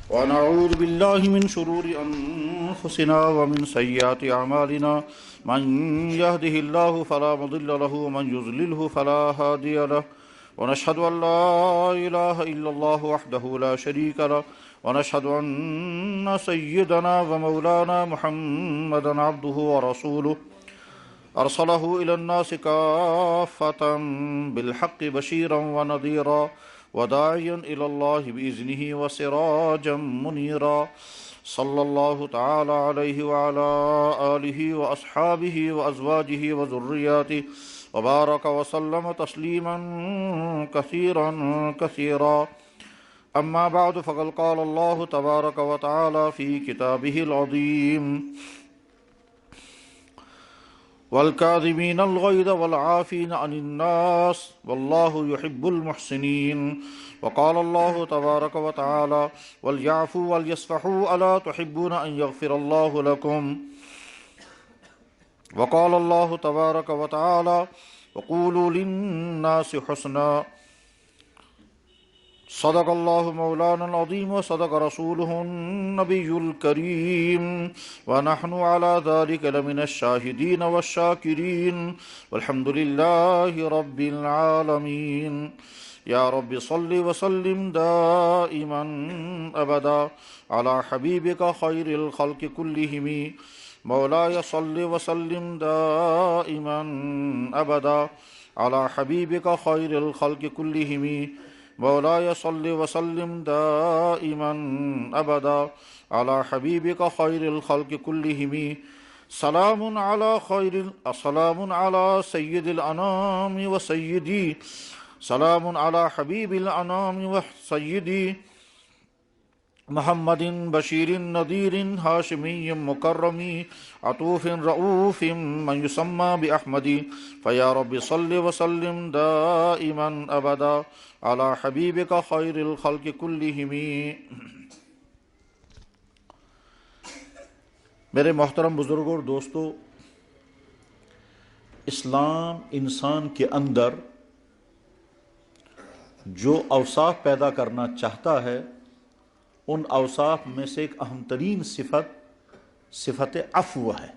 ونعوذ بالله من شرور أنفسنا ومن سيئات أعمالنا من يهده الله فلا مضل له ومن يضلله فلا هادي له ونشهد أن لا إله إلا الله وحده لا شريك له ونشهد أن سيدنا ومولانا محمدا عبده ورسوله أرسله إلى الناس كافة بالحق بشيرا ونذيرا وداعيا إلى الله بإذنه وسراجا منيرا صلى الله تعالى عليه وعلى آله وأصحابه وأزواجه وذرياته وبارك وسلم تسليما كثيرا كثيرا أما بعد فقد قال الله تبارك وتعالى في كتابه العظيم والكاظمين الغيظ والعافين عن الناس والله يحب المحسنين وقال الله تبارك وتعالى وليعفوا وليصفحوا ألا تحبون أن يغفر الله لكم وقال الله تبارك وتعالى وقولوا للناس حسنا صدق الله مولانا العظيم وصدق رسوله النبي الكريم ونحن على ذلك لمن الشاهدين والشاكرين والحمد لله رب العالمين يا رب صل وسلم دائما أبدا على حبيبك خير الخلق كلهم مولاي صل وسلم دائما أبدا على حبيبك خير الخلق كلهم مولاي صل وسلم دائما أبدا على حبيبك خير الخلق كلهم سلام على سيد الأنام وسيدي سلام على حبيب الأنام وسيدي محمد بشير نذير هاشمي مكرم عطوف رؤوف من يسمى بأحمد فيا رب صل وسلم دائما أبدا على حبيبك خير الخلق كلهم. میرے محترم بزرگوں اور دوستو، اسلام انسان کے اندر جو اوصاف پیدا کرنا چاہتا ہے ان اوصاف میں سے ایک اہم ترین صفت عفو ہے.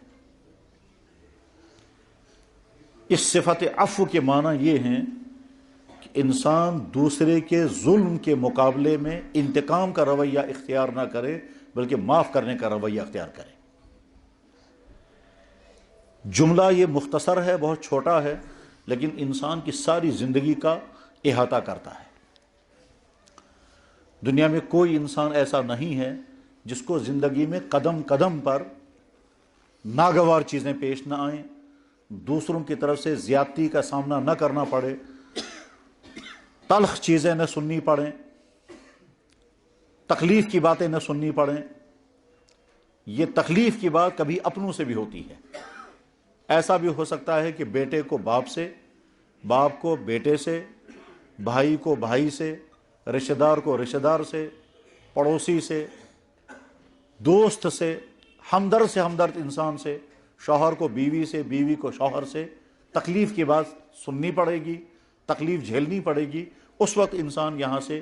اس صفت عفو کے معنی یہ ہیں کہ انسان دوسرے کے ظلم کے مقابلے میں انتقام کا رویہ اختیار نہ کرے بلکہ معاف کرنے کا رویہ اختیار کرے. جملہ یہ مختصر ہے، بہت چھوٹا ہے، لیکن انسان کی ساری زندگی کا احاطہ کرتا ہے. دنیا میں کوئی انسان ایسا نہیں ہے جس کو زندگی میں قدم قدم پر ناگوار چیزیں پیش نہ آئیں، دوسروں کی طرف سے زیادتی کا سامنا نہ کرنا پڑے، تلخ چیزیں نہ سننی پڑیں، تکلیف کی باتیں نہ سننی پڑیں. یہ تکلیف کی بات کبھی اپنوں سے بھی ہوتی ہے. ایسا بھی ہو سکتا ہے کہ بیٹے کو باپ سے، باپ کو بیٹے سے، بھائی کو بھائی سے، رشتہ دار کو رشتہ دار سے، پڑوسی سے، دوست سے، ہمدرد سے ہمدرد انسان سے، شوہر کو بیوی سے، بیوی کو شوہر سے تکلیف کی بات سننی پڑے گی، تکلیف جھیلنی پڑے گی. اس وقت انسان یہاں سے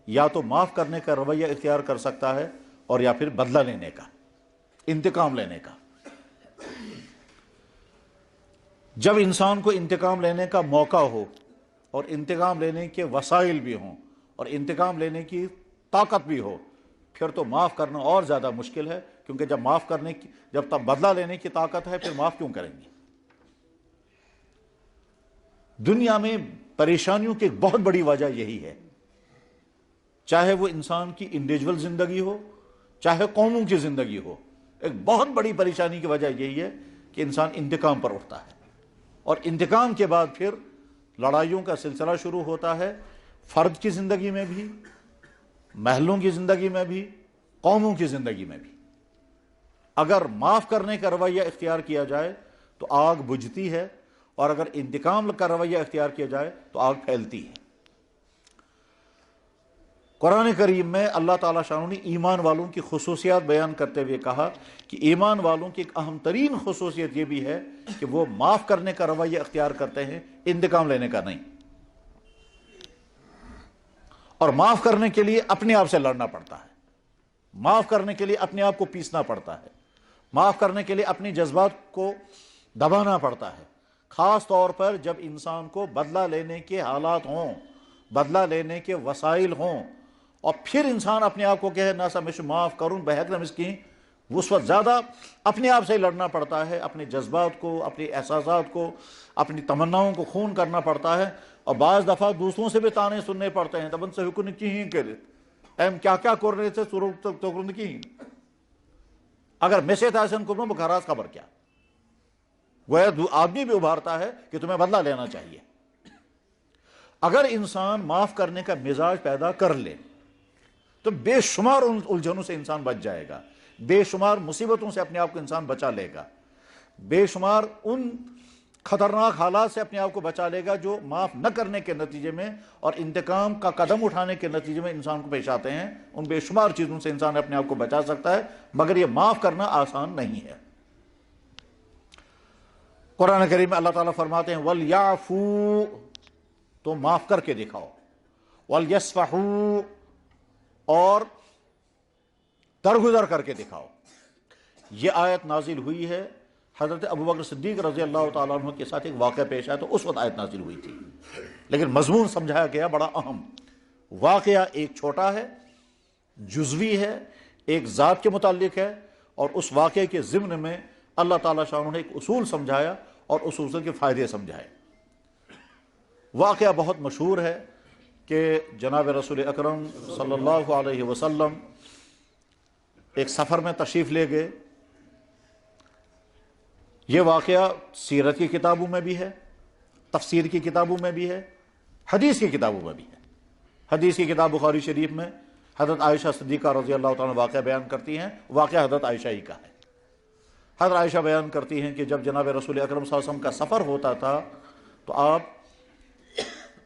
یا تو معاف کرنے کا رویہ اختیار کر سکتا ہے اور یا پھر بدلہ لینے کا، انتقام لینے کا. جب انسان کو انتقام لینے کا موقع ہو اور انتقام لینے کے وسائل بھی ہوں اور انتقام لینے کی طاقت بھی ہو، پھر تو معاف کرنا اور زیادہ مشکل ہے، کیونکہ جب تک بدلہ لینے کی طاقت ہے پھر معاف کیوں کریں گے؟ دنیا میں پریشانیوں کی ایک بہت بڑی وجہ یہی ہے، چاہے وہ انسان کی انڈیویجول زندگی ہو، چاہے قوموں کی زندگی ہو. ایک بہت بڑی پریشانی کی وجہ یہی ہے کہ انسان انتقام پر اٹھتا ہے، اور انتقام کے بعد پھر لڑائیوں کا سلسلہ شروع ہوتا ہے، فرد کی زندگی میں بھی، محلوں کی زندگی میں بھی، قوموں کی زندگی میں بھی. اگر معاف کرنے کا رویہ اختیار کیا جائے تو آگ بجھتی ہے، اور اگر انتقام کا رویہ اختیار کیا جائے تو آگ پھیلتی ہے. قرآن کریم میں اللہ تعالیٰ شان نے ایمان والوں کی خصوصیات بیان کرتے ہوئے کہا کہ ایمان والوں کی ایک اہم ترین خصوصیت یہ بھی ہے کہ وہ معاف کرنے کا رویہ اختیار کرتے ہیں، انتقام لینے کا نہیں. اور معاف کرنے کے لیے اپنے آپ سے لڑنا پڑتا ہے، معاف کرنے کے لیے اپنے آپ کو پیسنا پڑتا ہے، معاف کرنے کے لیے اپنی جذبات کو دبانا پڑتا ہے، خاص طور پر جب انسان کو بدلہ لینے کے حالات ہوں، بدلہ لینے کے وسائل ہوں، اور پھر انسان اپنے آپ کو کہے ناسا میں معاف کروں بحق مسکین، اس وقت زیادہ اپنے آپ سے لڑنا پڑتا ہے، اپنے جذبات کو، اپنے احساسات کو، اپنی تمناؤں کو خون کرنا پڑتا ہے، اور بعض دفعہ دوسروں سے بھی تانے سننے پڑتے ہیں، تبن سے حکم کی کرے ایم کیا کیا کر رہے تھے تو کی اگر میں سے تاسن کو بخاراز خبر کیا وہ آدمی بھی ابھارتا ہے کہ تمہیں بدلہ لینا چاہیے۔ اگر انسان معاف کرنے کا مزاج پیدا کر لے تو بے شمار ان الجھنوں سے انسان بچ جائے گا، بے شمار مصیبتوں سے اپنے آپ کو انسان بچا لے گا، بے شمار ان خطرناک حالات سے اپنے آپ کو بچا لے گا جو معاف نہ کرنے کے نتیجے میں اور انتقام کا قدم اٹھانے کے نتیجے میں انسان کو پیش آتے ہیں۔ ان بے شمار چیزوں سے انسان اپنے آپ کو بچا سکتا ہے، مگر یہ معاف کرنا آسان نہیں ہے۔ قرآن کریم میں اللہ تعالیٰ فرماتے ہیں وَلْيَعْفُوا، تو معاف کر کے دکھاؤ، وَلْيَصْفَحُوا، اور درگزر کر کے دکھاؤ۔ یہ آیت نازل ہوئی ہے حضرت ابوبکر صدیق رضی اللہ تعالیٰ عنہ کے ساتھ ایک واقعہ پیش آیا تو اس وقت آیت نازل ہوئی تھی، لیکن مضمون سمجھایا گیا بڑا اہم۔ واقعہ ایک چھوٹا ہے، جزوی ہے، ایک ذات کے متعلق ہے، اور اس واقعے کے ضمن میں اللہ تعالیٰ شاہ نے ایک اصول سمجھایا اور اس اصول کے فائدے سمجھائے۔ واقعہ بہت مشہور ہے کہ جناب رسول اکرم صلی اللہ علیہ وسلم ایک سفر میں تشریف لے گئے۔ یہ واقعہ سیرت کی کتابوں میں بھی ہے، تفسیر کی کتابوں میں بھی ہے، حدیث کی کتابوں میں بھی ہے۔ حدیث کی کتاب بخاری شریف میں حضرت عائشہ صدیقہ رضی اللہ تعالیٰ واقعہ بیان کرتی ہیں، واقعہ حضرت عائشہ ہی کا ہے۔ حضرت عائشہ بیان کرتی ہیں کہ جب جناب رسول اکرم صلی اللہ علیہ وسلم کا سفر ہوتا تھا تو آپ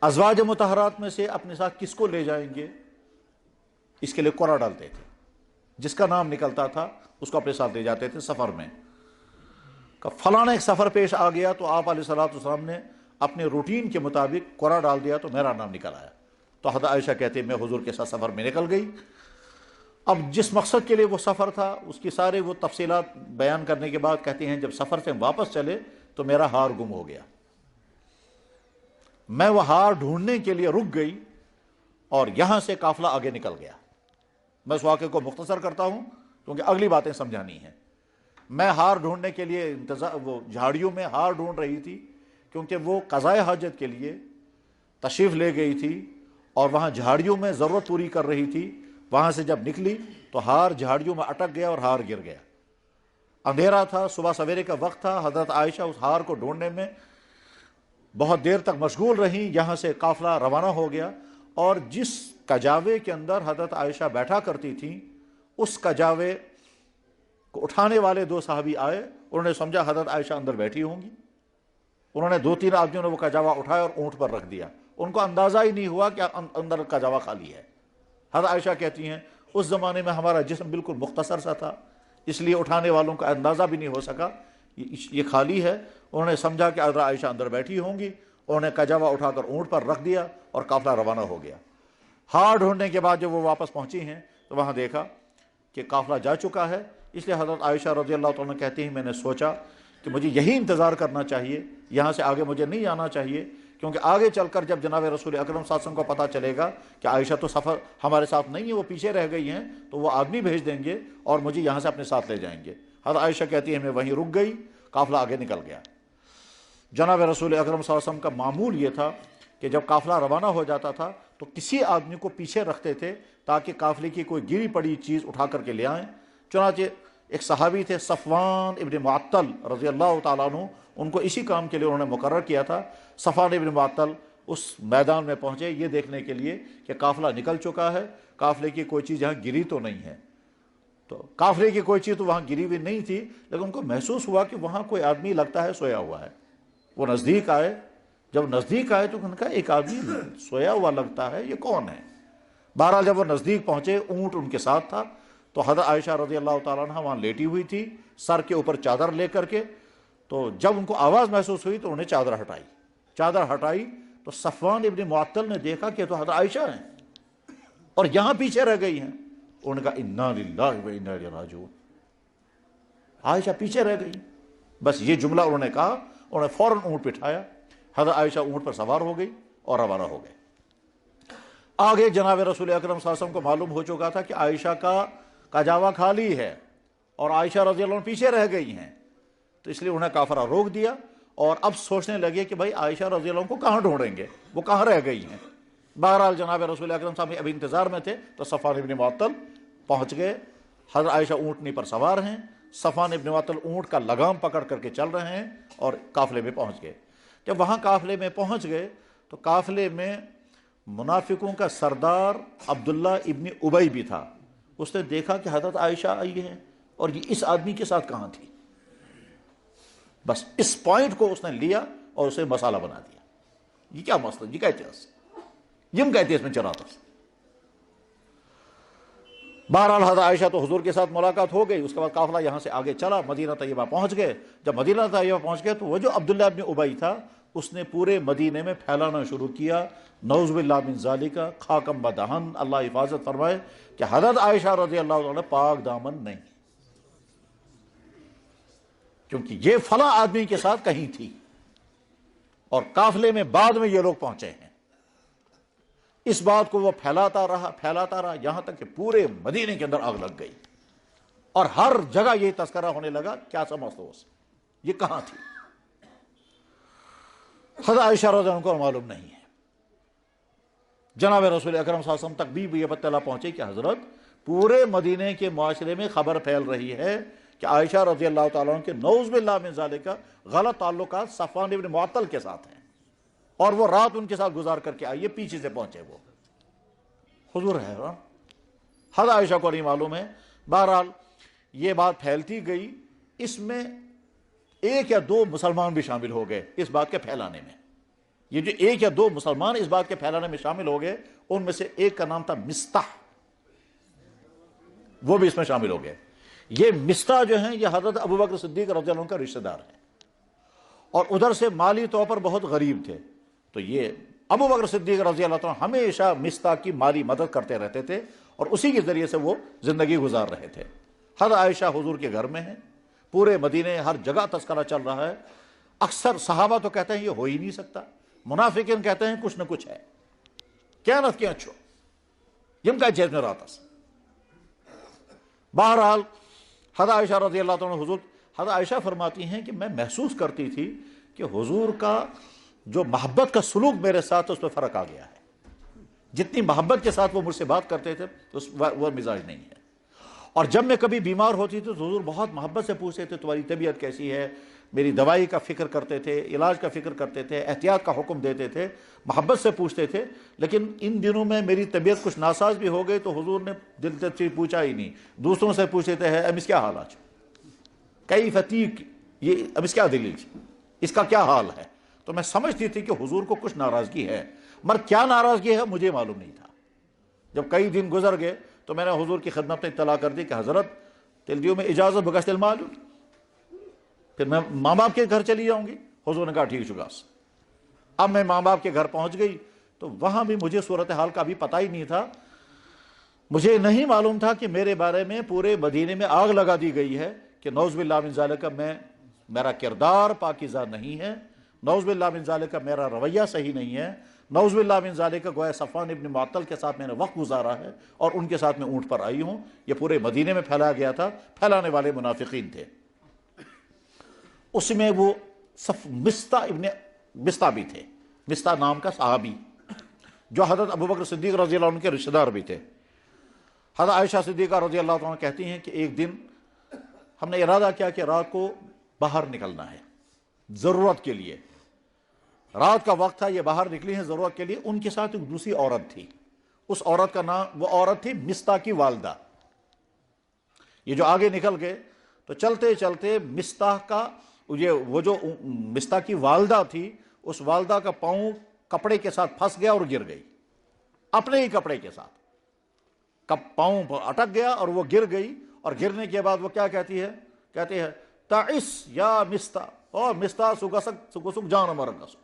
ازواج مطہرات میں سے اپنے ساتھ کس کو لے جائیں گے، اس کے لیے قرعہ ڈالتے تھے، جس کا نام نکلتا تھا اس کو اپنے ساتھ لے جاتے تھے سفر میں۔ فلانا ایک سفر پیش آ گیا تو آپ علیہ السلام نے اپنے روٹین کے مطابق قرعہ ڈال دیا تو میرا نام نکل آیا۔ تو حضرت عائشہ کہتے ہیں میں حضور کے ساتھ سفر میں نکل گئی۔ اب جس مقصد کے لیے وہ سفر تھا اس کی سارے وہ تفصیلات بیان کرنے کے بعد کہتے ہیں جب سفر سے واپس چلے تو میرا ہار گم ہو گیا۔ میں وہ ہار ڈھونڈنے کے لیے رک گئی اور یہاں سے قافلہ آگے نکل گیا۔ میں اس واقعے کو مختصر کرتا ہوں کیونکہ اگلی باتیں سمجھانی ہیں۔ میں ہار ڈھونڈنے کے لیے وہ جھاڑیوں میں ہار ڈھونڈ رہی تھی کیونکہ وہ قضائے حاجت کے لیے تشریف لے گئی تھی اور وہاں جھاڑیوں میں ضرورت پوری کر رہی تھی۔ وہاں سے جب نکلی تو ہار جھاڑیوں میں اٹک گیا اور ہار گر گیا۔ اندھیرا تھا، صبح سویرے کا وقت تھا۔ حضرت عائشہ اس ہار کو ڈھونڈنے میں بہت دیر تک مشغول رہیں۔ یہاں سے قافلہ روانہ ہو گیا اور جس کجاوے کے اندر حضرت عائشہ بیٹھا کرتی تھیں اس کجاوے کو اٹھانے والے دو صحابی آئے۔ انہوں نے سمجھا حضرت عائشہ اندر بیٹھی ہوں گی۔ انہوں نے دو تین آدمیوں نے وہ کجاوا اٹھایا اور اونٹ پر رکھ دیا۔ ان کو اندازہ ہی نہیں ہوا کہ اندر کجاوا خالی ہے۔ حضرت عائشہ کہتی ہیں اس زمانے میں ہمارا جسم بالکل مختصر سا تھا، اس لیے اٹھانے والوں کا اندازہ بھی نہیں ہو سکا یہ خالی ہے۔ انہوں نے سمجھا کہ حضرت عائشہ اندر بیٹھی ہوں گی، انہوں نے کجاوا اٹھا کر اونٹ پر رکھ دیا اور قافلہ روانہ ہو گیا۔ ہار ڈھونڈنے کے بعد جب وہ واپس پہنچی ہیں تو وہاں دیکھا کہ قافلہ جا چکا ہے۔ اس لیے حضرت عائشہ رضی اللہ تعالیٰ کہتی ہیں میں نے سوچا کہ مجھے یہی انتظار کرنا چاہیے، یہاں سے آگے مجھے نہیں آنا چاہیے، کیونکہ آگے چل کر جب جناب رسول اکرم صلی اللہ علیہ وسلم کو پتہ چلے گا کہ عائشہ تو سفر ہمارے ساتھ نہیں ہے، وہ پیچھے رہ گئی ہیں، تو وہ آدمی بھیج دیں گے اور مجھے یہاں سے اپنے ساتھ لے جائیں گے۔ حضرت عائشہ کہتی ہے میں وہیں رک گئی، قافلہ آگے نکل گیا۔ جناب رسول اکرم صلی اللہ علیہ وسلم کا معمول یہ تھا کہ جب قافلہ روانہ ہو جاتا تھا تو کسی آدمی کو پیچھے رکھتے تھے تاکہ قافلے کی کوئی گری پڑی چیز اٹھا کر کے لے آئیں۔ چنانچہ ایک صحابی تھے صفوان ابن معطل رضی اللہ تعالیٰ عنہ، ان کو اسی کام کے لیے انہوں نے مقرر کیا تھا۔ صفوان ابن معطل اس میدان میں پہنچے یہ دیکھنے کے لیے کہ قافلہ نکل چکا ہے، قافلے کی کوئی چیز یہاں گری تو نہیں ہے۔ تو قافلے کی کوئی چیز تو وہاں گری ہوئی نہیں تھی، لیکن ان کو محسوس ہوا کہ وہاں کوئی آدمی لگتا ہے سویا ہوا ہے۔ وہ نزدیک آئے، جب نزدیک آئے تو ان کا ایک آدمی سویا ہوا لگتا ہے، یہ کون ہے؟ بہرحال جب وہ نزدیک پہنچے اونٹ ان کے ساتھ تھا تو حضرت عائشہ رضی اللہ تعالیٰ عنہ وہاں لیٹی ہوئی تھی سر کے اوپر چادر لے کر کے۔ تو جب ان کو آواز محسوس ہوئی تو انہوں نے چادر ہٹائی تو صفوان ابن معطل نے دیکھا کہ تو حضرت عائشہ ہیں۔ اور یہاں پیچھے رہ گئی ہیں. انہوں نے کہا انا للہ و انا الیہ راجعون. عائشہ پیچھے رہ گئی. بس یہ جملہ انہوں نے کہا, انہوں نے فوراً اونٹ بٹھایا, حضرت عائشہ اونٹ پر سوار ہو گئی اور روانہ ہو گئے. آگے جناب رسول اکرم صلی اللہ علیہ وسلم کو معلوم ہو چکا تھا کہ عائشہ کا کجاوا خالی ہے اور عائشہ رضی اللہ عنہ پیچھے رہ گئی ہیں, تو اس لیے انہیں کافرہ روک دیا اور اب سوچنے لگے کہ بھائی عائشہ رضی اللہ عنہ کو کہاں ڈھونڈیں گے, وہ کہاں رہ گئی ہیں. بہرحال جناب رسول اکرم صاحب ابھی انتظار میں تھے تو صفوان ابن معطل پہنچ گئے. حضرت عائشہ اونٹنی پر سوار ہیں, صفوان ابن معطل اونٹ کا لگام پکڑ کر کے چل رہے ہیں اور قافلے میں پہنچ گئے. جب وہاں قافلے میں پہنچ گئے تو قافلے میں منافقوں کا سردار عبداللہ ابن ابی بھی تھا. اس نے دیکھا کہ حضرت عائشہ آئی ہے اور یہ اس آدمی کے ساتھ کہاں تھی. بس اس پوائنٹ کو اس نے لیا اور اسے مسئلہ بنا دیا. یہ کیا مسئلہ, یہ کہتے ہیں یم کہتے ہیں اس میں چراتس. بہرحال حضرت عائشہ تو حضور کے ساتھ ملاقات ہو گئی. اس کے بعد قافلہ یہاں سے آگے چلا, مدینہ طیبہ پہنچ گئے. جب مدینہ طیبہ پہنچ گئے تو وہ جو عبداللہ ابن ابی تھا اس نے پورے مدینے میں پھیلانا شروع کیا, نعوذ باللہ من ذالک, خاکم بدہن, اللہ حفاظت فرمائے, کہ حضرت عائشہ رضی اللہ عنہ پاک دامن نہیں, کیونکہ یہ فلاں آدمی کے ساتھ کہیں تھی. اور قافلے میں بعد میں یہ لوگ پہنچے ہیں. اس بات کو وہ پھیلاتا رہا یہاں تک کہ پورے مدینے کے اندر آگ لگ گئی اور ہر جگہ یہ تذکرہ ہونے لگا کیا سمجھتے ہو یہ کہاں تھی. حضرت عائشہ رضی اللہ عنہ کو معلوم نہیں ہے. جناب رسول اکرم صلی اللہ علیہ وسلم تک بھی یہ اطلاع پہنچے کہ حضرت پورے مدینے کے معاشرے میں خبر پھیل رہی ہے کہ عائشہ رضی اللہ تعالیٰ عنہ کے نعوذ باللہ من ذالک غلط تعلقات صفوان ابن معطل کے ساتھ ہیں اور وہ رات ان کے ساتھ گزار کر کے آئیے, پیچھے سے پہنچے وہ. حضور ہے حضرت عائشہ کو نہیں معلوم ہے. بہرحال یہ بات پھیلتی گئی. اس میں ایک یا دو مسلمان بھی شامل ہو گئے اس بات کے پھیلانے میں. یہ جو ایک یا دو مسلمان اس بات کے پھیلانے میں شامل ہو گئے, ان میں سے ایک کا نام تھا مستح, وہ بھی اس میں شامل ہو گئے. یہ مستح جو ہیں یہ حضرت ابو بکر صدیق رضی اللہ عنہ کا رشتہ دار ہے اور ادھر سے مالی طور پر بہت غریب تھے. تو یہ ابو بکر صدیق رضی اللہ عنہ ہمیشہ مستح کی مالی مدد کرتے رہتے تھے اور اسی کے ذریعے سے وہ زندگی گزار رہے تھے. حضرت عائشہ حضور کے گھر میں ہیں, پورے مدینے ہر جگہ تذکرہ چل رہا ہے. اکثر صحابہ تو کہتے ہیں یہ ہو ہی نہیں سکتا, منافقین کہتے ہیں کچھ نہ کچھ ہے, کیا نت کیا چھو یم کا جیز میں رہتا. بہرحال حضرت عائشہ رضی اللہ عنہ حضرت عائشہ فرماتی ہیں کہ میں محسوس کرتی تھی کہ حضور کا جو محبت کا سلوک میرے ساتھ اس پہ فرق آ گیا ہے. جتنی محبت کے ساتھ وہ مجھ سے بات کرتے تھے وہ مزاج نہیں ہے. اور جب میں کبھی بیمار ہوتی تھی تو حضور بہت محبت سے پوچھتے تھے تمہاری طبیعت کیسی ہے, میری دوائی کا فکر کرتے تھے, علاج کا فکر کرتے تھے, احتیاط کا حکم دیتے تھے, محبت سے پوچھتے تھے. لیکن ان دنوں میں میری طبیعت کچھ ناساز بھی ہو گئی تو حضور نے دلچسپی پوچھا ہی نہیں. دوسروں سے پوچھتے تھے امس کیا حال آج, کئی فتیق, یہ امس کیا دلیل, اس کا کیا حال ہے. تو میں سمجھتی تھی کہ حضور کو کچھ ناراضگی ہے, مگر کیا ناراضگی ہے مجھے معلوم نہیں تھا. جب کئی دن گزر گئے تو میں نے حضور کی خدمت میں اطلاع کر دی کہ حضرت تلدیوں میں اجازت بگشت المال, پھر میں ماں باپ کے گھر چلی جاؤں گی. حضور نے کہا ٹھیک شکاس. اب میں ماں باپ کے گھر پہنچ گئی تو وہاں بھی مجھے صورتحال کا بھی پتہ ہی نہیں تھا. مجھے نہیں معلوم تھا کہ میرے بارے میں پورے مدینے میں آگ لگا دی گئی ہے کہ نعوذ باللہ من ذالک میرا کردار پاکیزہ نہیں ہے, نعوذ باللہ من ذالک میرا رویہ صحیح نہیں ہے, نعوذ باللہ من ذالک گویا صفوان ابن معطل کے ساتھ میں نے وقت گزارا ہے اور ان کے ساتھ میں اونٹ پر آئی ہوں. یہ پورے مدینے میں پھیلایا گیا تھا, پھیلانے والے منافقین تھے. اس میں وہ مستح بھی تھے, مستح نام کا صحابی جو حضرت ابو بکر صدیق رضی اللہ عنہ کے رشتہ دار بھی تھے. حضرت عائشہ صدیقہ رضی اللہ عنہ کہتی ہیں کہ ایک دن ہم نے ارادہ کیا کہ رات کو باہر نکلنا ہے ضرورت کے لیے. رات کا وقت تھا, یہ باہر نکلی ہیں ضرورت کے لیے. ان کے ساتھ ایک دوسری عورت تھی, اس عورت کا نام, وہ عورت تھی مستح کی والدہ. یہ جو آگے نکل گئے تو چلتے چلتے مستح کا وہ جو مستح کی والدہ تھی, اس والدہ کا پاؤں کپڑے کے ساتھ پھنس گیا اور گر گئی, اپنے ہی کپڑے کے ساتھ پاؤں اٹک گیا اور وہ گر گئی. اور گرنے کے بعد وہ کیا کہتی ہے, کہتی ہے تعس یا مستح, اور مستح سک جان مرگس.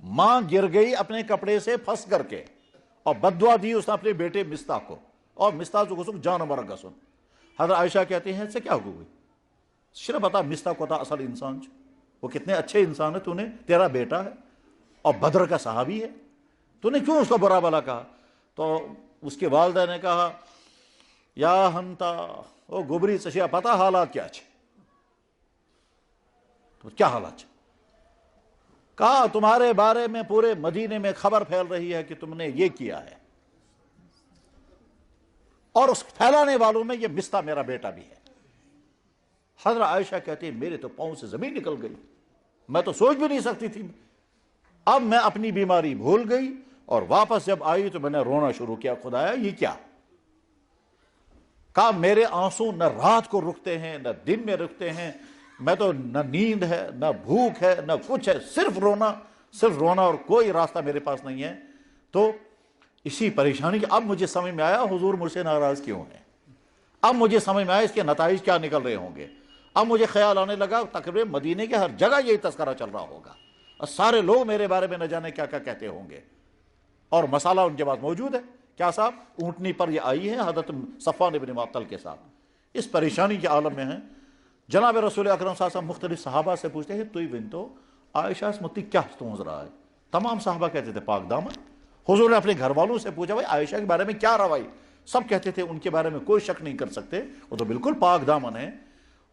ماں گر گئی اپنے کپڑے سے پھنس کر کے اور بددعا دی اس نے اپنے بیٹے مستح کو، اور مستح کو جان مرگ گسن۔ حضرت عائشہ کہتی ہیں اس سے کیا ہوئی؟ صرف بتا مستح کو تھا اصل انسان وہ کتنے اچھے انسان ہے، تو نے تیرا بیٹا ہے اور بدر کا صحابی ہے، تو نے کیوں اس کو برا بلا کہا؟ تو اس کے والدہ نے کہا یا ہنتا او گبری چشیا پتا حالات کیا چھے؟ تو کیا حالات چھے؟ کہا تمہارے بارے میں پورے مدینے میں خبر پھیل رہی ہے کہ تم نے یہ کیا ہے، اور اس پھیلانے والوں میں یہ مستح میرا بیٹا بھی ہے۔ حضرت عائشہ کہتی ہے میرے تو پاؤں سے زمین نکل گئی، میں تو سوچ بھی نہیں سکتی تھی۔ اب میں اپنی بیماری بھول گئی، اور واپس جب آئی تو میں نے رونا شروع کیا، خدایا یہ کیا؟ کہا میرے آنسو نہ رات کو رکتے ہیں نہ دن میں رکتے ہیں، میں تو نہ نیند ہے نہ بھوک ہے نہ کچھ ہے، صرف رونا اور کوئی راستہ میرے پاس نہیں ہے۔ تو اسی پریشانی کہ اب مجھے سمجھ میں آیا حضور مجھ سے ناراض کیوں ہیں، اب مجھے سمجھ میں آیا اس کے نتائج کیا نکل رہے ہوں گے۔ اب مجھے خیال آنے لگا تقریباً مدینے کے ہر جگہ یہی تذکرہ چل رہا ہوگا، اور سارے لوگ میرے بارے میں نہ جانے کیا کیا کہتے ہوں گے، اور مسئلہ ان کے پاس موجود ہے۔ کیا صاحب؟ اونٹنی پر یہ آئی ہے حضرت صفوان بن معطل کے ساتھ، اس پریشانی کے عالم میں ہیں۔ جناب رسول اکرم صلی اللہ علیہ وسلم مختلف صحابہ سے پوچھتے ہیں توی بنتو عائشہ اس متعلق کیا سوچ رہا ہے؟ تمام صحابہ کہتے تھے پاک دامن۔ حضور نے اپنے گھر والوں سے پوچھا بھائی عائشہ کے بارے میں کیا روائی؟ سب کہتے تھے ان کے بارے میں کوئی شک نہیں کر سکتے، وہ تو بالکل پاک دامن ہے۔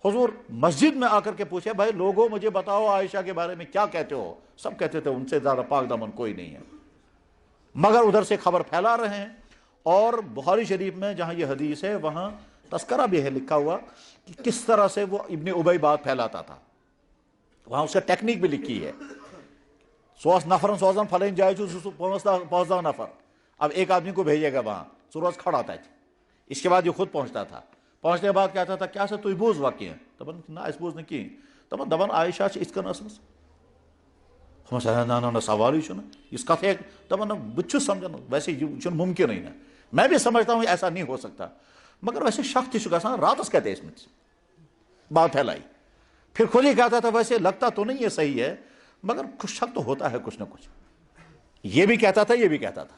حضور مسجد میں آ کر کے پوچھے بھائی لوگوں مجھے بتاؤ عائشہ کے بارے میں کیا کہتے ہو؟ سب کہتے تھے ان سے زیادہ پاک دامن کوئی نہیں ہے، مگر ادھر سے خبر پھیلا رہے ہیں۔ اور بخاری شریف میں جہاں یہ حدیث ہے وہاں تذکرہ بھی ہے لکھا ہوا کہ کس طرح سے وہ ابن ابی بات پھیلاتا تھا، وہاں اس کا ٹیکنیک بھی لکھی ہے۔ 100 نفر سوزن فلین جائے 15 نفر، اب ایک آدمی کو بھیجے گا وہاں، سورج کھڑا تھا، اس کے بعد یہ خود پہنچتا تھا، پہنچنے کے بعد کہتا تھا کیا سے تو بوز واقع ہیں؟ دپن نہ اس بوز نے کی، دپن عائشہ اس کا نسمس نہ سوال ہی اس کتھ دپن بہت سمجھان ویسے یہ ممکن ہی نا، میں بھی سمجھتا ہوں ایسا نہیں ہو سکتا، مگر ویسے شک تھی گژھان راتس کہتے اس میں بات پھیلائی، پھر خود ہی کہتا تھا ویسے لگتا تو نہیں یہ صحیح ہے مگر کچھ شک تو ہوتا ہے کچھ نہ کچھ، یہ بھی کہتا تھا یہ بھی کہتا تھا۔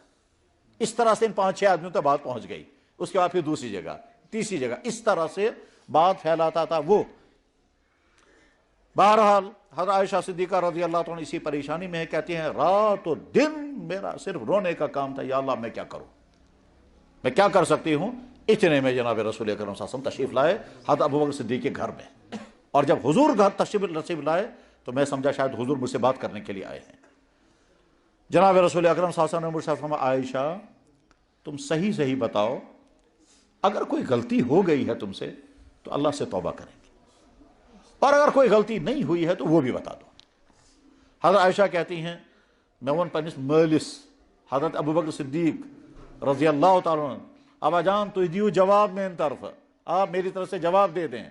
اس طرح سے ان 5-6 آدمیوں تک بات پہنچ گئی، اس کے بعد پھر دوسری جگہ تیسری جگہ، اس طرح سے بات پھیلاتا تھا وہ۔ بہرحال حضرت عائشہ صدیقہ رضی اللہ عنہ اسی پریشانی میں کہتی ہیں رات و دن میرا صرف رونے کا کام تھا، یا اللہ میں کیا کروں، میں کیا کر سکتی ہوں۔ اتنے میں جناب رسول اکرم صلی اللہ علیہ وسلم تشریف لائے حضرت ابوبکر صدیق کے گھر میں، اور جب حضور گھر تشریف لائے تو میں سمجھا شاید حضور مجھ سے بات کرنے کے لیے آئے ہیں۔ جناب رسول اکرم صلی اللہ علیہ وسلم نے مجھ سے فرمایا عائشہ تم صحیح بتاؤ، اگر کوئی غلطی ہو گئی ہے تم سے تو اللہ سے توبہ کریں گے، اور اگر کوئی غلطی نہیں ہوئی ہے تو وہ بھی بتا دو۔ حضرت عائشہ کہتی ہیں میں ون پنس مالس حضرت ابوبکر صدیق رضی اللہ تعالیٰ عنہ ابا جان تو دیو جواب میری طرف، آپ میری طرف سے جواب دے دیں۔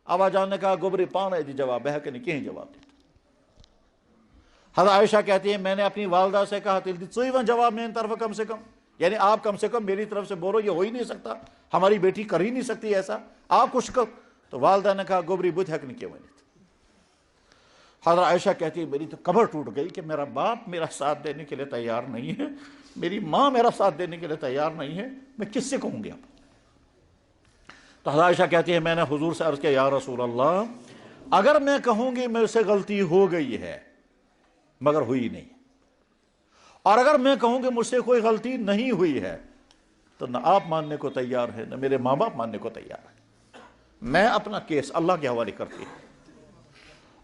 ابا جان نے کہا گوبری پانا دی جواب بہ کہ نہیں کہیں جواب دے۔ حضرت عائشہ کہتی ہیں میں نے اپنی والدہ سے کہا تل دی ون جواب میری طرف کم سے کم، یعنی آپ کم سے کم میری طرف سے بولو، یہ ہو ہی نہیں سکتا، ہماری بیٹی کر ہی نہیں سکتی ایسا، آپ کچھ کرو۔ تو والدہ نے کہا گوبری بدھ حق نہیں کیا ونی۔ حضرت عائشہ کہتی ہے میری تو قبر ٹوٹ گئی کہ میرا باپ میرا ساتھ دینے کے لیے تیار نہیں ہے، میری ماں میرا ساتھ دینے کے لیے تیار نہیں ہے، میں کس سے کہوں گی اب؟ تو حضرت عائشہ کہتی ہے میں نے حضور سے عرض کیا یا رسول اللہ اگر میں کہوں گی میرے سے غلطی ہو گئی ہے مگر ہوئی نہیں، اور اگر میں کہوں کہ مجھ سے کوئی غلطی نہیں ہوئی ہے تو نہ آپ ماننے کو تیار ہے نہ میرے ماں باپ ماننے کو تیار ہے، میں اپنا کیس اللہ کے حوالے کرتی ہوں،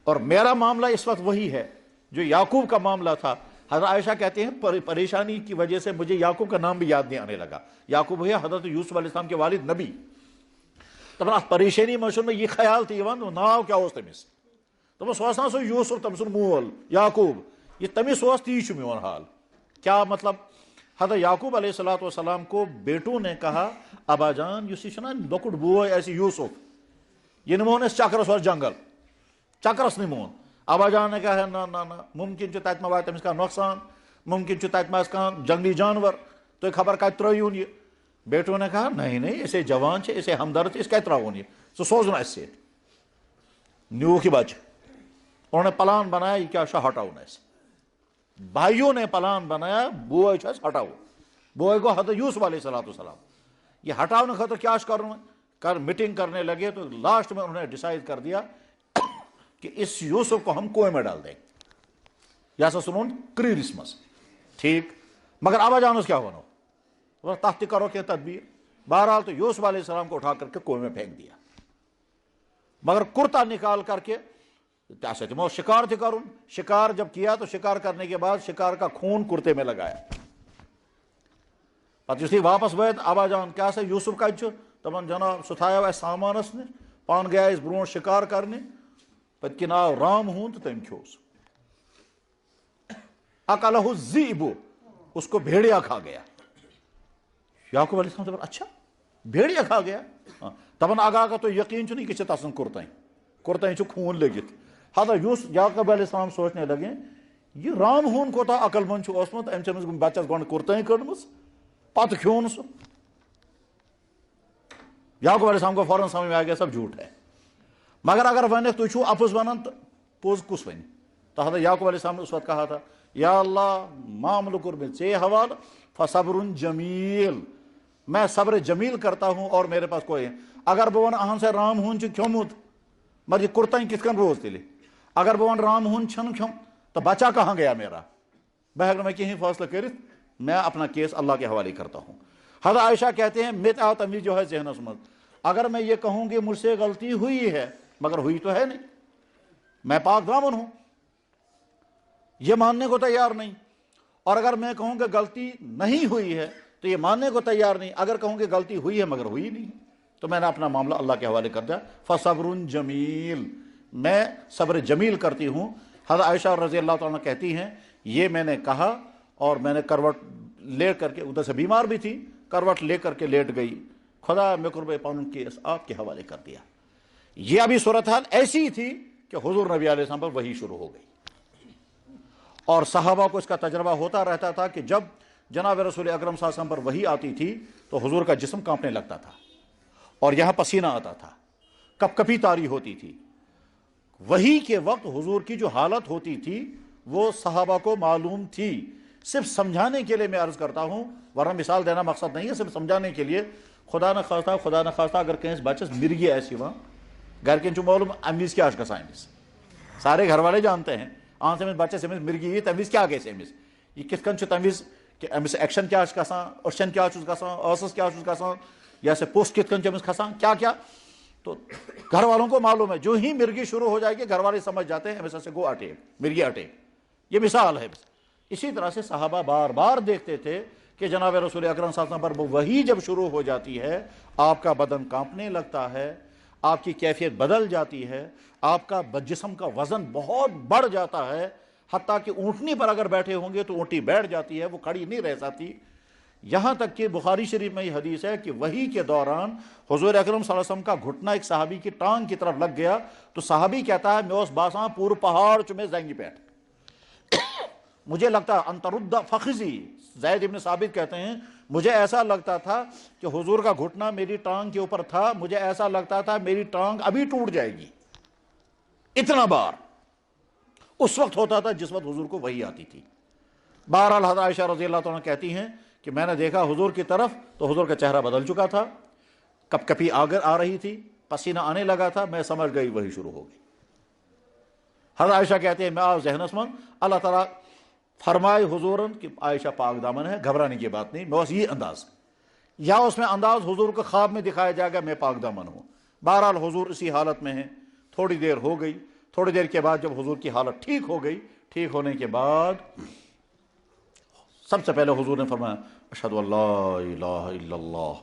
اور میرا معاملہ اس وقت وہی ہے جو یعقوب کا معاملہ تھا۔ حضرت عائشہ کہتے ہیں پریشانی کی وجہ سے مجھے یعقوب کا نام بھی یاد نہیں آنے لگا، یعقوب ہے حضرت یوسف علیہ السلام کے والد نبی، تب پریشانی مشہور میں یہ خیال تھی ناو کیا اس تمس تمس وسان سو یوسف تم سن مول یعقوب یہ تمس وس تی میون حال، کیا مطلب؟ حضرت یعقوب علیہ السلام کو بیٹوں نے کہا ابا جان یہ لکٹ بوئے ایسی یوسف یہ نمون اس چکرس اور جنگل چکرس نمون، ابا جان نے کہا نہ ممکن تت ما وات تمس کا نقصان، ممکن تت ما کان جنگلی جانور تو خبر کت ترون یہ، بیٹوں نے کہا نہیں اسے جوان اسے ہمدرد اس کت ترون یہ سہ سوزن اس سے نیوک بچ، انہوں نے پلان بنایا یہ کیا ہٹاؤن اس، بھائیوں نے پلان بنایا بوئے ہٹاؤ، بوئے کو حضرت یوسف علیہ السلام یہ ہٹانے خاطر کیا کر میٹنگ کرنے لگے تو لاسٹ میں انہوں نے ڈیسائیڈ کر دیا کہ اس یوسف کو ہم کنویں میں ڈال دیں یا سا سنون کرسمس ٹھیک مگر آبا جانوس کیا بنو تحت کرو کہ تدبیر بہرحال تو یوسف علیہ السلام کو اٹھا کر کے کنویں میں پھینک دیا مگر کرتا نکال کر کے شکار تھے کروں شکار جب کیا تو شکار کرنے کے بعد شکار کا خون کرتے میں لگایا پتہ یُتھُے واپس وٲتۍ آبا جان کیا سا یوسف کتہِ چھُ دپان جناب سُہ تھایو اَسہِ سامانس نِش پانہٕ گٔیے أسۍ برونٛٹھ شکار کرنہِ پتہٕ کِنۍ آو رام ہوٗن تہٕ تٔمۍ کھیوٚو سُہ اکلہ الذئب اس کو بھیڑیا کھا گیا یعقوب علیہ السلام دپان اچھا بھیڑیا کھا گیا دپان اگر تُہۍ یقیٖن چھُنہٕ یہِ کیٛاہ چھِ تسُنٛد کُرتن چھُ خوٗن لٔگِتھ ہتا یعقوب علیہ السلام سوچنے لگے یہ رام ہوٗن کوتاہ عقل مند چھُ اوسمُت أمۍ چھِ أمِس بچس گۄڈٕ کُرتٲنۍ کٔڑمٕژ پتہٕ کھیوٚن سُہ یعقوب علیہ السلام کو فوراً سمجھ میں آ گیا سب جھوٹ ہے مگر اگر ونکھ تُہۍ چھُو اپُز ونان تہٕ پوٚز کُس وَنہِ تو حضرت یعقوب علیہ السلام نے اس وقت کہا تھا یا اللہ معاملہ کوٚر مےٚ ژےٚ حوالہٕ فصبر جمیل میں صبر جمیل کرتا ہوں اور میرے پاس کوئی اگر بہٕ ونہٕ اہن سا رام ہوٗن چھُ کھیوٚمُت مگر یہ کُرتن کِتھ کٔنۍ روز تیٚلہِ اگر بہٕ ونہٕ رام ہوٗن چھُنہٕ کھیوٚم تو بچہ کہاں گیا میرا بہٕ ہٮ۪کہٕ نہٕ وۄنۍ کِہیٖنۍ فٲصلہٕ کٔرِتھ میں اپنا کیس اللہ کے حوالے کرتا ہوں حضرت عائشہ کہتے ہیں میں آؤ تمی جو ہے ذہنس منٛز اگر میں یہ کہوں کہ مجھ سے غلطی ہوئی ہے مگر ہوئی تو ہے نہیں میں پاک دامن ہوں یہ ماننے کو تیار نہیں اور اگر میں کہوں کہ غلطی نہیں ہوئی ہے تو یہ ماننے کو تیار نہیں اگر کہوں کہ غلطی ہوئی ہے مگر ہوئی نہیں تو میں نے اپنا معاملہ اللہ کے حوالے کر دیا فصبر جمیل میں صبر جمیل کرتی ہوں حضرت عائشہ رضی اللہ تعالیٰ کہتی ہیں یہ میں نے کہا اور میں نے کروٹ لے کر کے ادھر سے بیمار بھی تھی کروٹ لے کر کے لیٹ گئی خدا میں قرب پانون کیس آپ کے حوالے کر دیا یہ ابھی صورتحال ایسی تھی کہ حضور نبی علیہ السلام پر وحی شروع ہو گئی اور صحابہ کو اس کا تجربہ ہوتا رہتا تھا کہ جب جناب رسول اکرم صلی اللہ علیہ وسلم پر وحی آتی تھی تو حضور کا جسم کانپنے لگتا تھا اور یہاں پسینہ آتا تھا کپ کپی طاری ہوتی تھی وحی کے وقت حضور کی جو حالت ہوتی تھی وہ صحابہ کو معلوم تھی صرف سمجھانے کے لیے میں عرض کرتا ہوں ورنہ مثال دینا مقصد نہیں ہے صرف سمجھانے کے لیے خدا نہ خواستہ اگر کہیں بچس مرغی ایسی وہاں گھر کے معلوم امس کیا امس سارے گھر والے جانتے ہیں آن سے بچس امس مرغی تمس کیا گھس امس یہ کت کن تمس کہ امس ایکشن کیا گژھان أچھن کیا گژھان ٲسس کیا گژھان یا سے پوسٹ کت کن امس کھسان کیا تو گھر والوں کو معلوم ہے جو ہی مرغی شروع ہو جائے گی گھر والے سمجھ جاتے ہیں امس سے گو اٹیک مرغی اٹیک یہ مثال ہے اسی طرح سے صحابہ بار بار دیکھتے تھے کہ جناب رسول اکرم صلی اللہ علیہ وسلم پر وہی جب شروع ہو جاتی ہے آپ کا بدن کانپنے لگتا ہے آپ کی کیفیت بدل جاتی ہے آپ کا جسم کا وزن بہت بڑھ جاتا ہے حتیٰ کہ اونٹنی پر اگر بیٹھے ہوں گے تو اونٹی بیٹھ جاتی ہے وہ کھڑی نہیں رہ سکتی یہاں تک کہ بخاری شریف میں یہ حدیث ہے کہ وحی کے دوران حضور اکرم صلی اللہ علیہ وسلم کا گھٹنا ایک صحابی کی ٹانگ کی طرف لگ گیا تو صحابی کہتا ہے میں اس باساں پور پہاڑ چمے زنگی پیٹ مجھے لگتا انترد فخذی زید ابن ثابت کہتے ہیں مجھے ایسا لگتا تھا کہ حضور کا گھٹنا میری ٹانگ کے اوپر تھا مجھے ایسا لگتا تھا میری ٹانگ ابھی ٹوٹ جائے گی اتنا بار اس وقت ہوتا تھا جس وقت حضور کو وحی آتی تھی بہرحال حضرت عائشہ رضی اللہ تعالیٰ کہتی ہیں کہ میں نے دیکھا حضور کی طرف تو حضور کا چہرہ بدل چکا تھا کپ کپی آ رہی تھی پسینہ آنے لگا تھا میں سمجھ گئی وحی شروع ہو گئی حضرت عائشہ کہتے ہیں میں آپ ذہنس من اللہ تعالیٰ فرمائے حضورن کہ عائشہ پاک دامن ہے گھبرانے کی بات نہیں بس یہ انداز یا اس میں انداز حضور کو خواب میں دکھایا جائے گا میں پاک دامن ہوں بہرحال حضور اسی حالت میں ہیں تھوڑی دیر ہو گئی تھوڑی دیر کے بعد جب حضور کی حالت ٹھیک ہو گئی ٹھیک ہونے کے بعد سب سے پہلے حضور نے فرمایا اشہد ان لا الہ الا اللہ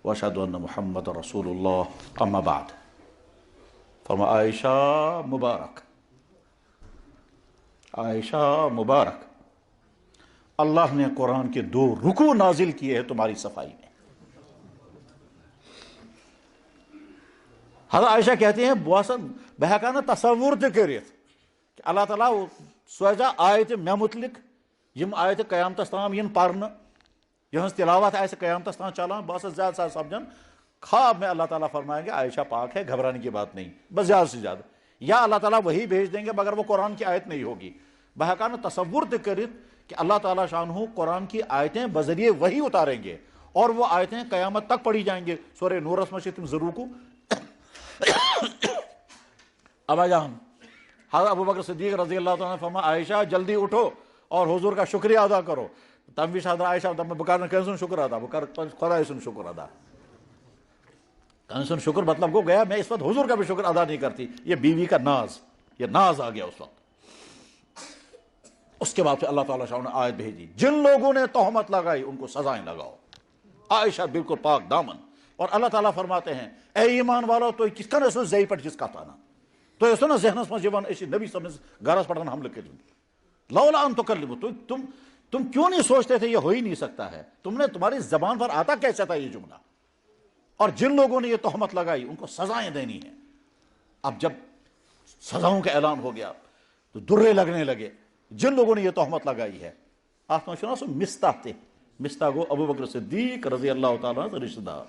واشہد ان محمد رسول اللہ اما بعد فرمایا عائشہ مبارک عائشہ مبارک اللہ نے قرآن کے 2 رکوع نازل کیے ہیں تمہاری صفائی میں حضرت عائشہ کہتے ہیں بہ ہیکان تصور تہ کرت کہ اللہ تعالیٰ سوزا آیت مے متعلق یم آیت قیامتس تام ین پرن یہاں تلاوت آئے قیامتس تام چلان بس زیادہ سا سمجھن خواب میں اللہ تعالیٰ فرمائیں گے عائشہ پاک ہے گھبرانے کی بات نہیں بس زیادہ سے زیادہ یا اللہ تعالیٰ وہی بھیج دیں گے مگر وہ قرآن کی آیت نہیں ہوگی بہ ہیکان تصور تہ کرت کہ اللہ تعالیٰ شانہ قرآن کی آیتیں بذریعے وہی اتاریں گے اور وہ آیتیں قیامت تک پڑھی جائیں گے. سورہ نورس میں تم ضرور کو ابا جان حضرت ابو بکر صدیق رضی اللہ تعالیٰ فرما عائشہ جلدی اٹھو اور حضور کا شکریہ ادا کرو. تم بھی حضرت عائشہ تم بکار کیسن شکر ادا بکار خدا سن شکر ادا کیسن شکر مطلب کو گیا میں اس وقت حضور کا بھی شکر ادا نہیں کرتی. یہ بیوی کا ناز، یہ ناز آ گیا اس وقت. اس کے بعد سے اللہ تعالیٰ شاہ نے آیت بھیجی جن لوگوں نے تہمت لگائی ان کو سزائیں لگاؤ. عائشہ بالکل پاک دامن. اور اللہ تعالیٰ فرماتے ہیں اے ایمان والو تو کس کا نسل زئی پٹ جس کا تھا نا تو اس نے ذہنس میں جوان اسی نبی سمجھ گھرس پڑھن حملہ کر لولا ان تکلموا تم کیوں نہیں سوچتے تھے یہ ہو ہی نہیں سکتا ہے. تم نے تمہاری زبان پر آتا کیسے تھا یہ جملہ. اور جن لوگوں نے یہ تہمت لگائی ان کو سزائیں دینی ہیں. اب جب سزاؤں کا اعلان ہو گیا تو درے لگنے لگے. جن لوگوں نے یہ تہمت لگائی ہے آپ نے سنا سو مستح تھے. مستح کو ابو بکر صدیق رضی اللہ تعالیٰ سے رشتہ دار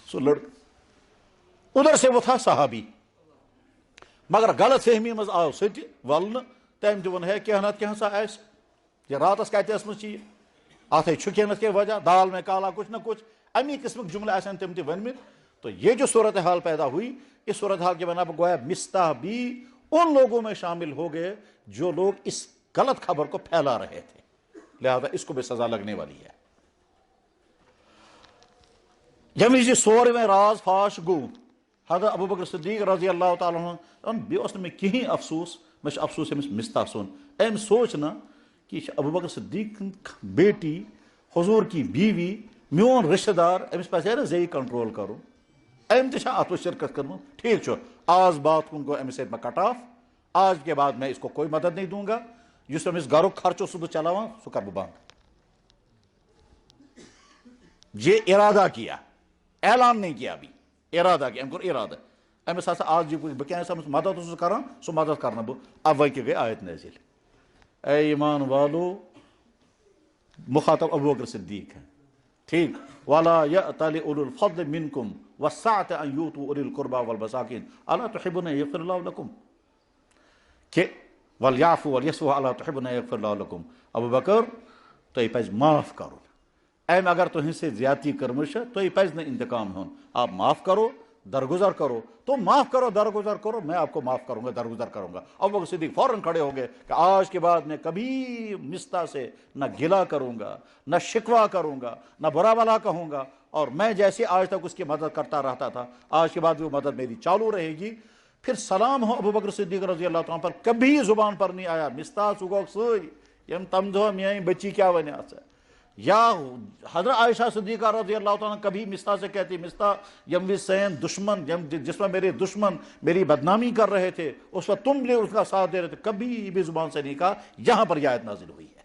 سو لڑکا ادھر سے وہ تھا صحابی مگر غلط فہمی مز آو سٹ ولن تم دون ہے کہنا کہاں سا ایس یہ راتس کتس مز چیز ات چھکینس کی وجہ دال میں کالا کچھ نہ کچھ امی قسم جملہ آسان تم تہ ونمت. تو یہ جو صورتحال پیدا ہوئی اس صورتحال کے بنا پر گویا مستح بھی ان لوگوں میں شامل ہو گئے جو لوگ اس غلط خبر کو پھیلا رہے تھے. لہذا اس کو بھی سزا لگنے والی ہے. یمی یہ سور میں راز فاش گو حضرت ابو بکر صدیق رضی اللہ تعالیٰ عنہ بیس میں کہیں افسوس میں افسوس امس مستح سن ام سوچنا کہ ابو بکر صدیق بیٹی حضور کی بیوی میون رشتہ دار امس پہ نا زی کنٹرول کرو ام تہ ات شرکت کرم ٹھیک آز بات کن گو امس میں کٹ آف. آج کے بعد میں اس کو کوئی مدد نہیں دوں گا. جس امس گھرک خرچ سہ چلاوان سہ کر بند. یہ ارادہ کیا اعلان نہیں کیا ابھی ارادہ کیا ام کور ارادہ امس ہسا آج جی بہ کیا امس مدد اس کران سہ مدد کرنا بہ. اب وقت گئی آیت نازل اے ایمان والو مخاطب ابو بکر صدیق ہے ٹھیک ولا یأتل اولو الفضل منکم والسعة ان یؤتوا اولی القربى والمساکین الا تحبون ان یغفر اللہ لکم کہ ولیعفوا ولیصفحوا الا تحبون ان یغفر اللہ لکم. ابو بکر تہ پز معاف کرو ایم اگر تہ سے زیادتی کرمش تہ پز نہ انتقام ہون آپ معاف کرو درگزر کرو. تو معاف کرو درگزر کرو میں آپ کو معاف کروں گا درگزر کروں گا. ابو بکر صدیق فوراً کھڑے ہو گئے کہ آج کے بعد میں کبھی مستح سے نہ گلا کروں گا نہ شکوہ کروں گا نہ برا بھلا کہوں گا اور میں جیسے آج تک اس کی مدد کرتا رہتا تھا آج کے بعد وہ مدد میری چالو رہے گی. پھر سلام ہو ابو بکر صدیق رضی اللہ تعالیٰ پر کبھی زبان پر نہیں آیا مستح سگوک سوئی یم تم دو میاں بچی کیا ونی یا حضرت عائشہ صدیقہ رضی اللہ تعالیٰ کبھی مستح سے کہتی مستح یم وسین دشمن جس میں میرے دشمن میری بدنامی کر رہے تھے اس وقت تم بھی اس کا ساتھ دے رہے تھے کبھی بھی زبان سے نہیں کہا. یہاں پر یہ آیت نازل ہوئی ہے.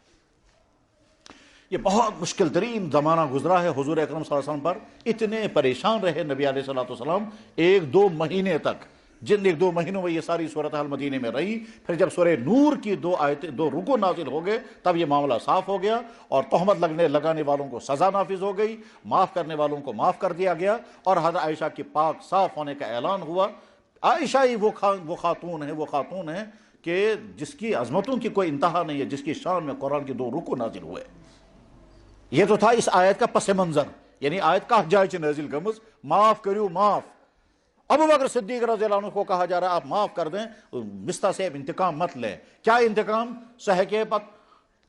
یہ بہت مشکل ترین زمانہ گزرا ہے حضور اکرم صلی اللہ علیہ وسلم پر. اتنے پریشان رہے نبی علیہ الصلوۃ والسلام 1-2 مہینے تک جن 1-2 مہینوں میں یہ ساری صورتحال مدینے میں رہی. پھر جب سورہ نور کی 2 آیتیں 2 رکوع نازل ہو گئے تب یہ معاملہ صاف ہو گیا اور تہمت لگانے والوں کو سزا نافذ ہو گئی معاف کرنے والوں کو معاف کر دیا گیا اور حضرت عائشہ کی پاک صاف ہونے کا اعلان ہوا. عائشہ ہی وہ خاتون ہیں کہ جس کی عظمتوں کی کوئی انتہا نہیں ہے جس کی شان میں قرآن کے 2 رکوع نازل ہوئے. یہ تو تھا اس آیت کا پس منظر یعنی آیت کا جائے نازل گمز معاف کریو معاف. ابو بکر صدیق رضی اللہ عنہ کو کہا جا رہا ہے آپ معاف کر دیں مستح سے انتقام مت لیں. کیا انتقام سہ کے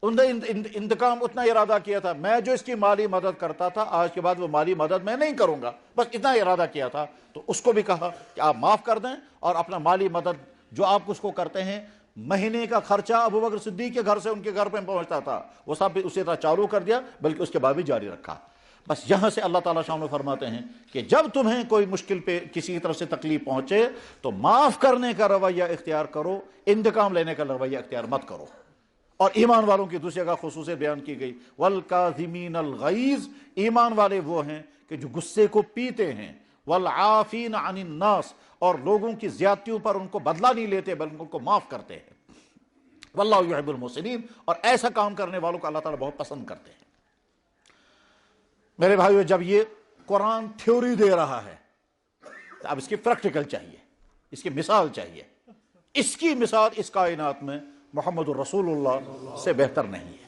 انتقام اتنا ارادہ کیا تھا میں جو اس کی مالی مدد کرتا تھا آج کے بعد وہ مالی مدد میں نہیں کروں گا بس اتنا ارادہ کیا تھا. تو اس کو بھی کہا کہ آپ معاف کر دیں اور اپنا مالی مدد جو آپ اس کو کرتے ہیں مہینے کا خرچہ ابو بکر صدیق کے گھر سے ان کے گھر پہ پہنچتا تھا وہ سب بھی اسی طرح چالو کر دیا بلکہ اس کے بعد بھی جاری رکھا. بس یہاں سے اللہ تعالیٰ شامل فرماتے ہیں کہ جب تمہیں کوئی مشکل پہ کسی طرف سے تکلیف پہنچے تو معاف کرنے کا رویہ اختیار کرو انتقام لینے کا رویہ اختیار مت کرو. اور ایمان والوں کی دوسری جگہ خصوصیت بیان کی گئی والکاظمین الغیظ ایمان والے وہ ہیں کہ جو غصے کو پیتے ہیں والعافین عن الناس اور لوگوں کی زیادتیوں پر ان کو بدلہ نہیں لیتے بلکہ ان کو معاف کرتے ہیں. واللہ یحب المحسنین اور ایسا کام کرنے والوں کو اللہ تعالیٰ بہت پسند کرتے ہیں. میرے بھائیو جب یہ قرآن تھیوری دے رہا ہے تو اب اس کی پریکٹیکل چاہیے اس کی مثال چاہیے. اس کی مثال اس کائنات میں محمد الرسول اللہ سے بہتر نہیں ہے.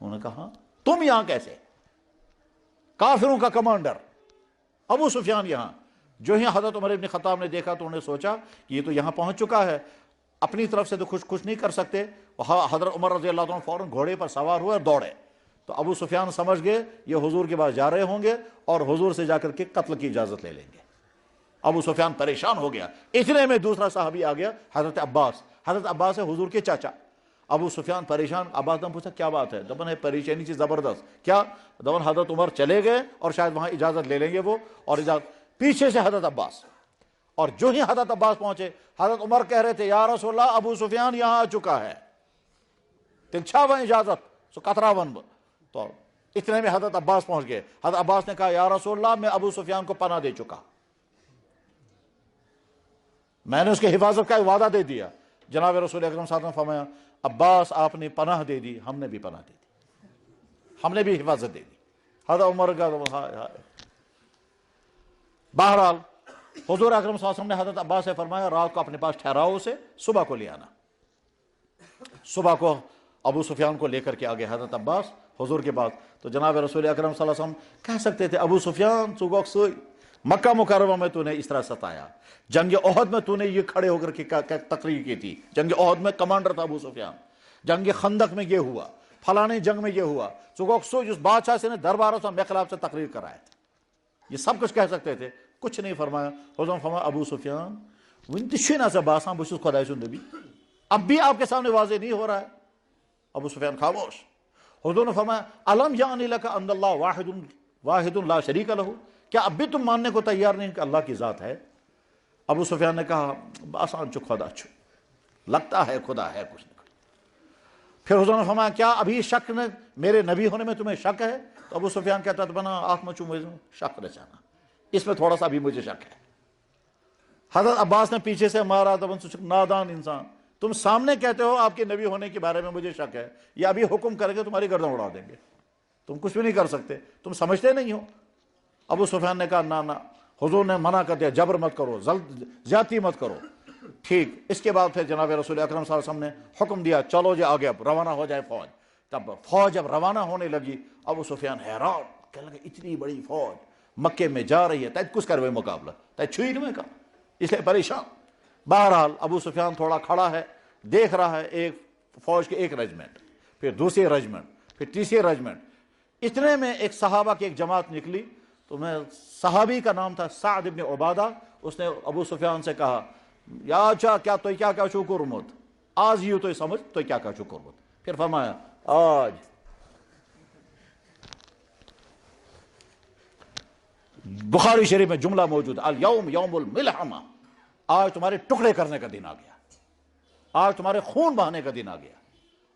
انہوں نے کہا تم یہاں کیسے؟ کافروں کا کمانڈر ابو سفیان یہاں۔ جو ہی حضرت عمر ابن خطاب نے دیکھا تو انہوں نے سوچا کہ یہ تو یہاں پہنچ چکا ہے، اپنی طرف سے تو کچھ نہیں کر سکتے۔ حضرت عمر رضی اللہ عنہ فوراً گھوڑے پر سوار ہوئے اور دوڑے۔ تو ابو سفیان سمجھ گئے یہ حضور کے پاس جا رہے ہوں گے اور حضور سے جا کر کے قتل کی اجازت لے لیں گے۔ ابو سفیان پریشان ہو گیا۔ اتنے میں دوسرا صحابی آ گیا، حضرت عباس۔ حضرت عباس ہے حضور کے چاچا۔ ابو سفیان پریشان، عباس نے پوچھا کیا بات ہے؟ دبن ہے پریشانی چیز زبردست، کیا؟ دبن حضرت عمر چلے گئے اور شاید وہاں اجازت لے لیں گے وہ، اور پیچھے سے حضرت عباس۔ اور جو ہی حضرت عباس پہنچے، حضرت عمر کہہ رہے تھے یا رسول اللہ ابو سفیان یہاں آ چکا ہے، تلچھا اجازت سو قطرہ ون۔ تو اتنے میں حضرت عباس پہنچ گئے۔ حضرت عباس نے کہا یا رسول اللہ میں ابو سفیان کو پناہ دے چکا، میں نے اس کی حفاظت کا وعدہ دے دیا۔ جناب رسول اکرم صلی اللہ علیہ وسلم نے فرمایا عباس آپ نے پناہ دے دی، ہم نے بھی پناہ دے دی، ہم نے بھی حفاظت دے دی۔ حضرت عمر کا بہرحال حضور اکرم صلی اللہ علیہ وسلم نے حضرت عباس سے فرمایا رات کو اپنے پاس ٹھہراؤ اسے، صبح کو لے آنا۔ صبح کو ابو سفیان کو لے کر کے آگے حضرت عباس حضور کے پاس۔ تو جناب رسول اکرم صلی اللہ علیہ وسلم کہہ سکتے تھے ابو سفیان مکہ مکرمہ میں تو نے اس طرح ستایا، جنگ احد میں تو نے یہ کھڑے ہو کر کے تقریر کی تھی، جنگ احد میں کمانڈر تھا ابو سفیان، جنگ خندق میں یہ ہوا، فلانے جنگ میں یہ ہوا، جس بادشاہ سے نے درباروں سے میرے خلاف سے تقریر کرائے تھے، یہ سب کچھ کہہ سکتے تھے، کچھ نہیں فرمایا۔ حضور فرمایا ابو سفیان ونتشینا سے باساں بشس خدای سن نبی، اب بھی آپ کے سامنے واضح نہیں ہو رہا ہے۔ ابو سفیان خاموش۔ حضور نے فرمایا الم یعنی لک ان اللہ واحد لا شریک لہ، کیا اب بھی تم ماننے کو تیار نہیں کہ اللہ کی ذات ہے؟ ابو سفیان نے کہا آسان چو خدا چھو، لگتا ہے خدا ہے کچھ نہیں۔ پھر حضور نے فرمایا کیا ابھی شک نے میرے نبی ہونے میں تمہیں شک ہے؟ تو ابو سفیان کہتا تھا بنا آنکھ میں چوں شک رچانا، اس میں تھوڑا سا بھی مجھے شک ہے۔ حضرت عباس نے پیچھے سے مارا تو نادان انسان، تم سامنے کہتے ہو آپ کے نبی ہونے کے بارے میں مجھے شک ہے، یہ ابھی حکم کریں گے تمہاری گردن اڑا دیں گے، تم کچھ بھی نہیں کر سکتے، تم سمجھتے نہیں ہو۔ ابو سفیان نے کہا نہ حضور نے منع کر دیا، جبر مت کرو، زیادتی مت کرو۔ ٹھیک، اس کے بعد پھر جناب رسول اکرم صلی اللہ علیہ وسلم نے حکم دیا چلو جی آگے اب روانہ ہو جائے فوج۔ تب فوج جب روانہ ہونے لگی ابو سفیان حیران، کہنے لگا اتنی بڑی فوج مکے میں جا رہی ہے، تیج کچھ کروے مقابلہ، تیج چھوئی نہیں کا، اس لیے پریشان۔ بہرحال ابو سفیان تھوڑا کھڑا ہے، دیکھ رہا ہے ایک فوج کے ایک رجمنٹ، پھر دوسری رجمنٹ، پھر تیسری رجمنٹ۔ اتنے میں ایک صحابہ کی ایک جماعت نکلی، تو میں صحابی کا نام تھا سعد ابن عبادہ، اس نے ابو سفیان سے کہا یا اچھا کیا تو کیا چھو کرمت، آج یوں تو سمجھ تو کیا چھو کرمت۔ پھر فرمایا آج بخاری شریف میں جملہ موجود ہے الیوم یوم الملحمہ، آج تمہارے ٹکڑے کرنے کا دن آ گیا، آج تمہارے خون بہانے کا دن آ گیا،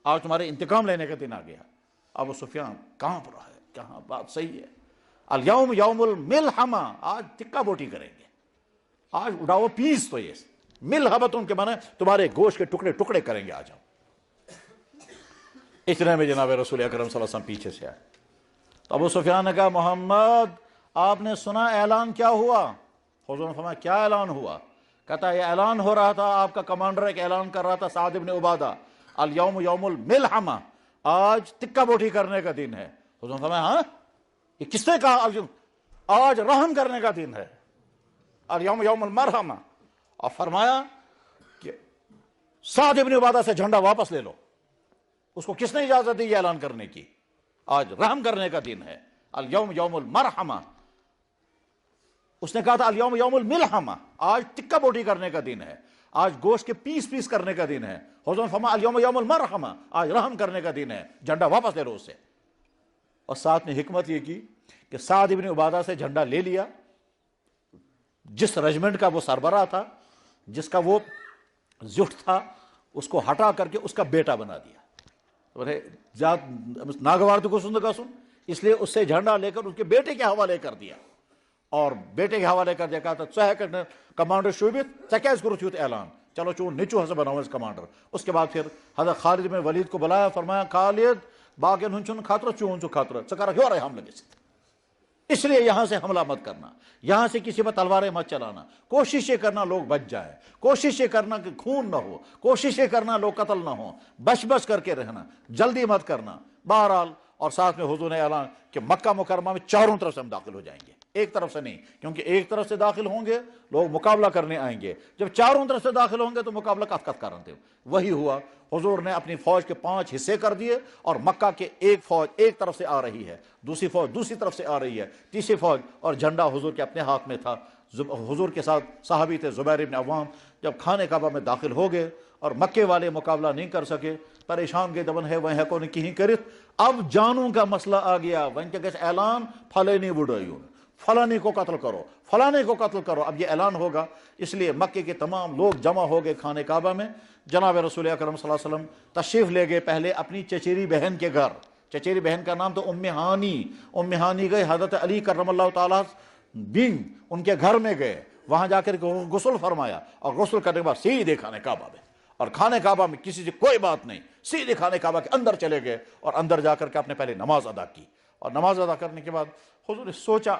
آج تمہارے انتقام لینے کا دن آ گیا۔ ابو سفیان کانپ رہا ہے، کہاں بات صحیح ہے، الیوم یوم الملحمہ، آج ٹکا بوٹی کریں گے، آج اڑاؤ پیس، تو یہ ملحمت ان کے معنی تمہارے گوشت کے ٹکڑے ٹکڑے کریں گے، آ جاؤ۔ اتنے میں جناب رسول اکرم صلی اللہ علیہ وسلم پیچھے سے آئے، تو ابو سفیان نے کہا محمد آپ نے سنا اعلان کیا ہوا؟ حضور نے فرمایا کیا اعلان ہوا؟ کہتا یہ اعلان ہو رہا تھا، آپ کا کمانڈر ایک اعلان کر رہا تھا سعد ابن عبادہ، الیوم یوم الملحمہ، آج ٹکا بوٹی کرنے کا دن ہے۔ حضور نے فرمایا ہاں یہ کس نے کہا؟ آج رحم کرنے کا دن ہے، الیوم یوم المرحمہ۔ اور فرمایا کہ سعد ابن عبادہ سے جھنڈا واپس لے لو، اس کو کس نے اجازت دی یہ اعلان کرنے کی؟ آج رحم کرنے کا دن ہے، الیوم یوم المرحمہ۔ اس نے کہا تھا الیوم یوم الملحمہ، آج ٹکا بوٹی کرنے کا دن ہے، آج گوشت کے پیس پیس کرنے کا دن ہے۔ حضور نے فرمایا الیوم یوم المرحمہ، آج رحم کرنے کا دن ہے، جھنڈا واپس لے لو اس سے۔ اور ساتھ نے حکمت یہ کی کہ سعد ابن عبادہ سے جھنڈا لے لیا، جس رجمنٹ کا وہ سربراہ تھا، جس کا وہ زٹ تھا، اس کو ہٹا کر کے اس کا بیٹا بنا دیا، ناگوار تو کو سن کا سن، اس لیے اس سے جھنڈا لے کر اس کے بیٹے کے حوالے کر دیا، اور بیٹے کے حوالے کر دیا، کہا تھا کمانڈر شعبت چکیز کرو چھوت اعلان، چلو چون نیچو ہسے بناؤ اس کمانڈر۔ اس کے بعد پھر حضرت خالد بن ولید کو بلایا، فرمایا خالد باقی ہن چھن خطرہ چون چھو خطرہ ژٕ کر ہیورے حملہ گژھِتھ، اس لیے یہاں سے حملہ مت کرنا، یہاں سے کسی پر تلواریں مت چلانا، کوشش یہ کرنا لوگ بچ جائیں، کوشش یہ کرنا کہ خون نہ ہو، کوشش یہ کرنا لوگ قتل نہ ہوں، بچ بچ کر کے رہنا، جلدی مت کرنا۔ بہرحال، اور ساتھ میں حضور نے اعلان کہ مکہ مکرمہ میں چاروں طرف سے ہم داخل ہو جائیں گے، ایک طرف سے نہیں، کیونکہ ایک طرف سے داخل ہوں گے لوگ مقابلہ کرنے آئیں گے، جب چاروں طرف سے داخل ہوں گے تو مقابلہ کت کت کریں تھے۔ وہی ہوا، حضور نے اپنی فوج کے 5 حصے کر دیے، اور مکہ کے ایک فوج ایک طرف سے آ رہی ہے، دوسری فوج دوسری طرف سے آ رہی ہے، تیسری فوج، اور جھنڈا حضور کے اپنے ہاتھ میں تھا۔ حضور کے ساتھ صحابی تھے زبیر بن عوام، جب خانہ کعبہ میں داخل ہو گئے اور مکے والے مقابلہ نہیں کر سکے، پریشان گئے، دبن ہے وہ ہے کو نہیں کرت، اب جانوں کا مسئلہ آ گیا، ون کے اعلان پھلینی وڈائیوں، فلانے کو قتل کرو، فلانے کو قتل کرو، اب یہ اعلان ہوگا۔ اس لیے مکے کے تمام لوگ جمع ہو گئے خانہ کعبہ میں۔ جناب رسول اکرم صلی اللہ علیہ وسلم تشریف لے گئے پہلے اپنی چچیری بہن کے گھر، چچیری بہن کا نام تو ام ہانی گئے، حضرت علی کرم اللہ تعالیٰ بین ان کے گھر میں گئے، وہاں جا کر غسل فرمایا، اور غسل کرنے کے بعد سیدھے خانہ کعبہ میں، اور خانہ کعبہ میں کسی سے کوئی بات نہیں، سیدھے خانہ کعبہ کے اندر چلے گئے، اور اندر جا کر کے اپنے پہلے نماز ادا کی، اور نماز ادا کرنے کے بعد حضور نے سوچا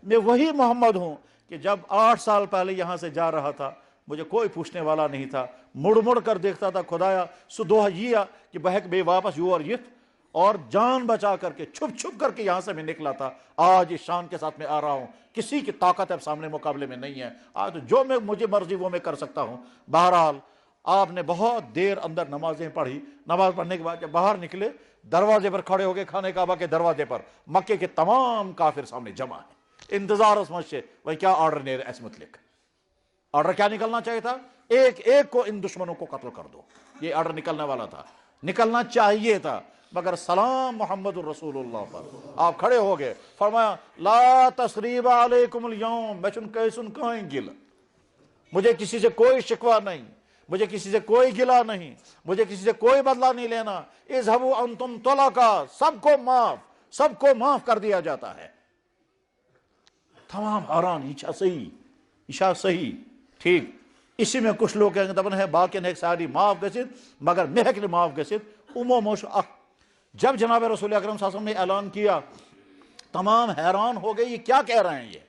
میں وہی محمد ہوں کہ جب 8 سال پہلے یہاں سے جا رہا تھا مجھے کوئی پوچھنے والا نہیں تھا، مڑ مڑ کر دیکھتا تھا خدایا سو دو یہ کہ بہک بے واپس یو اور یت، اور جان بچا کر کے چھپ چھپ کر کے یہاں سے میں نکلا تھا، آج اس شان کے ساتھ میں آ رہا ہوں، کسی کی طاقت اب سامنے مقابلے میں نہیں ہے، آج جو میں مجھے مرضی وہ میں کر سکتا ہوں۔ بہرحال آپ نے بہت دیر اندر نمازیں پڑھی، نماز پڑھنے کے بعد جب باہر نکلے دروازے پر کھڑے ہو گئے، خانہ کعبہ کے دروازے پر مکے کے تمام کافر سامنے جمع ہیں، انتظار اس مجھ سے وہ کیا آرڈر نہیں اس متعلق، آرڈر کیا نکلنا چاہیے تھا، ایک ایک کو ان دشمنوں کو قتل کر دو، یہ آرڈر نکلنے والا تھا، نکلنا چاہیے تھا، مگر سلام محمد الرسول اللہ پر آپ کھڑے ہو گئے، فرمایا لا تثریب علیکم اليوم، میں چن کیسن کہیں گل، مجھے کسی سے کوئی شکوہ نہیں، مجھے کسی سے کوئی گلہ نہیں، مجھے کسی سے کوئی بدلہ نہیں لینا، اذهبوا انتم طلقاء، سب کو معاف کر دیا جاتا ہے۔ تمام حیران، عشاء صحیح ٹھیک، اسی میں کچھ لوگ کہیں گے دبن ہے باقین ایک ساری معاف گژھت مگر مہک نے معاف گژھت، موش جب جناب رسول اکرم صلی اللہ علیہ وسلم نے اعلان کیا تمام حیران ہو گئے، یہ کیا کہہ رہے ہیں،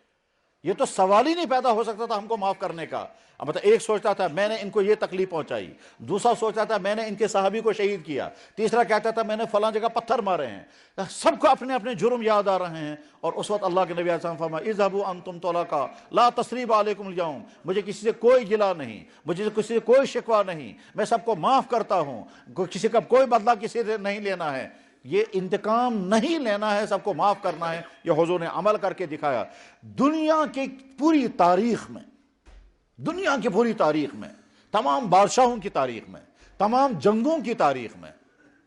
یہ تو سوال ہی نہیں پیدا ہو سکتا تھا ہم کو معاف کرنے کا۔ مطلب ایک سوچتا تھا میں نے ان کو یہ تکلیف پہنچائی، دوسرا سوچتا تھا میں نے ان کے صحابی کو شہید کیا، تیسرا کہتا تھا میں نے فلاں جگہ پتھر مارے ہیں، سب کو اپنے اپنے جرم یاد آ رہے ہیں، اور اس وقت اللہ کے نبی علیہ السلام فرمایا اذهبوا انتم طلقاء لا تثریب علیکم اليوم، مجھے کسی سے کوئی گلہ نہیں، مجھے کسی سے کوئی شکوہ نہیں، میں سب کو معاف کرتا ہوں، کسی کا کوئی بدلہ کسی سے نہیں لینا ہے، یہ انتقام نہیں لینا ہے، سب کو معاف کرنا ہے، یہ حضور نے عمل کر کے دکھایا۔ دنیا کی پوری تاریخ میں تمام بادشاہوں کی تاریخ میں، تمام جنگوں کی تاریخ میں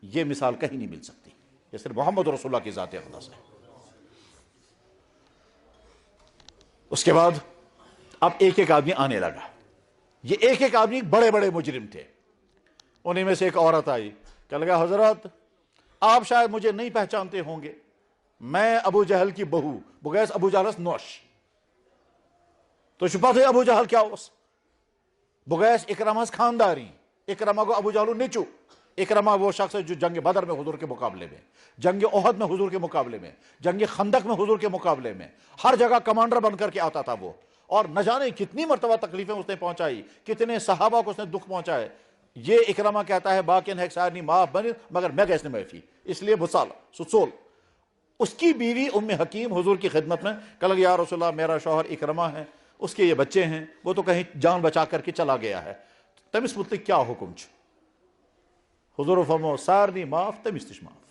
یہ مثال کہیں نہیں مل سکتی، یہ صرف محمد رسول اللہ کی ذات اقدس ہے۔ اس کے بعد اب ایک ایک آدمی آنے لگا، یہ ایک ایک آدمی بڑے بڑے مجرم تھے، انہیں میں سے ایک عورت آئی، کہنے لگا حضرت آپ شاید مجھے نہیں پہچانتے ہوں گے، میں ابو جہل کی بہو بغیس ابو جہلس نوش، تو شپا تھے ابو جہل کیا اس بغیس اکرمہ خانداری، اکرمہ کو ابو جہل نیچو، اکرمہ وہ شخص ہے جو جنگ بدر میں حضور کے مقابلے میں، جنگ احد میں حضور کے مقابلے میں، جنگ خندق میں حضور کے مقابلے میں ہر جگہ کمانڈر بن کر کے آتا تھا وہ، اور نہ جانے کتنی مرتبہ تکلیفیں اس نے پہنچائی، کتنے صحابہ کو اس نے دکھ پہنچائے۔ یہ اکرمہ کہتا ہے باقین ہے سارنی معاف بنی مگر میں گیس نے معافی، اس لیے بسال سسول۔ اس کی بیوی ام حکیم حضور کی خدمت میں کہ لگا یا رسول اللہ میرا شوہر اکرمہ ہے، اس کے یہ بچے ہیں، وہ تو کہیں جان بچا کر کے چلا گیا ہے، تمس متعلق کیا حکم چھ؟ حضور فرمو سارنی معاف تمس تش معاف۔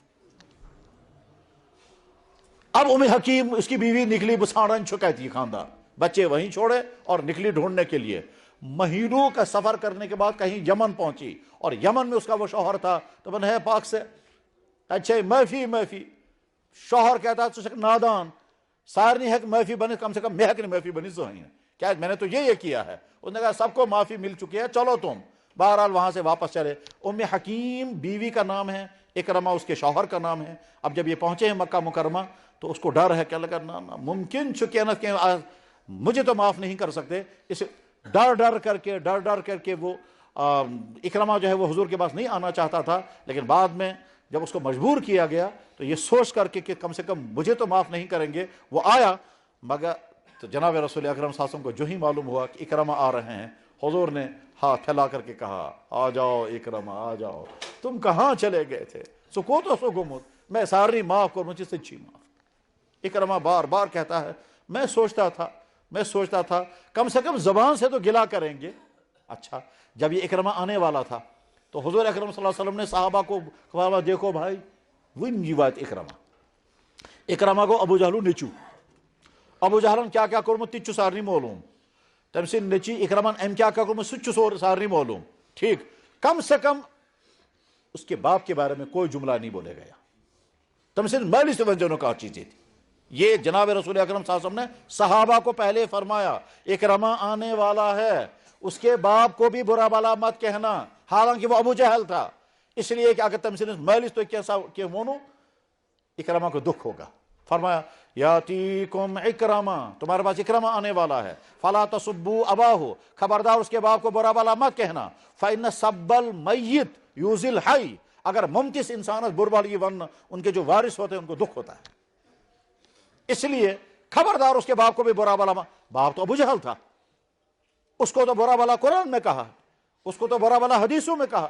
اب ام حکیم اس کی بیوی نکلی بساڑن چھکیتی خاندان، بچے وہیں چھوڑے اور نکلی ڈھونڈنے کے لیے، مہینوں کا سفر کرنے کے بعد کہیں یمن پہنچی، اور یمن میں اس کا وہ شوہر تھا تو بن ہے پاک سے اچھا معافی، شوہر کہتا ہے نادان سارنی ہے کہ معافی بنے، کم سے کم میں کہ معافی بنی زہین، کیا میں نے تو یہ کیا ہے، اس نے کہا سب کو معافی مل چکی ہے چلو تم، بہرحال وہاں سے واپس چلے۔ ام حکیم بیوی کا نام ہے، اکرمہ اس کے شوہر کا نام ہے۔ اب جب یہ پہنچے ہیں مکہ مکرمہ تو اس کو ڈر ہے، کیا لگا نا ممکن چکے نا کہ مجھے تو معاف نہیں کر سکتے، اس ڈر کر کے وہ اکرمہ جو ہے وہ حضور کے پاس نہیں آنا چاہتا تھا، لیکن بعد میں جب اس کو مجبور کیا گیا تو یہ سوچ کر کے کہ کم سے کم مجھے تو معاف نہیں کریں گے، وہ آیا، مگر تو جناب رسول اکرم صلی اللہ علیہ وسلم کو جو ہی معلوم ہوا کہ اکرمہ آ رہے ہیں، حضور نے ہاتھ پھیلا کر کے کہا آ جاؤ اکرمہ آ جاؤ، تم کہاں چلے گئے تھے، سکو تو سو گمت میں ساری معاف کروں، مجھ سے چھی معاف۔ اکرمہ بار بار کہتا ہے میں سوچتا تھا کم سے کم زبان سے تو گلا کریں گے۔ اچھا، جب یہ اکرمہ آنے والا تھا تو حضور اکرم صلی اللہ علیہ وسلم نے صحابہ کو کہا دیکھو بھائی ون جیوات اکرمہ کو ابو جہل نیچو ابو جہلن کیا کورمت تہ سارنی معلوم، تم سے نیچی اکرمن ام کیا کورمت سہ سارنی معلوم، ٹھیک، کم سے کم اس کے باپ کے بارے میں کوئی جملہ نہیں بولے گیا، تم سے مالس ونجنو کا چیزیں تھی۔ یہ جناب رسول اکرم صلی اللہ علیہ وسلم نے صحابہ کو پہلے فرمایا اکرمہ آنے والا ہے، اس کے باپ کو بھی برا بلا مت کہنا، حالانکہ وہ ابو جہل تھا، اس لیے کہ اگر تم سے مالس تو کیسا کہ مونو اکرمہ کو دکھ ہوگا۔ فرمایا یاتیکم اکرمہ، تمہارے پاس اکرمہ آنے والا ہے، فلا تسبوا اباہ، خبردار اس کے باپ کو برا بلا مت کہنا، فإن سب المیت یؤذی الحی، اگر ممتس انسان بربالی ون ان کے جو وارث ہوتے ہیں ان کو دکھ ہوتا ہے، اس لیے خبردار اس کے باپ کو بھی برا بلا باپ تو ابو جہل تھا، اس کو تو برا بلا قرآن میں کہا، اس کو تو برا بلا حدیثوں میں کہا،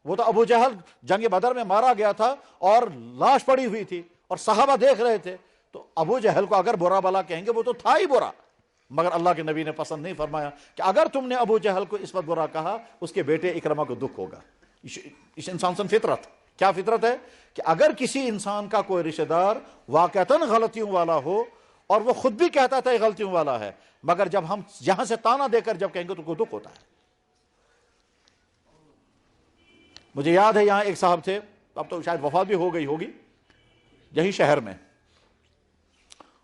وہ تو ابو جہل جنگ بدر میں مارا گیا تھا اور لاش پڑی ہوئی تھی اور صحابہ دیکھ رہے تھے، تو ابو جہل کو اگر برا بلا کہیں گے وہ تو تھا ہی برا، مگر اللہ کے نبی نے پسند نہیں فرمایا کہ اگر تم نے ابو جہل کو اس وقت برا کہا اس کے بیٹے اکرمہ کو دکھ ہوگا۔ اس انسان سے فطرت کیا فطرت ہے کہ اگر کسی انسان کا کوئی رشتہ دار واقعتاً غلطیوں والا ہو اور وہ خود بھی کہتا تھا غلطیوں والا ہے، مگر جب ہم یہاں سے تانا دے کر جب کہیں گے تو کو دکھ ہوتا ہے۔ مجھے یاد ہے یہاں ایک صاحب تھے، اب تو شاید وفات بھی ہو گئی ہوگی، یہی شہر میں،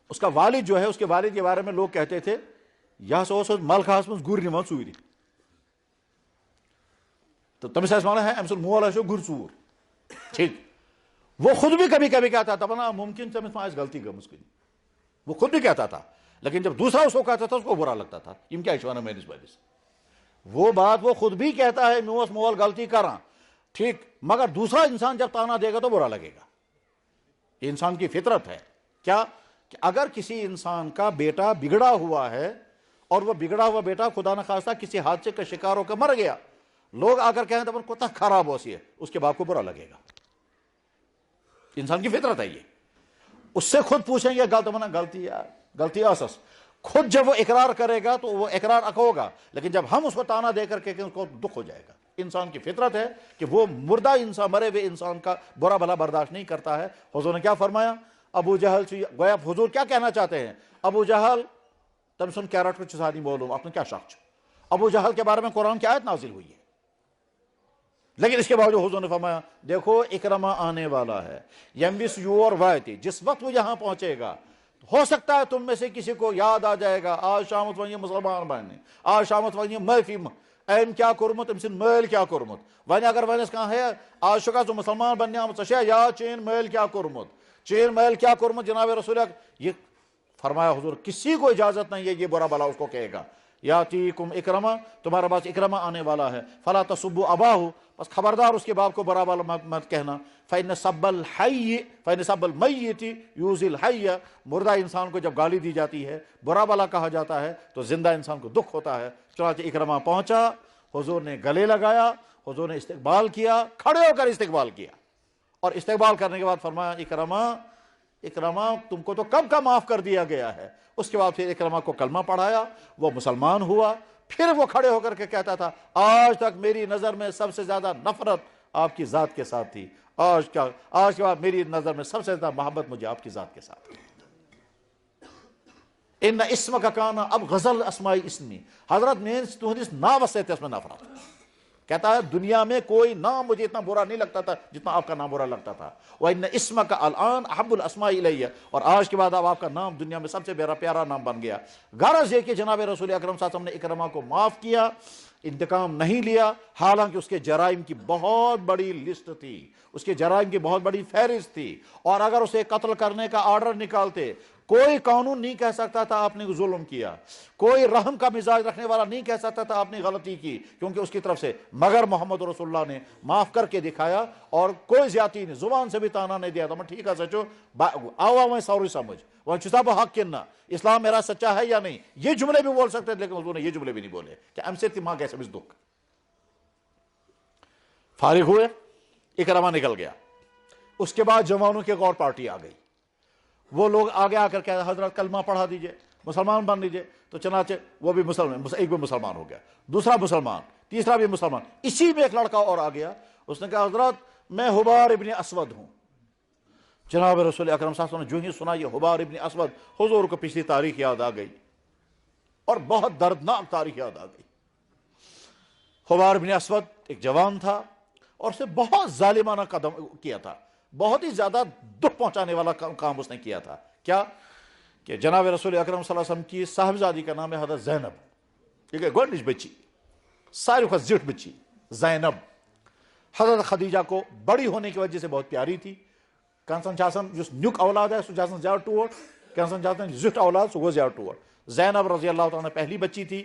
اس کا والد جو ہے، اس کے والد کے بارے میں لوگ کہتے تھے یہ سا مل خاص من گر نمان ژوٗرِ، تو تمس مانا ہے ام سن مول آسو گر ژوٗر، ٹھیک، وہ خود بھی کبھی کبھی کہتا تھا بنا ممکن تمس ما آسہِ غلطی گٔمٕژ کُنہِ، وہ خود بھی کہتا تھا، لیکن جب دوسرا اس کو کہتا تھا اس کو برا لگتا تھا، یم کیا ونان میٲنِس بٲیِس، وہ بات وہ خود بھی کہتا ہے مے اوس مول غلطی کران، ٹھیک، مگر دوسرا انسان جب تانا دے گا تو برا لگے گا۔ یہ انسان کی فطرت ہے، کیا کہ اگر کسی انسان کا بیٹا بگڑا ہوا ہے اور وہ بگڑا ہوا بیٹا خدا نخواستہ کسی حادثے کا شکار ہو کر مر گیا، لوگ آ کر کہیں تو کتا خراب ہو سی ہے، اس کے باپ کو برا لگے گا، انسان کی فطرت ہے یہ۔ اس سے خود پوچھیں گے غلط منا غلطی یار غلطی آسس، خود جب وہ اقرار کرے گا تو وہ اقرار ہوگا، لیکن جب ہم اس کو تانا دے کر کے اس کو دکھ ہو جائے گا۔ انسان کی فطرت ہے کہ وہ مردہ انسان، مرے ہوئے انسان کا برا بھلا برداشت نہیں کرتا ہے۔ حضور نے کیا فرمایا؟ ابو جہل سے گویا حضور کیا کہنا چاہتے ہیں؟ ابو جہل تم سن کیا رٹ کو چھ معلوم، آپ نے کیا شک؟ ابو جہل کے بارے میں قرآن کی آیت نازل ہوئی ہے، لیکن اس کے باوجود حضور نے فرمایا دیکھو اکرمہ آنے والا ہے، یمبس یور وایتی، جس وقت وہ یہاں پہنچے گا ہو سکتا ہے تم میں سے کسی کو یاد آ جائے گا آج شامت ون مسلمان بننے، آج شامت ون معافی ایم کیا کورمت ام سن مل کیا کورمت، ون اگر ونس کہاں ہے آج شکا ژٕ مسلمان بننے آمت ژےٚ یا چین مل کیا کورمت، چین مل کیا کورمت، جناب رسول یہ فرمایا حضور کسی کو اجازت نہیں ہے یہ برا بلا اس کو کہے گا۔ یاتیکم اکرمہ، تمہارے پاس اکرمہ آنے والا ہے، فلا تسبوا اباہ، بس خبردار اس کے باپ کو برا بلا مت کہنا، فإن سب المیت یؤذی الحی، مردہ انسان کو جب گالی دی جاتی ہے، برا بلا کہا جاتا ہے تو زندہ انسان کو دکھ ہوتا ہے۔ چنانچہ اکرمہ پہنچا، حضور نے گلے لگایا، حضور نے استقبال کیا، کھڑے ہو کر استقبال کیا، اور استقبال کرنے کے بعد فرمایا اکرمہ تم کو تو کب کا معاف کر دیا گیا ہے۔ اس کے بعد پھر اکرمہ کو کلمہ پڑھایا، وہ مسلمان ہوا، پھر وہ کھڑے ہو کر کے کہتا تھا آج تک میری نظر میں سب سے زیادہ نفرت آپ کی ذات کے ساتھ تھی، آج کے بعد میری نظر میں سب سے زیادہ محبت مجھے آپ کی ذات کے ساتھ ہے۔ ان اسمک کان اب غزل اسماء اسمی، حضرت میں تہندس ناوس سے اس میں نفرت، کہتا ہے دنیا میں کوئی نام مجھے اتنا برا نہیں لگتا تھا جتنا آپ کا نام برا لگتا تھا، وَإِنَّ اسمک الآن احب الاسماء الیہ، اور آج کے بعد اب آپ کا نام دنیا میں سب سے پیارا نام بن گیا۔ غرض یہ کہ جناب رسول اکرم صلی اللہ علیہ وسلم نے اکرمہ کو معاف کیا، انتقام نہیں لیا، حالانکہ اس کے جرائم کی بہت بڑی لسٹ تھی، اس کے جرائم کی بہت بڑی فہرست تھی، اور اگر اسے قتل کرنے کا آرڈر نکالتے، کوئی قانون نہیں کہہ سکتا تھا آپ نے ظلم کیا، کوئی رحم کا مزاج رکھنے والا نہیں کہہ سکتا تھا آپ نے غلطی کی، کیونکہ اس کی طرف سے، مگر محمد رسول اللہ نے معاف کر کے دکھایا، اور کوئی زیادتی نہیں، زبان سے بھی تانا نہیں دیا تھا، ٹھیک ہے سچو آوا میں سوری سمجھ وہ چتا بہ حق کننا، اسلام میرا سچا ہے یا نہیں، یہ جملے بھی بول سکتے تھے، لیکن حضور نے یہ جملے بھی نہیں بولے کہ ام سے ماں کیسے بھی دکھ۔ فارغ ہوئے، اکرمہ نکل گیا، اس کے بعد جوانوں کی ایک اور پارٹی آ گئی، وہ لوگ آگے آ کر کہتے حضرت کلمہ پڑھا دیجئے، مسلمان بن لیجئے، تو چنانچہ وہ بھی مسلمان، ایک بھی مسلمان ہو گیا، دوسرا مسلمان، تیسرا بھی مسلمان، اسی میں ایک لڑکا اور آ گیا، اس نے کہا حضرت میں حبار ابن اسود ہوں۔ جناب رسول اکرم صلی اللہ علیہ وسلم نے جو ہی سنا یہ حبار ابن اسود، حضور کو پچھلی تاریخ یاد آ گئی، اور بہت دردناک تاریخ یاد آ گئی۔ حبار ابن اسود ایک جوان تھا، اور اسے بہت ظالمانہ قدم کیا تھا، بہت ہی زیادہ دکھ پہنچانے والا کام اس نے کیا تھا۔ کیا کہ جناب رسول اکرم صلی اللہ علیہ وسلم کی صاحبزادی کا نام ہے حضرت زینب، یہ گۄڈنِچ بچی، ساروی کھۄتہٕ زِٹھ بچی زینب، حضرت خدیجہ کو بڑی ہونے کی وجہ سے بہت پیاری تھی۔ کینٛژن چھِ آسان یُس نیُک اولاد ہے سُہ چھُ آسان زیادٕ ٹوٹھ، کینٛژن چھِ آسان زِٹھ اولاد سُہ گوٚو زیادٕ ٹوٹھ۔ زینب رضی اللہ تعالیٰ پہلی بچی تھی،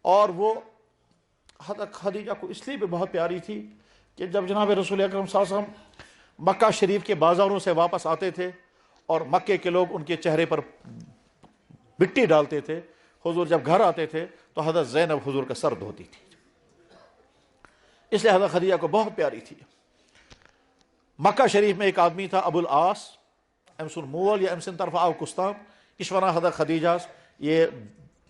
اور وہ حضرت خدیجہ کو اس لیے بھی بہت پیاری تھی کہ جب جناب رسول اکرم صلی اللہ علیہ وسلم مکہ شریف کے بازاروں سے واپس آتے تھے اور مکے کے لوگ ان کے چہرے پر مٹی ڈالتے تھے، حضور جب گھر آتے تھے تو حضرت زینب حضور کا سر دھوتی تھی، اس لیے حضرت خدیجہ کو بہت پیاری تھی۔ مکہ شریف میں ایک آدمی تھا ابو العاص، امسن مول یا امسن طرف آو کستان، اس ونا حضرت خدیجہ یہ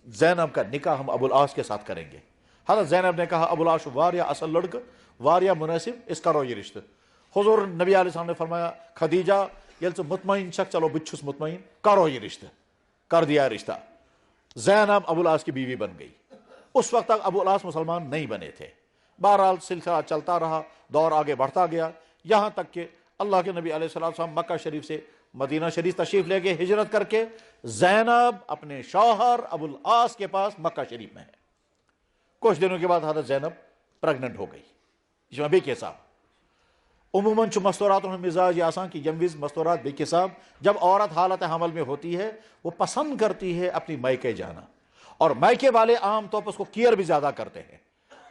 زینب کا نکاح ہم ابو العاص کے ساتھ کریں گے۔ حضرت زینب نے کہا ابو العاص واریہ اصل لڑکہ، واریہ مناسب، اس کرو یہ رشتہ۔ حضور نبی علیہ السلام نے فرمایا خدیجہ یل مطمئن چھک چلو بت چھس مطمئن، کرو یہ رشتہ، کر دیا رشتہ۔ زینب ابو العاص کی بیوی بن گئی۔ اس وقت تک ابو العاص مسلمان نہیں بنے تھے، بہرحال سلسلہ چلتا رہا، دور آگے بڑھتا گیا، یہاں تک کہ اللہ کے نبی علیہ السلام مکہ شریف سے مدینہ شریف تشریف لے کے ہجرت کر کے زینب اپنے شوہر ابو العاص کے پاس مکہ شریف میں ہے۔ کچھ دنوں کے بعد حضرت زینب پریگننٹ ہو گئی، اس میں بیک حساب عموماً مستورات مزاج یہ آسان کہ یم وز مستورات بیک حساب، جب عورت حالت حمل میں ہوتی ہے وہ پسند کرتی ہے اپنی مائکے جانا، اور مائکے والے عام طور پر اس کو کیئر بھی زیادہ کرتے ہیں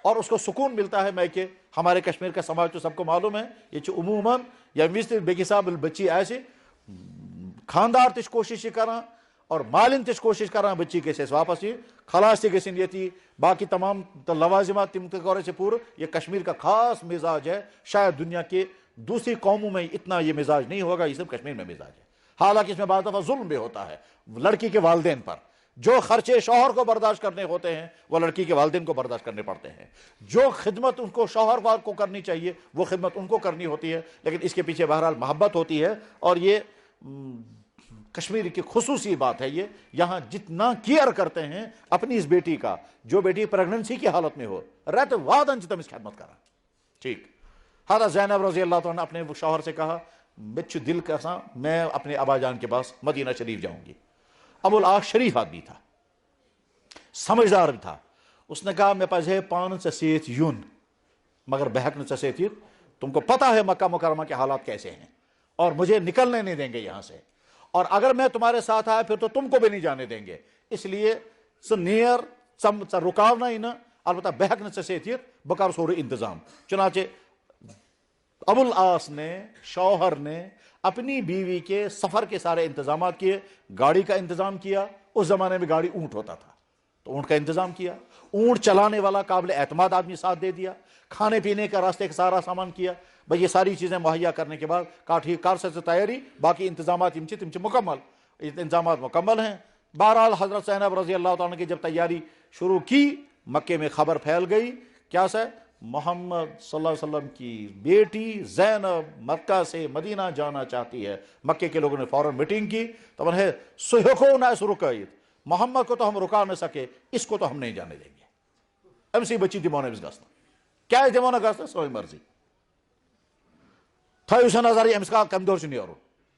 اور اس کو سکون ملتا ہے مائکے۔ ہمارے کشمیر کا سماج تو سب کو معلوم ہے، یہ عموماً یم وز بیک حساب بچی ایسے خاندار تش کوشش کران اور مالن تش کوشش کران بچی گھس واپس یہ خلاص تہ گھن یہ باقی تمام لوازمات تم تہ پور۔ یہ کشمیر کا خاص مزاج ہے، شاید دنیا کے دوسری قوموں میں اتنا یہ مزاج نہیں ہوگا، یہ سب کشمیر میں مزاج ہے۔ حالانکہ اس میں بعض دفعہ ظلم بھی ہوتا ہے لڑکی کے والدین پر، جو خرچے شوہر کو برداشت کرنے ہوتے ہیں وہ لڑکی کے والدین کو برداشت کرنے پڑتے ہیں، جو خدمت ان کو شوہر کو کرنی چاہیے وہ خدمت ان کو کرنی ہوتی ہے، لیکن اس کے پیچھے بہرحال محبت ہوتی ہے۔ اور یہ کشمیر کی خصوصی بات ہے، یہ یہاں جتنا کیئر کرتے ہیں اپنی اس بیٹی کا، جو بیٹی پریگننسی کی حالت میں ہو رہتے وادن تم اس خدمت کرا ٹھیک۔ حضرت زینب رضی اللہ تعالیٰ نے اپنے شوہر سے کہا بچ دل کیسا میں اپنے ابا جان کے پاس مدینہ شریف جاؤں گی۔ ابو العاص شریف آدمی تھا، سمجھدار بھی تھا، اس نے کہا میں پزے پان ثیت یون مگر بہک نہ ثیت یہ، تم کو پتہ ہے مکہ مکرمہ کے حالات کیسے ہیں اور مجھے نکلنے نہیں دیں گے یہاں سے، اور اگر میں تمہارے ساتھ آیا پھر تو تم کو بھی نہیں جانے دیں گے، اس لیے نیر رکاونا ہی نہ، البتہ بہک نہ ثیت یہ بہ کر سورے انتظام۔ چنانچہ ابو العاص نے، شوہر نے اپنی بیوی کے سفر کے سارے انتظامات کیے، گاڑی کا انتظام کیا، اس زمانے میں گاڑی اونٹ ہوتا تھا تو اونٹ کا انتظام کیا، اونٹ چلانے والا قابل اعتماد آدمی ساتھ دے دیا، کھانے پینے کا راستے کا سارا سامان کیا، بھئی یہ ساری چیزیں مہیا کرنے کے بعد کہا ٹھیک کار سے تیاری، باقی انتظامات تم مکمل، انتظامات مکمل ہیں۔ بہرحال حضرت زینب رضی اللہ تعالیٰ کی جب تیاری شروع کی، مکے میں خبر پھیل گئی، کیا سے محمد صلی اللہ علیہ وسلم کی بیٹی زینب مکہ سے مدینہ جانا چاہتی ہے۔ مکے کے لوگوں نے فوراً میٹنگ کی، تو انہیں سہکو نہ رکائیت، محمد کو تو ہم رکا نہ سکے، اس کو تو ہم نہیں جانے دیں گے۔ ایم سی بچی دمونے بس گستا کیا دمونا گستا سوئی مرضی تھا اسے نظر امس کا کم دور چنی اور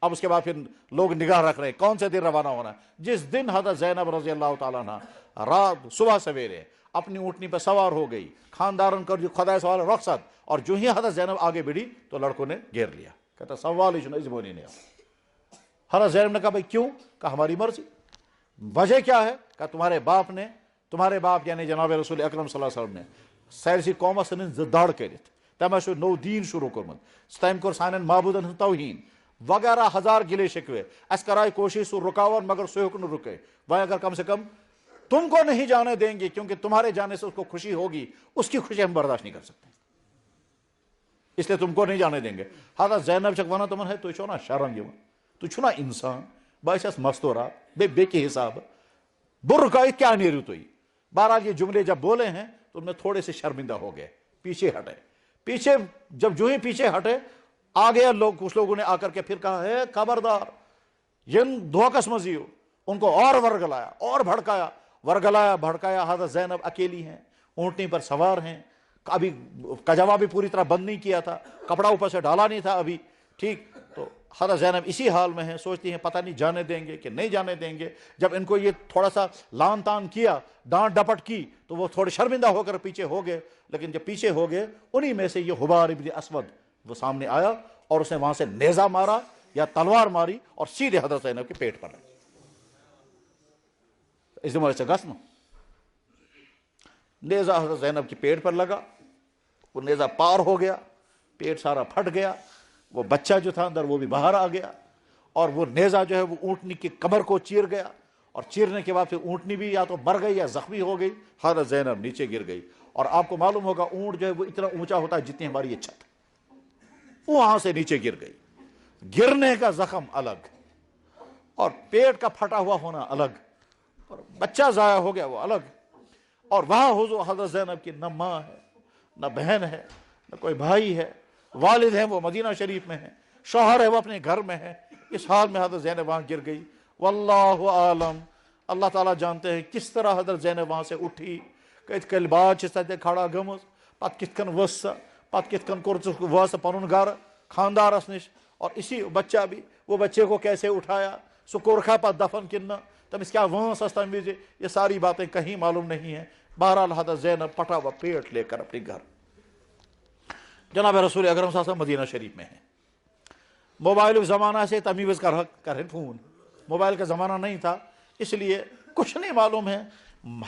اب اس کے بعد پھر لوگ نگاہ رکھ رہے ہیں کون سے دن روانہ ہونا ہے۔ جس دن حضرت زینب رضی اللہ تعالیٰ عنہ رات صبح سویرے اپنی اونٹنی پر سوار ہو گئی، خاندارن کر جو خدا سوال رخصت، اور جو ہی حضرت زینب آگے بڑھی تو لڑکوں نے گھیر لیا، کہتا سوال ہی اس بونی نہیں حضرت زینب نے کہا بھائی کیوں؟ کہا ہماری مرضی۔ وجہ کیا ہے؟ کہا تمہارے باپ یعنی جناب رسول اکرم صلی اللہ علیہ وسلم نے سارسی قومس دڑ کرت تمہیں نو دین شروع کورمت تم کور سان معبودن ہند توہین وغیرہ ہزار گلے شکوے اس کرائے کوشش سو رکاون مگر سو ہیک نہ رکے وہ اگر کم سے کم تم کو نہیں جانے دیں گے کیونکہ تمہارے جانے سے اس کو خوشی ہوگی، اس کی خوشی ہم برداشت نہیں کر سکتے، اس لیے تم کو نہیں جانے دیں گے۔ حضرت زینب چک ونا تمن ہے تو چھو نا شرم یوان تو چھو نا انسان باعث مستورات بے کے حساب برکائی کیا نیرو تو بہرحال یہ جملے جب بولے ہیں تو ان میں تھوڑے سے شرمندہ ہو گئے، پیچھے ہٹے۔ پیچھے جب جو ہی پیچھے ہٹے آ گیا لوگ، کچھ لوگوں نے آ کر کے پھر کہا ہے خبردار ین دھوکس مزیو، ان کو اور ورگلایا اور بھڑکایا۔ حضرت زینب اکیلی ہیں، اونٹنی پر سوار ہیں، ابھی کجاوا بھی پوری طرح بند نہیں کیا تھا، کپڑا اوپر سے ڈالا نہیں تھا ابھی، ٹھیک۔ تو حضرت زینب اسی حال میں ہیں، سوچتی ہیں پتہ نہیں جانے دیں گے کہ نہیں جانے دیں گے۔ جب ان کو یہ تھوڑا سا لان تان کیا، ڈانٹ ڈپٹ کی، تو وہ تھوڑے شرمندہ ہو کر پیچھے ہو گئے۔ لیکن جب پیچھے ہو گئے انہی میں سے یہ حبار ابن اسود وہ سامنے آیا اور اس نے وہاں سے نیزہ مارا یا تلوار ماری اور سیدھے حضرت زینب کے پیٹ پر لگا۔ اس زمانے سے گسم نیزہ حضرت زینب کے پیٹ پر لگا، وہ نیزہ پار ہو گیا، پیٹ سارا پھٹ گیا، وہ بچہ جو تھا اندر وہ بھی باہر آ گیا، اور وہ نیزہ جو ہے وہ اونٹنی کی کمر کو چیر گیا، اور چیرنے کے بعد پھر اونٹنی بھی یا تو مر گئی یا زخمی ہو گئی، حضرت زینب نیچے گر گئی۔ اور آپ کو معلوم ہوگا اونٹ جو ہے وہ اتنا اونچا ہوتا ہے جتنی ہماری یہ چھت، وہاں سے نیچے گر گئی۔ گرنے کا زخم الگ اور پیٹ کا پھٹا ہوا ہونا الگ، اور بچہ ضائع ہو گیا وہ الگ۔ اور وہاں حضور حضرت زینب کی نہ ماں ہے، نہ بہن ہے، نہ کوئی بھائی ہے، والد ہیں وہ مدینہ شریف میں ہیں، شوہر ہے وہ اپنے گھر میں ہے۔ اس حال میں حضرت زینب وہاں گر گئی۔ واللہ عالم، اللہ تعالیٰ جانتے ہیں کس طرح حضرت زینب وہاں سے اٹھی، کت کل بات سے کھڑا گمز، پت کت کن وس، پت کت کن کور وس پنن گھر خاندارس نش، اور اسی بچہ بھی، وہ بچے کو کیسے اٹھایا، سو کورکھا پت دفن کن تمس کیا وانس اس تم وز، یہ ساری باتیں کہیں معلوم نہیں ہیں۔ بہرحال حضرت زینب پٹا ہوا پیٹ لے کر اپنے گھر، جناب رسول اکرم صلی اللہ علیہ وسلم مدینہ شریف میں ہیں۔ موبائل زمانہ سے تمیز کریں فون، موبائل کا زمانہ نہیں تھا، اس لیے کچھ نہیں معلوم ہے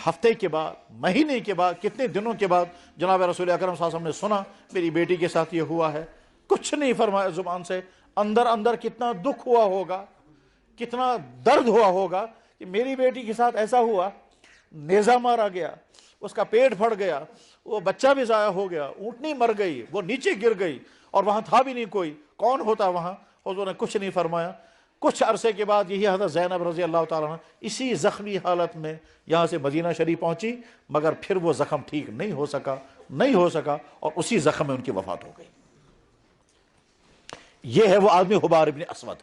ہفتے کے بعد، مہینے کے بعد، کتنے دنوں کے بعد جناب رسول اکرم صلی اللہ علیہ وسلم نے سنا میری بیٹی کے ساتھ یہ ہوا ہے۔ کچھ نہیں فرمایا زبان سے، اندر اندر کتنا دکھ ہوا ہوگا، کتنا درد ہوا ہوگا کہ میری بیٹی کے ساتھ ایسا ہوا، نیزہ مارا گیا، اس کا پیٹ پھٹ گیا، وہ بچہ بھی ضائع ہو گیا، اونٹنی مر گئی، وہ نیچے گر گئی، اور وہاں تھا بھی نہیں کوئی، کون ہوتا وہاں؟ حضور نے کچھ نہیں فرمایا۔ کچھ عرصے کے بعد یہی حضرت زینب رضی اللہ تعالیٰ عنہ اسی زخمی حالت میں یہاں سے مدینہ شریف پہنچی، مگر پھر وہ زخم ٹھیک نہیں ہو سکا اور اسی زخم میں ان کی وفات ہو گئی۔ یہ ہے وہ آدمی حبار ابن اسود۔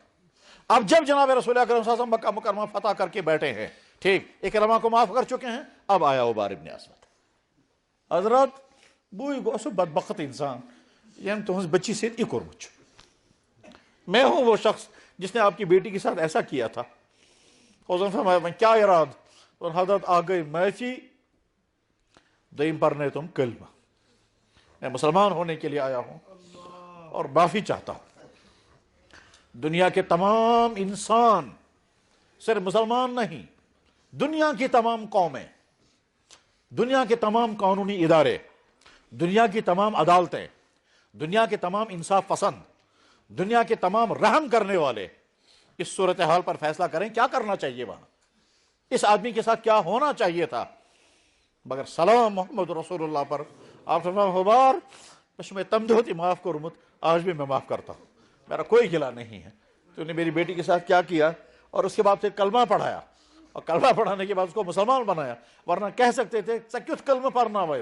اب جب جناب رسول اکرم صلی اللہ علیہ وسلم مکہ مکرمہ فتح کر کے بیٹھے ہیں، ٹھیک، اکرمہ کو معاف کر چکے ہیں، اب آیا حبار ابن اسود۔ حضرت بوئی گو سو بدبخت انسان یم تہذ بچی سے یہ کورمت، میں ہوں وہ شخص جس نے آپ کی بیٹی کے ساتھ ایسا کیا تھا۔ حضور نے فرمایا کیا اراد؟ اور حضرت آ گئی معافی، دیم پڑھنے تم کلمہ، میں مسلمان ہونے کے لیے آیا ہوں اور معافی چاہتا ہوں۔ دنیا کے تمام انسان، صرف مسلمان نہیں، دنیا کی تمام قومیں، دنیا کے تمام قانونی ادارے، دنیا کی تمام عدالتیں، دنیا کے تمام انصاف پسند، دنیا کے تمام رحم کرنے والے اس صورتحال پر فیصلہ کریں کیا کرنا چاہیے، وہاں اس آدمی کے ساتھ کیا ہونا چاہیے تھا۔ مگر سلام محمد رسول اللہ پر آپ فرمایا حبار بس میں تم ہوتی معاف کرمت، آج بھی میں معاف کرتا ہوں، میرا کوئی گلہ نہیں ہے۔ تو نے میری بیٹی کے ساتھ کیا کیا، اور اس کے بعد پھر کلمہ پڑھایا، اور کلمہ پڑھانے کے بعد اس کو مسلمان بنایا، ورنہ کہہ سکتے تھے سکیت کلمہ پڑھنا بھائی،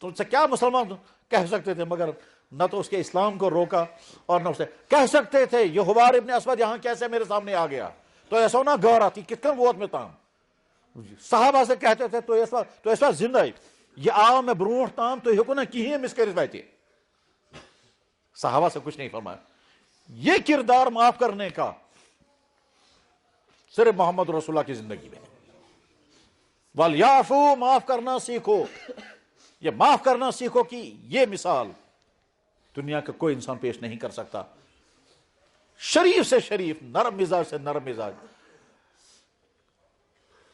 تم سے کیا مسلمان کہہ سکتے تھے، مگر نہ تو اس کے اسلام کو روکا اور نہ اسے کہہ سکتے تھے یہ حبار ابن اسود یہاں کیسے میرے سامنے آ گیا، تو ایسا نہ گور آتی کتنے ووت میں تام صحابہ سے کہتے تھے تو اس وقت زندہ یہ آو میں برونٹ تام تو ہیکو نہ کہیں مسکرت بیٹھے، صحابہ سے کچھ نہیں فرمایا۔ یہ کردار معاف کرنے کا صرف محمد رسول اللہ کی زندگی میں، وَلْيَعْفُوا، معاف کرنا سیکھو، یہ معاف کرنا سیکھو کہ یہ مثال دنیا کا کوئی انسان پیش نہیں کر سکتا۔ شریف سے شریف، نرم مزاج سے نرم مزاج،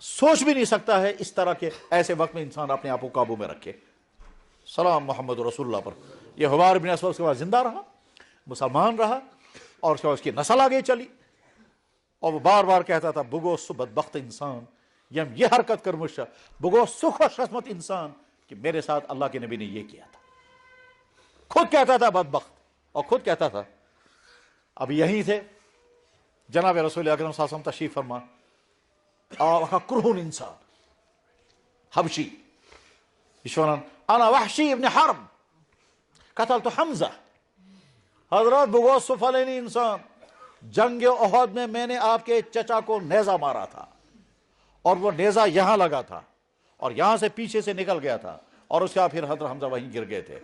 سوچ بھی نہیں سکتا ہے اس طرح کے ایسے وقت میں انسان اپنے آپ کو قابو میں رکھے۔ سلام محمد رسول اللہ پر۔ یہ حبار بن اسود اس کے بعد زندہ رہا، مسلمان رہا، اور اس کے بعد اس کی نسل آگے چلی، اور وہ بار بار کہتا تھا بگو سو بدبخت انسان یم یہ حرکت کر مجھ سے، بگو سو خوش قسمت انسان کہ میرے ساتھ اللہ کے نبی نے یہ کیا تھا۔ خود کہتا تھا بدبخت، اور خود کہتا تھا۔ اب یہیں تھے جناب رسول اکرم صلی اللہ علیہ وسلم تشریف فرما، کرہن انسان حبشی یشونن انا وحشی ابن حرب قتلت حمزہ، حضرت بگو سو فلانی انسان، جنگ احد میں نے آپ کے چچا کو نیزہ مارا تھا، اور وہ نیزہ یہاں لگا تھا اور یہاں سے پیچھے سے نکل گیا تھا، اور اس کے بعد پھر حضرت حمزہ وہیں گر گئے تھے،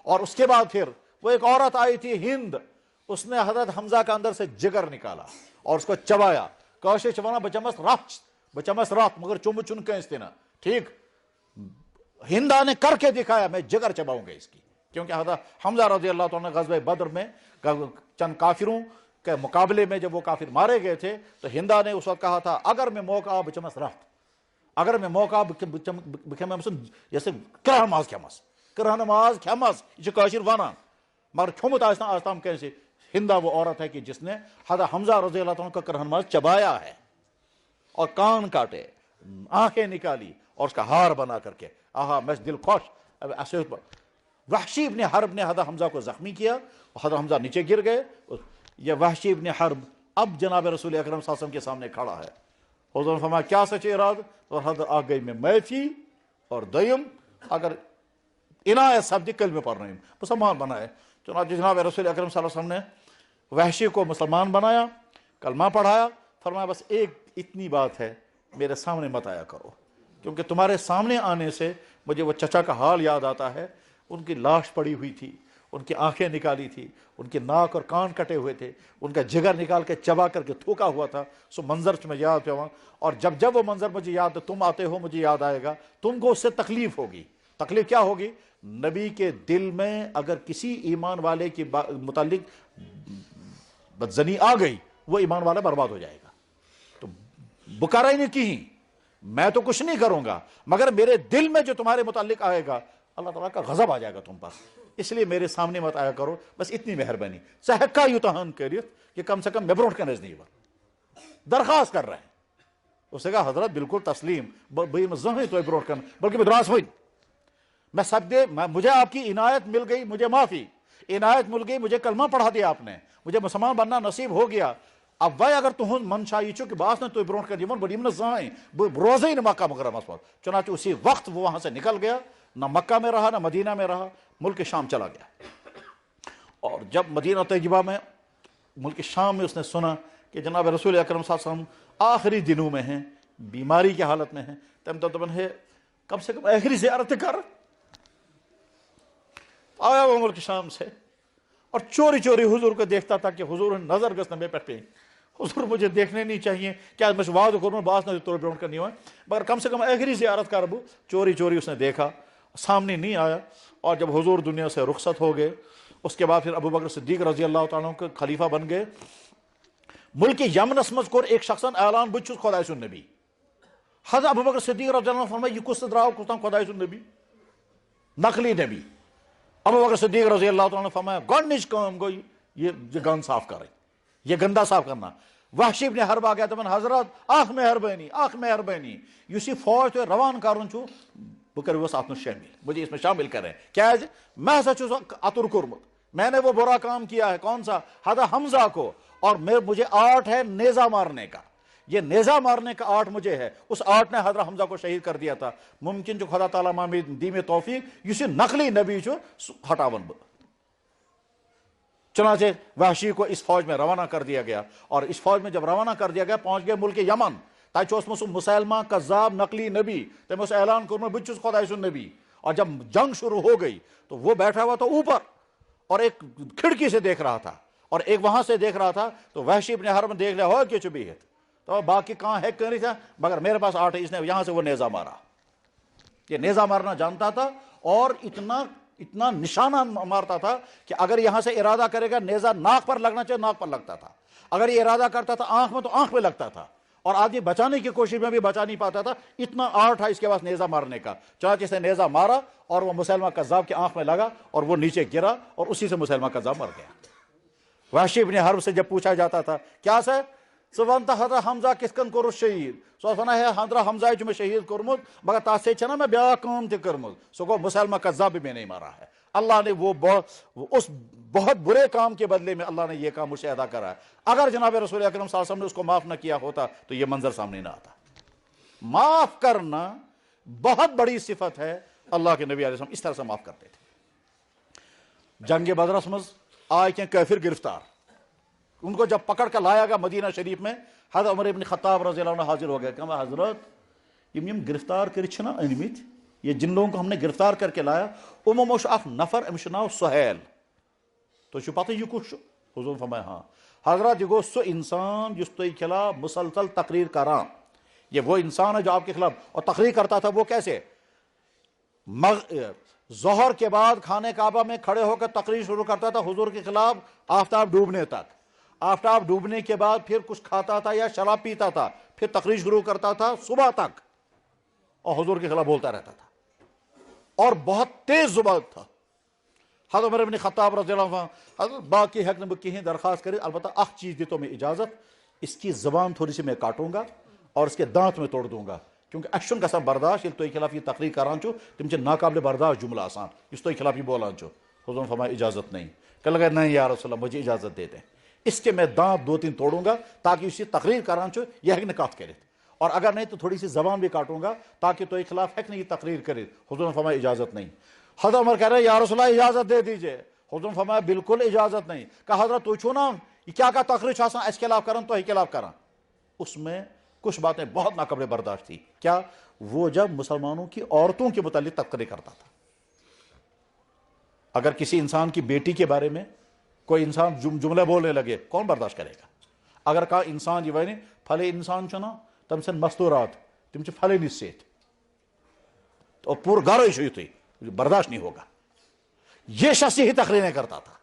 اور اس کے بعد پھر وہ ایک عورت آئی تھی ہند، اس نے حضرت حمزہ کا اندر سے جگر نکالا اور اس کو چبایا، کوشش چبانا بچمس رات مگر چم چن کے استنا، ٹھیک، ہندا نے کر کے دکھایا میں جگر چباؤں گا اس کی، کیونکہ حضرت حمزہ رضی اللہ عنہ غزوہ بدر میں چند کافروں کے مقابلے میں جب وہ کافر مارے گئے تھے تو ہندا نے اس وقت کہا تھا اگر میں موقع بچمس رات، اگر میں موقع جیسے کرہ نماز کھمس یہ کاشر ونان، مگر کھومت آستام کیسے، ہندا وہ عورت ہے کہ جس نے حضرت حمزہ رضی اللہ عنہ کا کرہ نماز چبایا ہے، اور کان کاٹے، آنکھیں نکالی، اور اس کا ہار بنا کر کے، آہا میں دل خوش۔ وحشی ابن حرب نے حضرت حمزہ کو زخمی کیا، حضرت حمزہ نیچے گر گئے۔ یہ وحشی ابن حرب اب جناب رسول اکرم صلی اللہ علیہ وسلم کے سامنے کھڑا ہے، حضور نے فرمایا کیا سچ اراد، اور حضرت آ گئی میں تھی، اور دویم اگر عنایت صاحب دی کلمہ پڑھ رہی ہوں، مسلمان بنائے۔ چنانچہ جناب رسول اکرم صلی اللہ علیہ وسلم نے وحشی کو مسلمان بنایا، کلمہ پڑھایا، فرمایا بس ایک اتنی بات ہے میرے سامنے مت آیا کرو، کیونکہ تمہارے سامنے آنے سے مجھے وہ چچا کا حال یاد آتا ہے، ان کی لاش پڑی ہوئی تھی، ان کی آنکھیں نکالی تھی، ان کے ناک اور کان کٹے ہوئے تھے، ان کا جگر نکال کے چبا کر کے تھوکا ہوا تھا، سو منظر میں یاد پہ، اور جب وہ منظر مجھے یاد، تم آتے ہو مجھے یاد آئے گا، تم کو اس سے تکلیف ہوگی۔ تکلیف کیا ہوگی؟ نبی کے دل میں اگر کسی ایمان والے کے متعلق بدزنی آ گئی، وہ ایمان والا برباد ہو جائے گا۔ تو بکارا ہی نہیں کی، میں تو کچھ نہیں کروں گا، مگر میرے دل میں جو تمہارے متعلق آئے گا اللہ تعالیٰ کا غضب آ جائے گا تم پر، اس لیے میرے سامنے مت آیا کرو، بس اتنی مہربانی سہکا یوتہن کریت کہ کم سے کم میں برونٹ کا نزدیک درخواست کر رہے ہیں۔ اس نے کہا حضرت بالکل تسلیم، تو برونٹ کرنا بلکہ مدراس ہوئی، میں سب دے، مجھے آپ کی عنایت مل گئی، مجھے معافی عنایت مل گئی، مجھے کلمہ پڑھا دیا آپ نے، مجھے مسلمان بننا نصیب ہو گیا۔ اب وہ اگر تہن منشا یہ چھ کہ باس نے تو برونٹ کر دیون بڑی من زائیں روزے ہی مکہ مکرمہ پر، چنانچہ اسی وقت وہ وہاں سے نکل گیا، نہ مکہ میں رہا نہ مدینہ میں رہا، ملک شام چلا گیا۔ اور جب مدینہ طیبہ میں ملک شام میں اس نے سنا کہ جناب رسول اکرم صلی اللہ علیہ وسلم آخری دنوں میں ہیں، بیماری کی حالت میں ہیں، تم ہے کم سے کم آخری زیارت کر، آیا وہ ملک شام سے، اور چوری چوری حضور کو دیکھتا تھا کہ حضور نظر گس نمے پہ، حضور مجھے دیکھنے نہیں چاہیے، کیا میں وعدہ کروں باس نہ تو برونٹ کرنی ہوئے، مگر کم سے کم آخری زیارت کر، چوری چوری اس نے دیکھا، سامنے نہیں آیا۔ اور جب حضور دنیا سے رخصت ہو گئے، اس کے بعد پھر ابو بکر صدیق رضی اللہ تعالیٰ عنہ کے خلیفہ بن گئے۔ ملک یمنس مز کور ایک شخصن اعلان بہ چھس خدائے سن نبی، حضرت ابو بکر صدیق رضی اللہ عنہ فرمایا یہ کس دراو کس خدائے سن نبی، نقلی نبی۔ ابو بکر صدیق رضی اللہ تعالیٰ عنہ فرمایا گۄڈنِچ کٲم گوٚو یہ گند صاف کریں، یہ گندا صاف کرنا۔ وحشی ابن حرب آ گیا دپان حضرت اخ مہربانی یس یہ فوج تو روان کرن چھو بہ کروس ات شامل، مجھے اس میں شامل کریں، کیا میں ہسا چھس اتر کورمت، میں نے وہ برا کام کیا ہے، کون سا؟ حضرت حمزہ کو، اور مجھے آرٹ ہے نیزہ مارنے کا، یہ نیزہ مارنے کا آرٹ مجھے ہے، اس آرٹ نے حضرت حمزہ کو شہید کر دیا تھا، ممکن جو خدا تعالیٰ ماں میں دی میں توفیق یس نقلی نبی چھو ہٹاون بہ۔ چنانچہ وحشی کو اس فوج میں روانہ کر دیا گیا، اور اس فوج میں جب روانہ کر دیا گیا پہنچ گئے ملک یمن، تاکہ سو مسلمہ کذاب نقلی نبی تم اس اعلان کرنا بہ چھس خدائے سن نبی۔ اور جب جنگ شروع ہو گئی تو وہ بیٹھا ہوا تو اوپر، اور ایک کھڑکی سے دیکھ رہا تھا اور ایک وہاں سے دیکھ رہا تھا، تو وحشی ابن حرب دیکھ لیا ہو کہ چبی ہے، تو باقی کہاں ہے کہیں تھا، مگر میرے پاس آٹھ ہے، اس نے یہاں سے وہ نیزہ مارا، یہ نیزہ مارنا جانتا تھا، اور اتنا نشانہ مارتا تھا کہ اگر یہاں سے ارادہ کرے گا نیزہ ناک پر لگنا چاہے ناک پر لگتا تھا، اگر یہ ارادہ کرتا تھا آنکھ میں تو آنکھ میں لگتا تھا، اور آدمی بچانے کی کوشش میں بھی بچا نہیں پاتا تھا، اتنا آرٹ تھا اس کے پاس نیزہ مارنے کا۔ چنانچہ اس نے نیزہ مارا اور وہ مسلمہ کذاب کی آنکھ میں لگا اور وہ نیچے گرا اور اسی سے مسلمہ کذاب مر گیا۔ وحشی ابن حرب سے جب پوچھا جاتا تھا کیا سے سبحانتا حضرت حمزہ کس کن کورس شہید، سو ونا ہے حضرت حمزہ جو میں شہید کورمت مگر تاس سے چھنا میں بیا کام تہ کرمت، سو گو مسلمہ کذاب بھی میں نہیں مارا ہے۔ اللہ نے وہ اس بہت برے کام کے بدلے میں اللہ نے یہ کام مجھ سے ادا کرا ہے۔ اگر جناب رسول اکرم صلی اللہ علیہ وسلم نے اس کو معاف نہ کیا ہوتا تو یہ منظر سامنے نہ آتا۔ معاف کرنا بہت بڑی صفت ہے، اللہ کے نبی علیہ السلام اس طرح سے معاف کرتے تھے۔ جنگ بدرس مز آئے کہ کافر گرفتار، ان کو جب پکڑ کر لایا گیا مدینہ شریف میں، حضرت عمر ابن خطاب رضی اللہ عنہ حاضر ہو گئے کہ حضرت یم گرفتار کرچھنا انمت، یہ جن لوگوں کو ہم نے گرفتار کر کے لایا امم اخ نفر امس ناو سہیل، تو پتہ یہ کس حضور فرمایا ہاں حضرت یہ گو سو انسان جس تہ خلاف مسلسل تقریر کران، یہ وہ انسان ہے جو آپ کے خلاف اور تقریر کرتا تھا۔ وہ کیسے؟ ظہر کے بعد خانہ کعبہ میں کھڑے ہو کر تقریر شروع کرتا تھا حضور کے خلاف آفتاب ڈوبنے تک، آفتاب ڈوبنے کے بعد پھر کچھ کھاتا تھا یا شراب پیتا تھا، پھر تقریر شروع کرتا تھا صبح تک اور حضور کے خلاف بولتا رہتا تھا اور بہت تیز زبان تھا۔ حضرت عمر بن خطاب رضی اللہ عنہ حضرت باقی حق نے کہیں درخواست کرے، البتہ اخ چیز دی تو میں اجازت، اس کی زبان تھوڑی سی میں کاٹوں گا اور اس کے دانت میں توڑ دوں گا، کیونکہ اکشن کا سب برداشت یہ تو خلاف یہ تقریر کران چھو تم چھ ناقابل برداشت جملہ آسان اس تو خلاف یہ بولان چھو۔ حضور نے فرمایا اجازت نہیں، کہ لگا نہیں یا رسول اللہ مجھے اجازت دے دیں، اس کے میں دانت دو تین توڑوں گا تاکہ اسی تقریر کران چھو یہ حق نکات کرے، اور اگر نہیں تو تھوڑی سی زبان بھی کاٹوں گا تاکہ تو خلاف حق نہیں تقریر کرے۔ حضور نے فرمایا اجازت نہیں۔ حضرت عمر کہہ رہے یا رسول اللہ اجازت دے دیجئے، حضور نے فرمایا بالکل اجازت نہیں۔ کہا حضرت تو چھو نا یہ کیا کا تقریر چھو آسان اس کے خلاف کرن تو ہی خلاف کرن۔ اس میں کچھ باتیں بہت ناقابل برداشت تھی۔ کیا؟ وہ جب مسلمانوں کی عورتوں کے متعلق تقریر کرتا تھا۔ اگر کسی انسان کی بیٹی کے بارے میں کوئی انسان جملے بولنے لگے کون برداشت کرے گا؟ اگر کہا انسان یہ ونی پھلے انسان چھنا تم سے مستورات تم چھ پھلے نس سیت تو پور گھر تھی برداشت نہیں ہوگا۔ یہ شخص یہی تقریریں کرتا تھا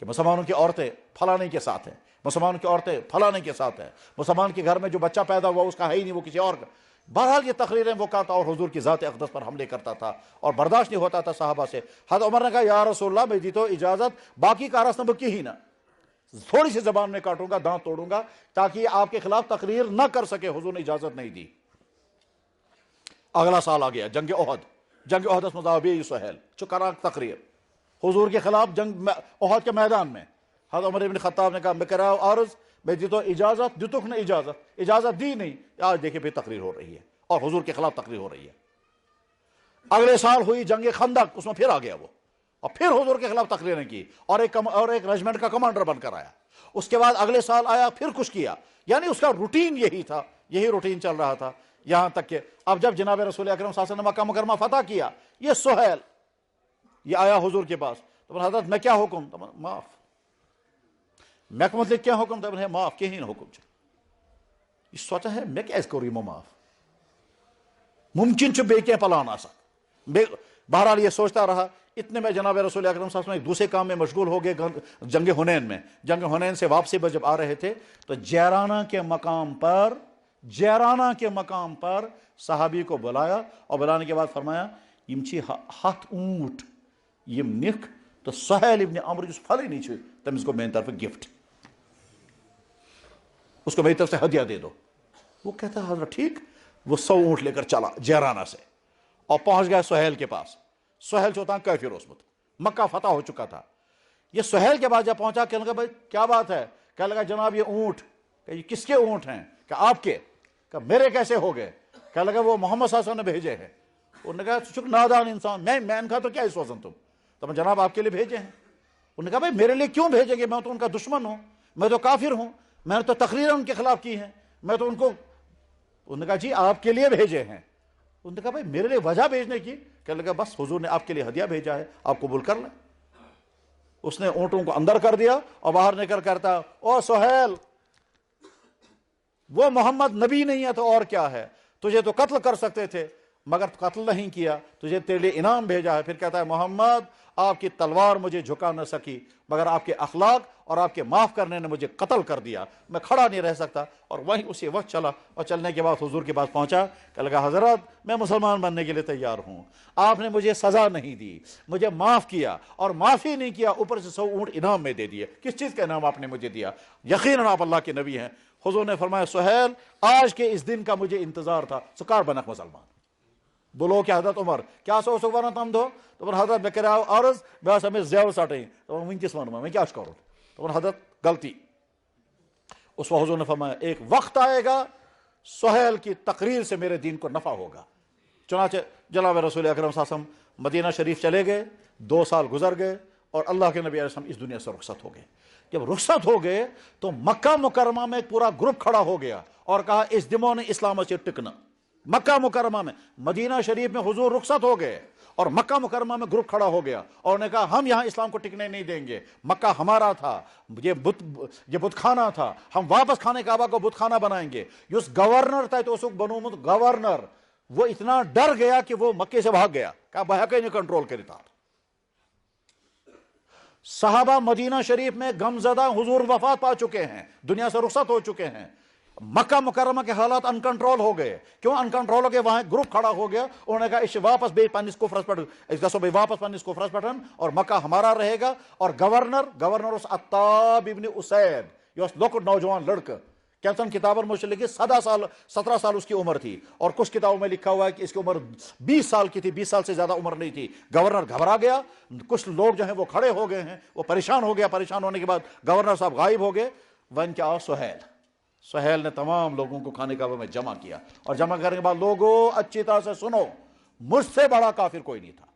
کہ مسلمانوں کی عورتیں فلانے کے ساتھ ہیں، مسلمانوں کی عورتیں فلانے کے ساتھ ہیں، مسلمان کے گھر میں جو بچہ پیدا ہوا اس کا ہے ہی نہیں، وہ کسی اور کا۔ بہرحال یہ تقریریں وہ کرتا اور حضور کی ذات اقدس پر حملے کرتا تھا اور برداشت نہیں ہوتا تھا صحابہ سے۔ حضرت عمر نے کہا یا رسول اللہ میں دی تو اجازت، باقی کا رسم کی ہی نہ، تھوڑی سی زبان میں کاٹوں گا دانت توڑوں گا تاکہ یہ آپ کے خلاف تقریر نہ کر سکے۔ حضور نے اجازت نہیں دی۔ اگلا سال آ گیا جنگ احد، جنگ احد اس مذابی سہیل چکرا تقریر حضور کے خلاف جنگ احد کے میدان میں۔ حضرت عمر بن خطاب نے کہا میں کرا عرض میں دی تو اجازت، دتک نے اجازت دی نہیں، آج دیکھیں پھر تقریر ہو رہی ہے اور حضور کے خلاف تقریر ہو رہی ہے۔ اگلے سال ہوئی جنگ خندق، اس میں پھر آ گیا وہ اور پھر حضور کے خلاف تقریریں کی اور ایک ریجمنٹ کا کمانڈر بن کر آیا۔ اس کے بعد اگلے سال آیا پھر کچھ کیا، یعنی اس کا روٹین یہی تھا، یہی روٹین چل رہا تھا، یہاں تک کہ اب جب جناب رسول اکرم صلی اللہ علیہ وسلم نے مکہ مکرمہ فتح کیا، یہ سہیل یہ آیا حضور کے پاس، تو حضرت میں کیا حکم؟ معاف میں کو مطلب کیا حکم؟ ہے معاف کہیں نہ حکم چھو یہ سوچا ہے میں کیا اس کو ریمو معاف ممکن چھو بے کیا پلان آ سک۔ بہرحال یہ سوچتا رہا، اتنے میں جناب رسول اکرم صلی اللہ علیہ وسلم ایک دوسرے کام میں مشغول ہو گئے، جنگ حنین میں۔ جنگ حنین سے واپسی پر جب آ رہے تھے تو جیرانہ کے مقام پر صحابی کو بلایا اور بلانے کے بعد فرمایا یم چھی ہتھ اونٹ یم نکھ تو سہیل ابن عمرو جس پھلے نہیں چھو تم اس کو میری طرف گفٹ، اس کو میری طرف سے ہدیہ دے دو۔ وہ کہتا ہے حضرت ٹھیک۔ وہ 100 اونٹ لے کر چلا جیرانہ سے اور پہنچ گیا سہیل کے پاس۔ سہیل چوتھا کافر عصمت، مکہ فتح ہو چکا تھا۔ یہ سہیل کے بعد جب پہنچا کہنے لگا بھائی کیا بات ہے؟ کہنے لگا جناب یہ اونٹ، کہ یہ کس کے اونٹ ہیں؟ کہ آپ کے۔ کہ میرے کیسے ہو گئے؟ کہنے لگا وہ محمد صلی اللہ علیہ وسلم نے بھیجے ہیں۔ انہوں نے کہا چک نادان انسان، میں ان کا تو کیا اس وزن تم تو میں جناب آپ کے لیے بھیجے ہیں۔ انہوں نے کہا بھائی میرے لیے کیوں بھیجیں گے؟ میں تو ان کا دشمن ہوں، میں تو کافر ہوں، میں نے تو تقریریں ان کے خلاف کی ہیں، میں تو ان کو۔ انہوں نے کہا جی آپ کے لیے بھیجے ہیں۔ انہوں نے کہا بھائی میرے لیے وجہ بھیجنے کی؟ کہنے لگا بس حضور نے آپ کے لیے ہدیہ بھیجا ہے، آپ قبول کر لیں۔ اس نے اونٹوں کو اندر کر دیا اور باہر نکل کرتا او سہیل وہ محمد نبی نہیں ہے تو اور کیا ہے، تجھے تو قتل کر سکتے تھے، مگر قتل نہیں کیا، تجھے تیرے لیے انعام بھیجا ہے۔ پھر کہتا ہے محمد آپ کی تلوار مجھے جھکا نہ سکی، مگر آپ کے اخلاق اور آپ کے معاف کرنے نے مجھے قتل کر دیا، میں کھڑا نہیں رہ سکتا۔ اور وہیں اسی وقت چلا، اور چلنے کے بعد حضور کے پاس پہنچا، کہنے لگا حضرت میں مسلمان بننے کے لیے تیار ہوں، آپ نے مجھے سزا نہیں دی، مجھے معاف کیا، اور معافی نہیں کیا اوپر سے 100 اونٹ انعام میں دے دیے۔ کس چیز کا انعام آپ نے مجھے دیا؟ یقیناً آپ اللہ کے نبی ہیں۔ حضور نے فرمایا سہیل آج کے اس دن کا مجھے انتظار تھا، سکار بنک مسلمان۔ بولو کہ حضرت عمر کیا سو ونان تم دو؟ دپن حضرت مے کریو عرض مے ٲس أمِس زیو ژٹٕنۍ۔ دپن ونکس ونہٕ میں کیا کروں؟ دپن حضرت غلطی۔ اس وقت حضور نے فرمایا ایک وقت آئے گا سہیل کی تقریر سے میرے دین کو نفع ہوگا۔ چنانچہ جناب رسول اکرم صلی اللہ علیہ وسلم مدینہ شریف چلے گئے، 2 سال گزر گئے، اور اللہ کے نبی علیہ السلام اس دنیا سے رخصت ہو گئے۔ جب رخصت ہو گئے تو مکہ مکرمہ میں ایک پورا گروپ کھڑا ہو گیا اور کہا اس دموں نے اسلام سے ٹکنا۔ مکہ مکرمہ میں، مدینہ شریف میں حضور رخصت ہو گئے اور مکہ مکرمہ میں گروپ کھڑا ہو گیا اور نے کہا ہم یہاں اسلام کو ٹکنے نہیں دیں گے، مکہ ہمارا تھا، یہ بت خانہ تھا، ہم واپس خانہ کعبہ کو بت خانہ بنائیں گے۔ یس گورنر تھا تو بنومت گورنر، وہ اتنا ڈر گیا کہ وہ مکے سے بھاگ گیا، کہا بہکے نہیں کنٹرول کرتا۔ صحابہ مدینہ شریف میں غمزدہ، حضور وفات پا چکے ہیں، دنیا سے رخصت ہو چکے ہیں، مکہ مکرمہ کے حالات ان کنٹرول ہو گئے۔ کیوں ان کنٹرول ہو گئے؟ وہاں گروپ کھڑا ہو گیا، انہوں نے کہا اس واپس بے پنس کفرس پڑھ، اس گسو بے واپس پنس کفرس پڑھن اور مکہ ہمارا رہے گا۔ اور گورنر اس عطاب ابن اسید، یہ لوکٹ نوجوان لڑکہ، کیسن کتابوں میں لکھی 17 سال اس کی عمر تھی، اور کچھ کتابوں میں لکھا ہوا ہے کہ اس کی عمر 20 سال کی تھی، 20 سال سے زیادہ عمر نہیں تھی۔ گورنر گھبرا گیا، کچھ لوگ جو ہیں وہ کھڑے ہو گئے ہیں، وہ پریشان ہو گیا، پریشان ہونے کے بعد گورنر صاحب غائب ہو گئے۔ ون کیا سہیل نے تمام لوگوں کو خانہ کعبہ میں جمع کیا، اور جمع کرنے کے بعد لوگوں اچھی طرح سے سنو، مجھ سے بڑا کافر کوئی نہیں تھا۔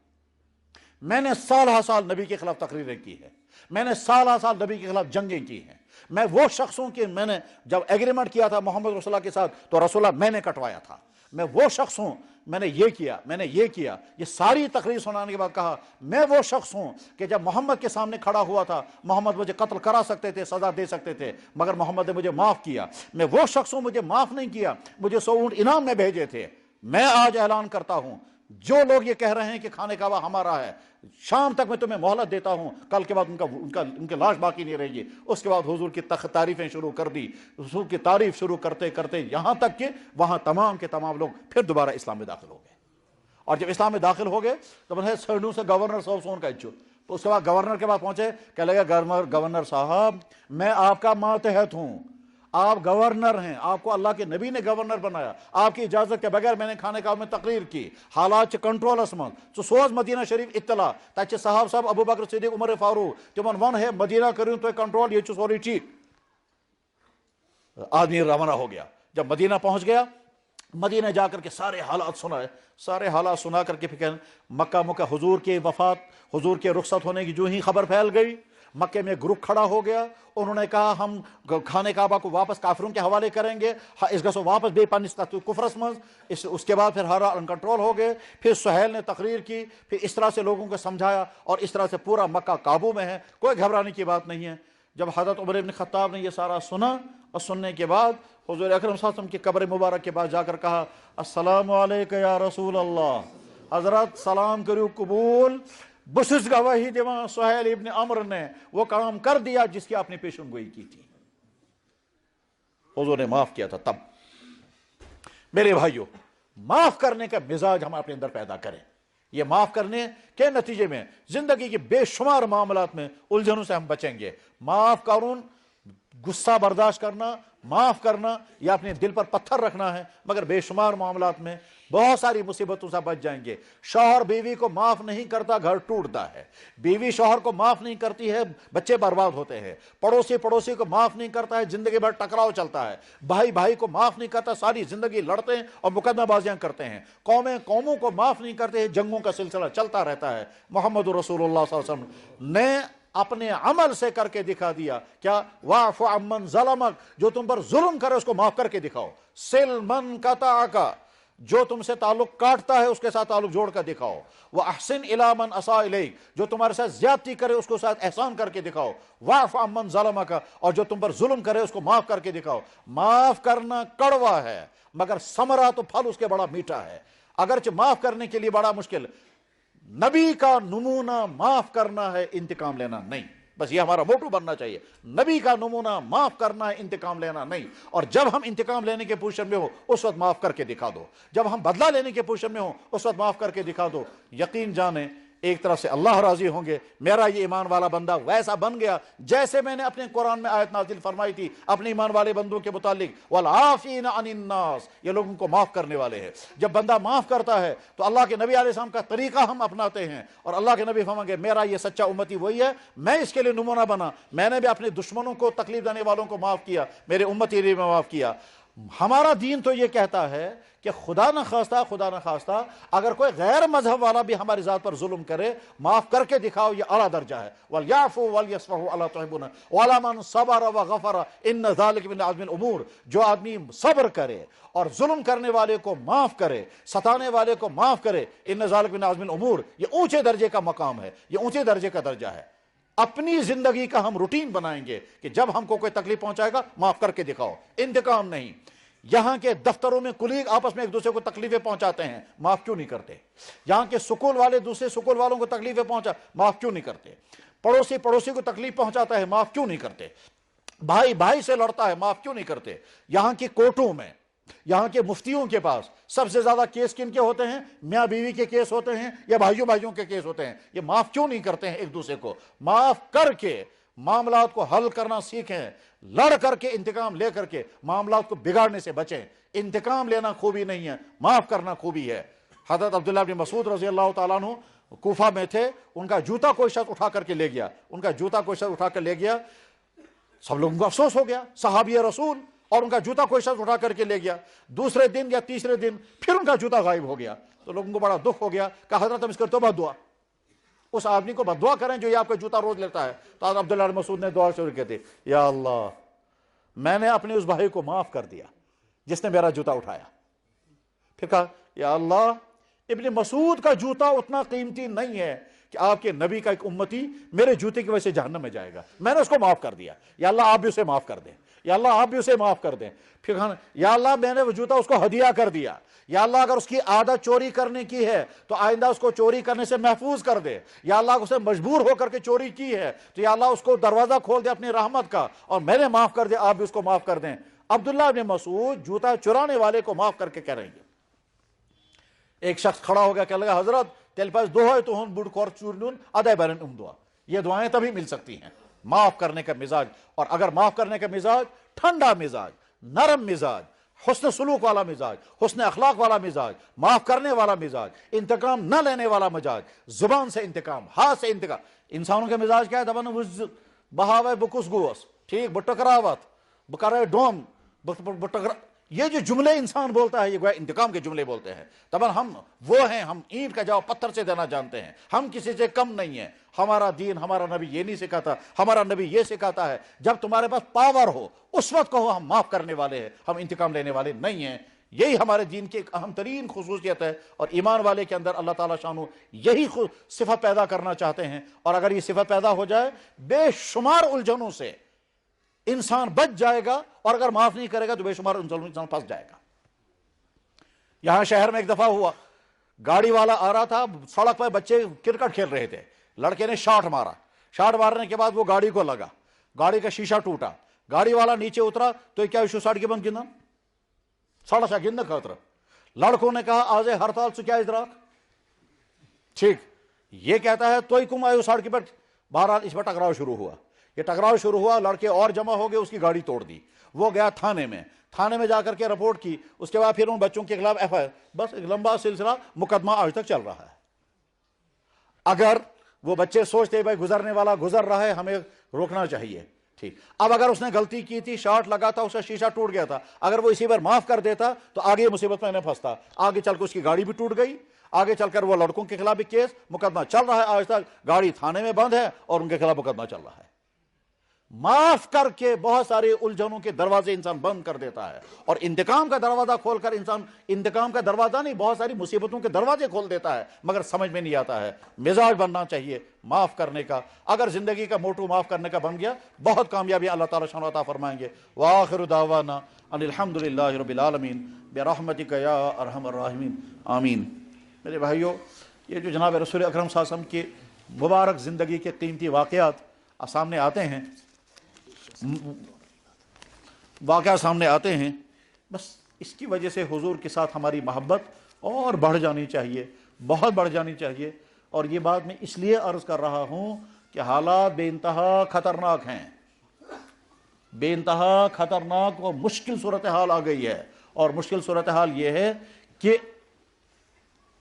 میں نے سالہ سال نبی کے خلاف تقریریں کی ہیں، میں نے سالہ سال نبی کے خلاف جنگیں کی ہیں، میں وہ شخص ہوں کہ میں نے جب ایگریمنٹ کیا تھا محمد رسول اللہ کے ساتھ تو رسول اللہ میں نے کٹوایا تھا، میں وہ شخص ہوں، میں نے یہ کیا، میں نے یہ کیا۔ یہ ساری تقریر سنانے کے بعد کہا میں وہ شخص ہوں کہ جب محمد کے سامنے کھڑا ہوا تھا محمد مجھے قتل کرا سکتے تھے، سزا دے سکتے تھے، مگر محمد نے مجھے معاف کیا۔ میں وہ شخص ہوں، مجھے معاف نہیں کیا، مجھے 100 اونٹ انعام میں بھیجے تھے۔ میں آج اعلان کرتا ہوں جو لوگ یہ کہہ رہے ہیں کہ خانہ کعبہ ہمارا ہے، شام تک میں تمہیں مہلت دیتا ہوں، کل کے بعد ان کی لاش باقی نہیں رہے گی۔ اس کے بعد حضور کی تعریفیں شروع کر دی، حضور کی تعریف شروع کرتے کرتے یہاں تک کہ وہاں تمام کے تمام لوگ پھر دوبارہ اسلام میں داخل ہو گئے۔ اور جب اسلام میں داخل ہو گئے تو سرڈوں سے گورنر صاحب سون کا اچھو، تو اس کے بعد گورنر کے بعد پہنچے، کہنے لگا گورنر صاحب میں آپ کا ماتحت ہوں، آپ گورنر ہیں، آپ کو اللہ کے نبی نے گورنر بنایا، آپ کی اجازت کے بغیر میں نے خانہ کعبہ میں تقریر کی، حالات کنٹرولس من تو سوز مدینہ شریف اطلاع تک صحابہ صاحب ابو بکر صدیق عمر فاروق تمن ون ہے مدینہ کرو تو کنٹرول، یہ سوری ٹھیک۔ آدمی روانہ ہو گیا، جب مدینہ پہنچ گیا، مدینہ جا کر کے سارے حالات سنائے، سارے حالات سنا کر کے پھر مکہ حضور کے وفات، حضور کے رخصت ہونے کی جو ہی خبر پھیل گئی، مکے میں گروپ کھڑا ہو گیا، انہوں نے کہا ہم خانہ کعبہ کو واپس کافروں کے حوالے کریں گے، اس گسو واپس بے پنس کفرس مز۔ اس کے بعد پھر ہر ان کنٹرول ہو گئے۔ پھر سہیل نے تقریر کی، پھر اس طرح سے لوگوں کو سمجھایا، اور اس طرح سے پورا مکہ قابو میں ہے، کوئی گھبرانے کی بات نہیں ہے۔ جب حضرت عمر بن خطاب نے یہ سارا سنا، اور سننے کے بعد حضور اکرم صلی اللہ علیہ وسلم کی قبر مبارک کے بعد جا کر کہا السلام علیکم یا رسول اللہ، حضرت سلام کریو قبول، بسس گواہی دیوان سہیل ابن عمر نے وہ کام کر دیا جس کی آپ نے پیشن گوئی کی تھی، حضور نے معاف کیا تھا۔ تب میرے بھائیوں، معاف کرنے کا مزاج ہم اپنے اندر پیدا کریں۔ یہ معاف کرنے کے نتیجے میں زندگی کے بے شمار معاملات میں الجھنوں سے ہم بچیں گے۔ معاف کرون، غصہ برداشت کرنا، معاف کرنا، یا اپنے دل پر پتھر رکھنا ہے، مگر بے شمار معاملات میں بہت ساری مصیبتوں سے بچ جائیں گے۔ شوہر بیوی کو معاف نہیں کرتا، گھر ٹوٹتا ہے۔ بیوی شوہر کو معاف نہیں کرتی ہے، بچے برباد ہوتے ہیں۔ پڑوسی کو معاف نہیں کرتا ہے، زندگی بھر ٹکراؤ چلتا ہے۔ بھائی کو معاف نہیں کرتا، ساری زندگی لڑتے ہیں اور مقدمہ بازیاں کرتے ہیں۔ قوموں کو معاف نہیں کرتے ہیں، جنگوں کا سلسلہ چلتا رہتا ہے۔ محمد رسول اللہ صلی اللہ علیہ وسلم نے اپنے عمل سے کر کے دکھا دیا، کیا واعف عمن ظلمک، جو تم پر ظلم کرے اس کو معاف کر کے دکھاؤ، سل من قطعک، جو تم سے تعلق کاٹتا ہے اس کے ساتھ تعلق جوڑ کر دکھاؤ، واحسن الی من اساء الیک، جو تمہارے ساتھ زیادتی کرے اس کو ساتھ احسان کر کے دکھاؤ، واعف عمن ظلمک، اور جو تم پر ظلم کرے اس کو معاف کر کے دکھاؤ۔ معاف کرنا کڑوا ہے، مگر ثمرہ تو پھل اس کے بڑا میٹھا ہے۔ اگرچہ معاف کرنے کے لیے بڑا مشکل، نبی کا نمونہ معاف کرنا ہے، انتقام لینا نہیں، بس یہ ہمارا موٹو بننا چاہیے، نبی کا نمونہ معاف کرنا ہے، انتقام لینا نہیں۔ اور جب ہم انتقام لینے کے پوزیشن میں ہو اس وقت معاف کر کے دکھا دو، جب ہم بدلہ لینے کے پوزیشن میں ہو اس وقت معاف کر کے دکھا دو۔ یقین جانیں ایک طرف سے اللہ راضی ہوں گے، میرا یہ ایمان والا بندہ ویسا بن گیا جیسے میں نے اپنے قرآن میں آیت نازل فرمائی تھی اپنے ایمان والے بندوں کے متعلق، والعافین عن الناس، یہ لوگوں کو معاف کرنے والے ہیں۔ جب بندہ معاف کرتا ہے تو اللہ کے نبی علیہ السلام کا طریقہ ہم اپناتے ہیں، اور اللہ کے نبی فرمائیں گے میرا یہ سچا امتی وہی ہے، میں اس کے لیے نمونہ بنا، میں نے بھی اپنے دشمنوں کو، تکلیف دینے والوں کو معاف کیا، میرے امتی نے معاف کیا۔ ہمارا دین تو یہ کہتا ہے کہ خدا نہ خواستہ اگر کوئی غیر مذہب والا بھی ہماری ذات پر ظلم کرے، معاف کر کے دکھاؤ، یہ اعلیٰ درجہ ہے۔ وَلْيَعْفُوا وَلْيَصْفَحُوا أَلَا تُحِبُّونَ وَلَا مَنْ صَبَرَ وَغَفَرَ إِنَّ ذَلِكَ مِنْ عَزْمِ الْأُمُورِ، جو آدمی صبر کرے اور ظلم کرنے والے کو معاف کرے، ستانے والے کو معاف کرے، إِنَّ ذَلِكَ مِنْ عَزْمِ الْأُمُورِ، یہ اونچے درجے کا مقام ہے، یہ اونچے درجے کا درجہ ہے۔ اپنی زندگی کا ہم روٹین بنائیں گے کہ جب ہم کو کوئی تکلیف پہنچائے گا معاف کر کے دکھاؤ، انتقام نہیں۔ یہاں کے دفتروں میں کلیگ آپس میں ایک دوسرے کو تکلیفیں پہنچاتے ہیں، معاف کیوں نہیں کرتے؟ یہاں کے سکول والے دوسرے سکول والوں کو تکلیفیں معاف کیوں نہیں کرتے؟ پڑوسی کو تکلیف پہنچاتا ہے، معاف کیوں نہیں کرتے؟ بھائی سے لڑتا ہے، معاف کیوں نہیں کرتے؟ یہاں کی کورٹوں میں، یہاں کے مفتیوں کے پاس سب سے زیادہ کیس کن کے ہوتے ہیں؟ میاں بیوی کے کیس ہوتے ہیں یا بھائیوں کے کیس ہوتے ہیں۔ یہ معاف کیوں نہیں کرتے ہیں ایک دوسرے کو؟ معاف کر کے معاملات کو حل کرنا سیکھیں، لڑ کر کے، انتقام لے کر کے معاملات کو بگاڑنے سے بچیں۔ انتقام لینا خوبی نہیں ہے، معاف کرنا خوبی ہے۔ حضرت عبداللہ بن مسعود رضی اللہ تعالیٰ عنہ کوفہ میں تھے، ان کا جوتا کوئی شخص اٹھا کر کے لے گیا، سب لوگوں کو افسوس ہو گیا، صحابی رسول، اور ان کا جوتا کوئی شخص اٹھا کر کے لے گیا۔ دوسرے دن یا تیسرے دن پھر ان کا جوتا غائب ہو گیا، تو لوگوں کو بڑا دکھ ہو گیا کہ حضرت ہم اس کو توبہ دعا، اس آدمی کو بددعا کریں جو یہ آپ کا جوتا روز لیتا ہے۔ تو حضرت عبداللہ بن مسعود نے دعا شروع کی تھی، یا اللہ میں نے اپنے اس بھائی کو معاف کر دیا جس نے میرا جوتا اٹھایا۔ پھر کہا یا اللہ ابن مسعود کا جوتا اتنا قیمتی نہیں ہے کہ آپ کے نبی کا ایک امتی میرے جوتے کی وجہ سے جہنم میں جائے گا، میں نے اس کو معاف کر دیا، یا اللہ آپ بھی اسے معاف کر دیں، یا اللہ آپ بھی اسے معاف کر دیں۔ پھر کہا یا اللہ میں نے وہ جوتا اس کو ہدیہ کر دیا، یا اللہ اگر اس کی عادت چوری کرنے کی ہے تو آئندہ اس کو چوری کرنے سے محفوظ کر دے، یا اللہ اسے مجبور ہو کر کے چوری کی ہے تو یا اللہ اس کو دروازہ کھول دے اپنی رحمت کا، اور میں نے معاف کر دیا، آپ بھی اس کو معاف کر دیں۔ عبداللہ بن مسعود جوتا چرانے والے کو معاف کر کے کہہ رہے ہیں۔ ایک شخص کھڑا ہو گیا، کہنے لگا حضرت تیل پاس دوہائے تو ہن بڑھ کور چورنون ادائے برن دعا، یہ دعائیں تبھی مل سکتی ہیں۔ معاف کرنے کا مزاج، اور اگر معاف کرنے کا مزاج ٹھنڈا مزاج، نرم مزاج، حسن سلوک والا مزاج، حسن اخلاق والا مزاج، معاف کرنے والا مزاج، انتقام نہ لینے والا مزاج، زبان سے انتقام، ہاتھ سے انتقام۔ انسانوں کے مزاج کیا ہے؟ دبن بہاوے بکس گوس، ٹھیک، بٹکراوت، بکرے ڈوم، بٹکرا، یہ جو جملے انسان بولتا ہے یہ گویا انتقام کے جملے بولتے ہیں۔ طبعا ہم وہ ہیں، ہم اینٹ کا جواب پتھر سے دینا جانتے ہیں، ہم کسی سے کم نہیں ہیں۔ ہمارا دین، ہمارا نبی یہ نہیں سکھاتا، ہمارا نبی یہ سکھاتا ہے جب تمہارے پاس پاور ہو اس وقت کہو ہم معاف کرنے والے ہیں، ہم انتقام لینے والے نہیں ہیں۔ یہی ہمارے دین کی ایک اہم ترین خصوصیت ہے، اور ایمان والے کے اندر اللہ تعالیٰ شانہ یہی صفت پیدا کرنا چاہتے ہیں، اور اگر یہ صفت پیدا ہو جائے بے شمار الجھنوں سے انسان بچ جائے گا، اور اگر معاف نہیں کرے گا تو بے شمار انسان پھنس جائے گا۔ یہاں شہر میں ایک دفعہ ہوا، گاڑی والا آ رہا تھا، سڑک پر بچے کرکٹ کھیل رہے تھے، لڑکے نے شاٹ مارا، شاٹ مارنے کے بعد وہ گاڑی کو لگا، گاڑی کا شیشہ ٹوٹا، گاڑی والا نیچے اترا تو کیا ایشو ساڑھ کے بند گنا ساڑھا سا گند خطرہ، لڑکوں نے کہا آج ہڑتال سے کیا ادراک، ٹھیک، یہ کہتا ہے تو کم آئے ساڑھ کے پر، بہرحال اس پر ٹکراؤ شروع ہوا، یہ ٹکراؤ شروع ہوا، لڑکے اور جمع ہو گئے، اس کی گاڑی توڑ دی، وہ گیا تھانے میں جا کر کے رپورٹ کی، اس کے بعد پھر ان بچوں کے خلاف FIR، بس ایک لمبا سلسلہ، مقدمہ آج تک چل رہا ہے۔ اگر وہ بچے سوچتے بھائی گزرنے والا گزر رہا ہے، ہمیں روکنا چاہیے، ٹھیک، اب اگر اس نے غلطی کی تھی، شاٹ لگا تھا، اس کا شیشہ ٹوٹ گیا تھا، اگر وہ اسی بار معاف کر دیتا تو آگے مصیبت میں نہ پھنستا، آگے چل کر اس کی گاڑی بھی ٹوٹ گئی، آگے چل کر وہ لڑکوں کے خلاف بھی کیس مقدمہ چل رہا ہے، آج تک گاڑی تھانے میں بند ہے اور ان کے خلاف مقدمہ چل رہا ہے۔ معاف کر کے بہت سارے الجھنوں کے دروازے انسان بند کر دیتا ہے، اور انتقام کا دروازہ کھول کر انسان انتقام کا دروازہ نہیں، بہت ساری مصیبتوں کے دروازے کھول دیتا ہے، مگر سمجھ میں نہیں آتا ہے۔ مزاج بننا چاہیے معاف کرنے کا۔ اگر زندگی کا موٹو معاف کرنے کا بن گیا، بہت کامیابی اللہ تعالیٰ شان و عطا فرمائیں گے۔ وآخر دعوانا ان الحمد للہ رب العالمین برحمتک یا ارحم الراحمین آمین۔ میرے بھائیوں، یہ جو جناب رسول اکرم صلی اللہ علیہ وسلم کے مبارک زندگی کے قیمتی واقعات سامنے آتے ہیں، بس اس کی وجہ سے حضور کے ساتھ ہماری محبت اور بڑھ جانی چاہیے، بہت بڑھ جانی چاہیے۔ اور یہ بات میں اس لیے عرض کر رہا ہوں کہ حالات بے انتہا خطرناک ہیں، بے انتہا خطرناک اور مشکل صورتحال آ گئی ہے۔ اور مشکل صورتحال یہ ہے کہ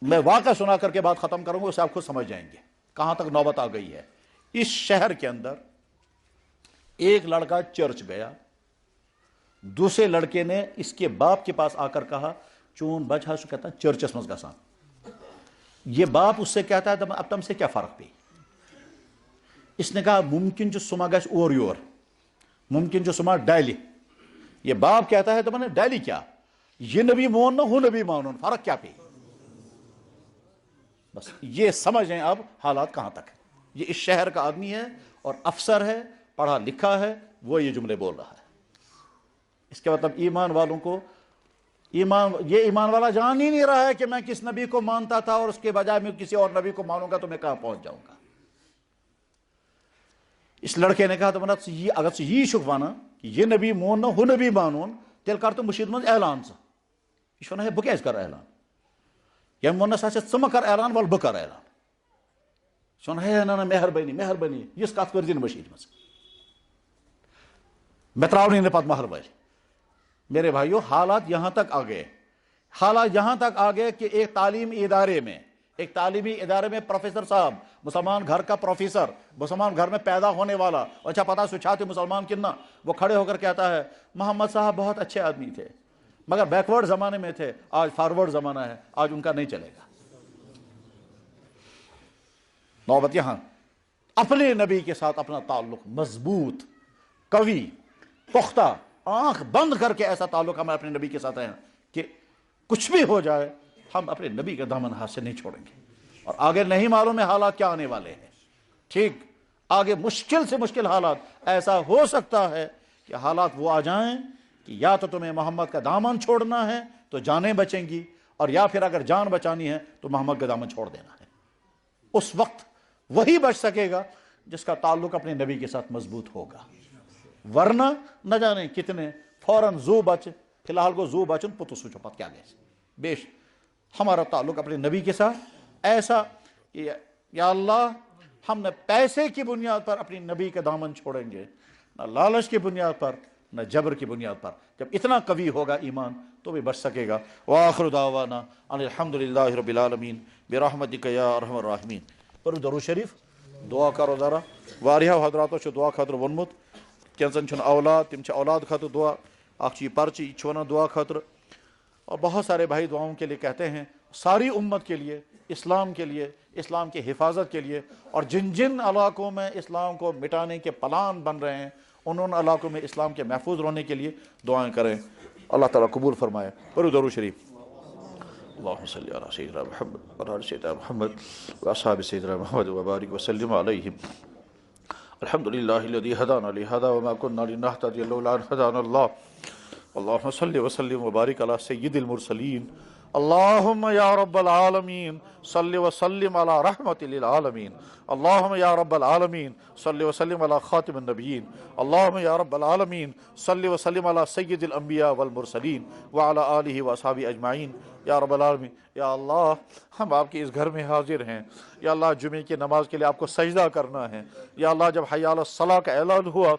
میں واقعہ سنا کر کے بات ختم کروں گا، اسے آپ خود سمجھ جائیں گے کہاں تک نوبت آ گئی ہے۔ اس شہر کے اندر ایک لڑکا چرچ گیا، دوسرے لڑکے نے اس کے باپ کے پاس آ کر کہا چون بچہ سو کہتا چرچس مز گسان۔ یہ باپ اس سے کہتا ہے اب تم سے کیا فرق پی؟ اس نے کہا ممکن جو سما گش اور یور، ممکن جو سما ڈیلی۔ یہ باپ کہتا ہے تو ڈیلی کیا، یہ نبی مون نہ ہو نبی مانون، فرق کیا پی؟ بس یہ سمجھ لیں اب حالات کہاں تک ہے۔ یہ اس شہر کا آدمی ہے اور افسر ہے، پڑھا لکھا ہے، وہ یہ جملے بول رہا ہے۔ اس کے مطلب ایمان والوں کو یہ ایمان والا جان ہی نہیں رہا ہے کہ میں کس نبی کو مانتا تھا، اور اس کے بجائے میں کسی اور نبی کو مانوں گا تو میں کہاں پہنچ جاؤں گا۔ اس لڑکے نے کہا تو اگر یہ شکوانا کہ یہ نبی مون نہ ہو نبی مانون تیل کر تو مشید من اعلان سا، یہ ونان ہے بہ کیازِ کر اعلان، یم ونس آسہِ ژٕ مہ کر اعلان ول بہ کر اعلان۔ یہ ونان ہے نہ مہربانی مہربانی، یس کت کر دن مشید مز میں تراؤنی نہ پتہ محل ول۔ میرے بھائیو، حالات یہاں تک آ گئے، حالات یہاں تک آ گئے کہ ایک تعلیمی ادارے میں پروفیسر صاحب، مسلمان گھر کا پروفیسر، مسلمان گھر میں پیدا ہونے والا، اچھا پتا سچھاتے مسلمان کننا، وہ کھڑے ہو کر کہتا ہے محمد صاحب بہت اچھے آدمی تھے مگر بیکورڈ زمانے میں تھے، آج فارورڈ زمانہ ہے، آج ان کا نہیں چلے گا۔ نوبت یہاں اپنے نبی کے ساتھ اپنا تعلق مضبوط، قوی، پختہ، آنکھ بند کر کے ایسا تعلق ہمیں اپنے نبی کے ساتھ ہے کہ کچھ بھی ہو جائے ہم اپنے نبی کا دامن ہاتھ سے نہیں چھوڑیں گے۔ اور آگے نہیں معلوم ہے حالات کیا آنے والے ہیں، ٹھیک آگے مشکل سے مشکل حالات، ایسا ہو سکتا ہے کہ حالات وہ آ جائیں کہ یا تو تمہیں محمد کا دامن چھوڑنا ہے تو جانیں بچیں گی، اور یا پھر اگر جان بچانی ہے تو محمد کا دامن چھوڑ دینا ہے۔ اس وقت وہی بچ سکے گا جس کا تعلق اپنے نبی کے ساتھ مضبوط ہوگا، ورنہ نہ جانے کتنے فوراً زو بچ، فی الحال کو زو بچن پتو سوچو پت کیا گئے۔ بیش ہمارا تعلق اپنے نبی کے ساتھ ایسا کہ یا اللہ ہم نہ پیسے کی بنیاد پر اپنی نبی کا دامن چھوڑیں گے، نہ لالچ کی بنیاد پر، نہ جبر کی بنیاد پر۔ جب اتنا قوی ہوگا ایمان تو بھی بچ سکے گا۔ وآخر دعوانا ان الحمد للہ رب العالمین برحمتک یا ارحم الراحمین۔ پر درود شریف دعا کرو ذرا، واریاہ حضراتو چھ دعا خاطر وونمت، کینژن چھن اولاد تم چھ اولاد خاطر دعا، اخ چھ پرچہ یہ چھ ونان دعا خاطر، اور بہت سارے بھائی دعاؤں کے لیے کہتے ہیں، ساری امت کے لیے، اسلام کے لیے، اسلام کی حفاظت کے لیے، اور جن جن علاقوں میں اسلام کو مٹانے کے پلان بن رہے ہیں ان علاقوں میں اسلام کے محفوظ رہنے کے لیے دعائیں کریں۔ اللہ تعالیٰ قبول فرمائے۔ درود شریف۔ اللہم صلی علی سیدنا محمد وعلی آل سیدنا محمد واصحاب سیدنا محمد وبارک وسلم علیہم۔ الحمد للہ الذی ہدانا لہذا وما كنا لنہتدی لولا ان ہدانا اللہ۔ اللہم صلی وسلم وبارک علی سید المرسلین۔ اللہم یا رب العالمین صلی وسلم علی رحمت للعالمین۔ اللہم یا رب العالمین صلی وسلم علی خاتم النبیین۔ اللہم یا رب العالمین صلی وسلم علی سید الانبیاء والمرسلین وعلی آلہ واصحابہ اجمعین۔ یا رب العالمین، یا اللہ ہم آپ کے اس گھر میں حاضر ہیں، یا اللہ جمعے کی نماز کے لیے آپ کو سجدہ کرنا ہے، یا اللہ جب حی علی الصلاۃ کا اعلان ہوا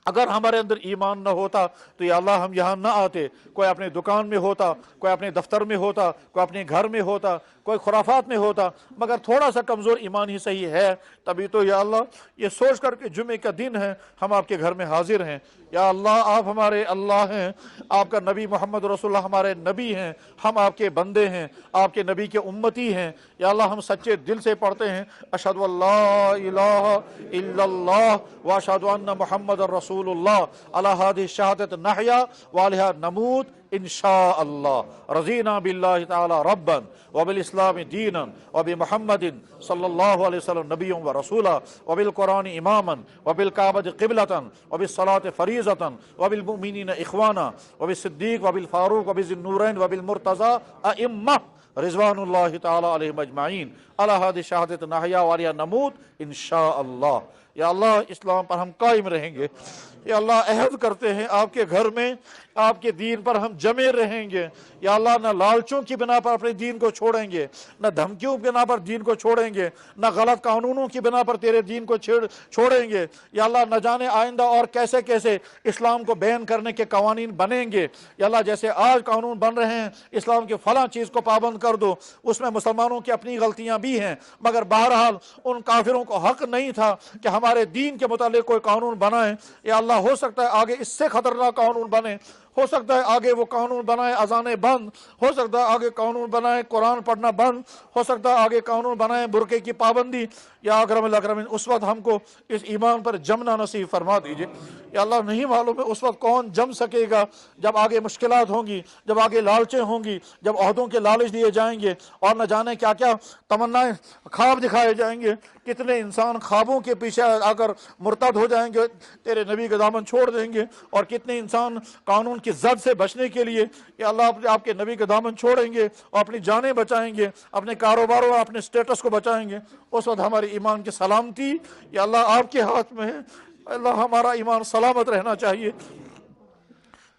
اگر ہمارے اندر ایمان نہ ہوتا تو یا اللہ ہم یہاں نہ آتے، کوئی اپنے دکان میں ہوتا، کوئی اپنے دفتر میں ہوتا، کوئی اپنے گھر میں ہوتا، کوئی خرافات میں ہوتا، مگر تھوڑا سا کمزور ایمان ہی صحیح ہے، تبھی تو یا اللہ یہ سوچ کر کہ جمعے کا دن ہے ہم آپ کے گھر میں حاضر ہیں۔ یا اللہ آپ ہمارے اللہ ہیں، آپ کا نبی محمد رسول اللہ ہمارے نبی ہیں، ہم آپ کے بندے ہیں، آپ کے نبی کے امتی ہیں۔ یا اللہ ہم سچے دل سے پڑھتے ہیں اشہد ان لا الہ الا اللہ واشہد ان محمد رسول اللہ علی ہذہ الشہادۃ نحیا وعلیہا نموت انشاء اللہ رضینا باللہ تعالی ربا وبالاسلام دینا وبمحمد صلی اللہ علیہ وسلم نبی و رسولا وبالقرآن اماما وبالکعبۃ قبلۃ وبالصلاۃ فریضۃ وبالمؤمنین اخوانا وبالصدیق وبالفاروق وبذی النورین وبالمرتضی ائمہ رضوان اللہ تعالی علیہم اجمعین علی ہذہ الشہادۃ نحیا وعلیہا نموت انشاء اللہ۔ یا اللہ اسلام پر ہم قائم رہیں گے۔ یا اللہ عہد کرتے ہیں آپ کے گھر میں آپ کے دین پر ہم جمے رہیں گے۔ یا اللہ نہ لالچوں کی بنا پر اپنے دین کو چھوڑیں گے، نہ دھمکیوں کی بنا پر دین کو چھوڑیں گے، نہ غلط قانونوں کی بنا پر تیرے دین کو چھوڑیں گے۔ یا اللہ نہ جانے آئندہ اور کیسے کیسے اسلام کو بین کرنے کے قوانین بنیں گے۔ یا اللہ جیسے آج قانون بن رہے ہیں اسلام کے فلاں چیز کو پابند کر دو، اس میں مسلمانوں کی اپنی غلطیاں بھی ہیں، مگر بہرحال ان کافروں کو حق نہیں تھا کہ ہمارے دین کے متعلق کوئی قانون بنائیں۔ یا اللہ ہو سکتا ہے آگے اس سے خطرناک قانون بنے، ہو سکتا ہے آگے وہ قانون بنائے اذانیں بند، ہو سکتا ہے آگے قانون بنائے قرآن پڑھنا بند، ہو سکتا ہے آگے قانون بنائے برقعے کی پابندی۔ یا اکرم الاکرمین اس وقت ہم کو اس ایمان پر جمنا نصیب فرما دیجئے۔ یا اللہ نہیں معلوم ہے اس وقت کون جم سکے گا، جب آگے مشکلات ہوں گی، جب آگے لالچیں ہوں گی، جب عہدوں کے لالچ دیے جائیں گے اور نہ جانے کیا کیا تمنائیں خواب دکھائے جائیں گے۔ کتنے انسان خوابوں کے پیچھے آ کر مرتد ہو جائیں گے، تیرے نبی کا دامن چھوڑ دیں گے، اور کتنے انسان قانون کی زد سے بچنے کے لیے یا اللہ آپ کے نبی کا دامن چھوڑیں گے اور اپنی جانیں بچائیں گے، اپنے کاروباروں اور اپنے سٹیٹس کو بچائیں گے۔ اس وقت ہماری ایمان کی سلامتی یا اللہ آپ کے ہاتھ میں ہے۔ اللہ ہمارا ایمان سلامت رہنا چاہیے۔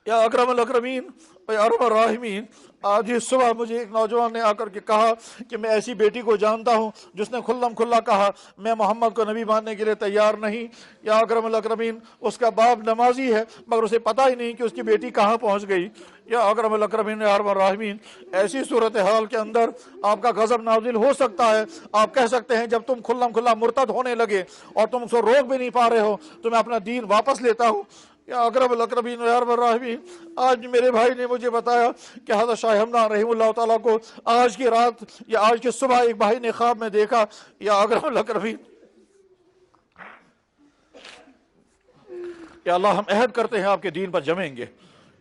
یا اکرم الاکرمین یا ارحم الراحمین، آج ہی صبح مجھے ایک نوجوان نے آ کر کے کہا کہ میں ایسی بیٹی کو جانتا ہوں جس نے کھلم کھلا کہا میں محمد کو نبی ماننے کے لیے تیار نہیں۔ یا اکرم الاکرمین اس کا باپ نمازی ہے مگر اسے پتہ ہی نہیں کہ اس کی بیٹی کہاں پہنچ گئی۔ یا اکرم الاکرمین یا ارحم الراحمین، ایسی صورتحال کے اندر آپ کا غضب نازل ہو سکتا ہے۔ آپ کہہ سکتے ہیں جب تم کھلم کھلا مرتد ہونے لگے اور تم اس کو روک بھی نہیں پا رہے ہو تو میں اپنا دین واپس لیتا ہوں۔ یا اکرم الاکرمین یا ارحم الراحمین، آج میرے بھائی نے مجھے بتایا کہ حضرت شاہ ہمدان رحمہ اللہ تعالیٰ کو آج کی رات یا آج کی صبح ایک بھائی نے خواب میں دیکھا۔ یا اکرم الاکرمین یا اللہ ہم عہد کرتے ہیں آپ کے دین پر جمیں گے۔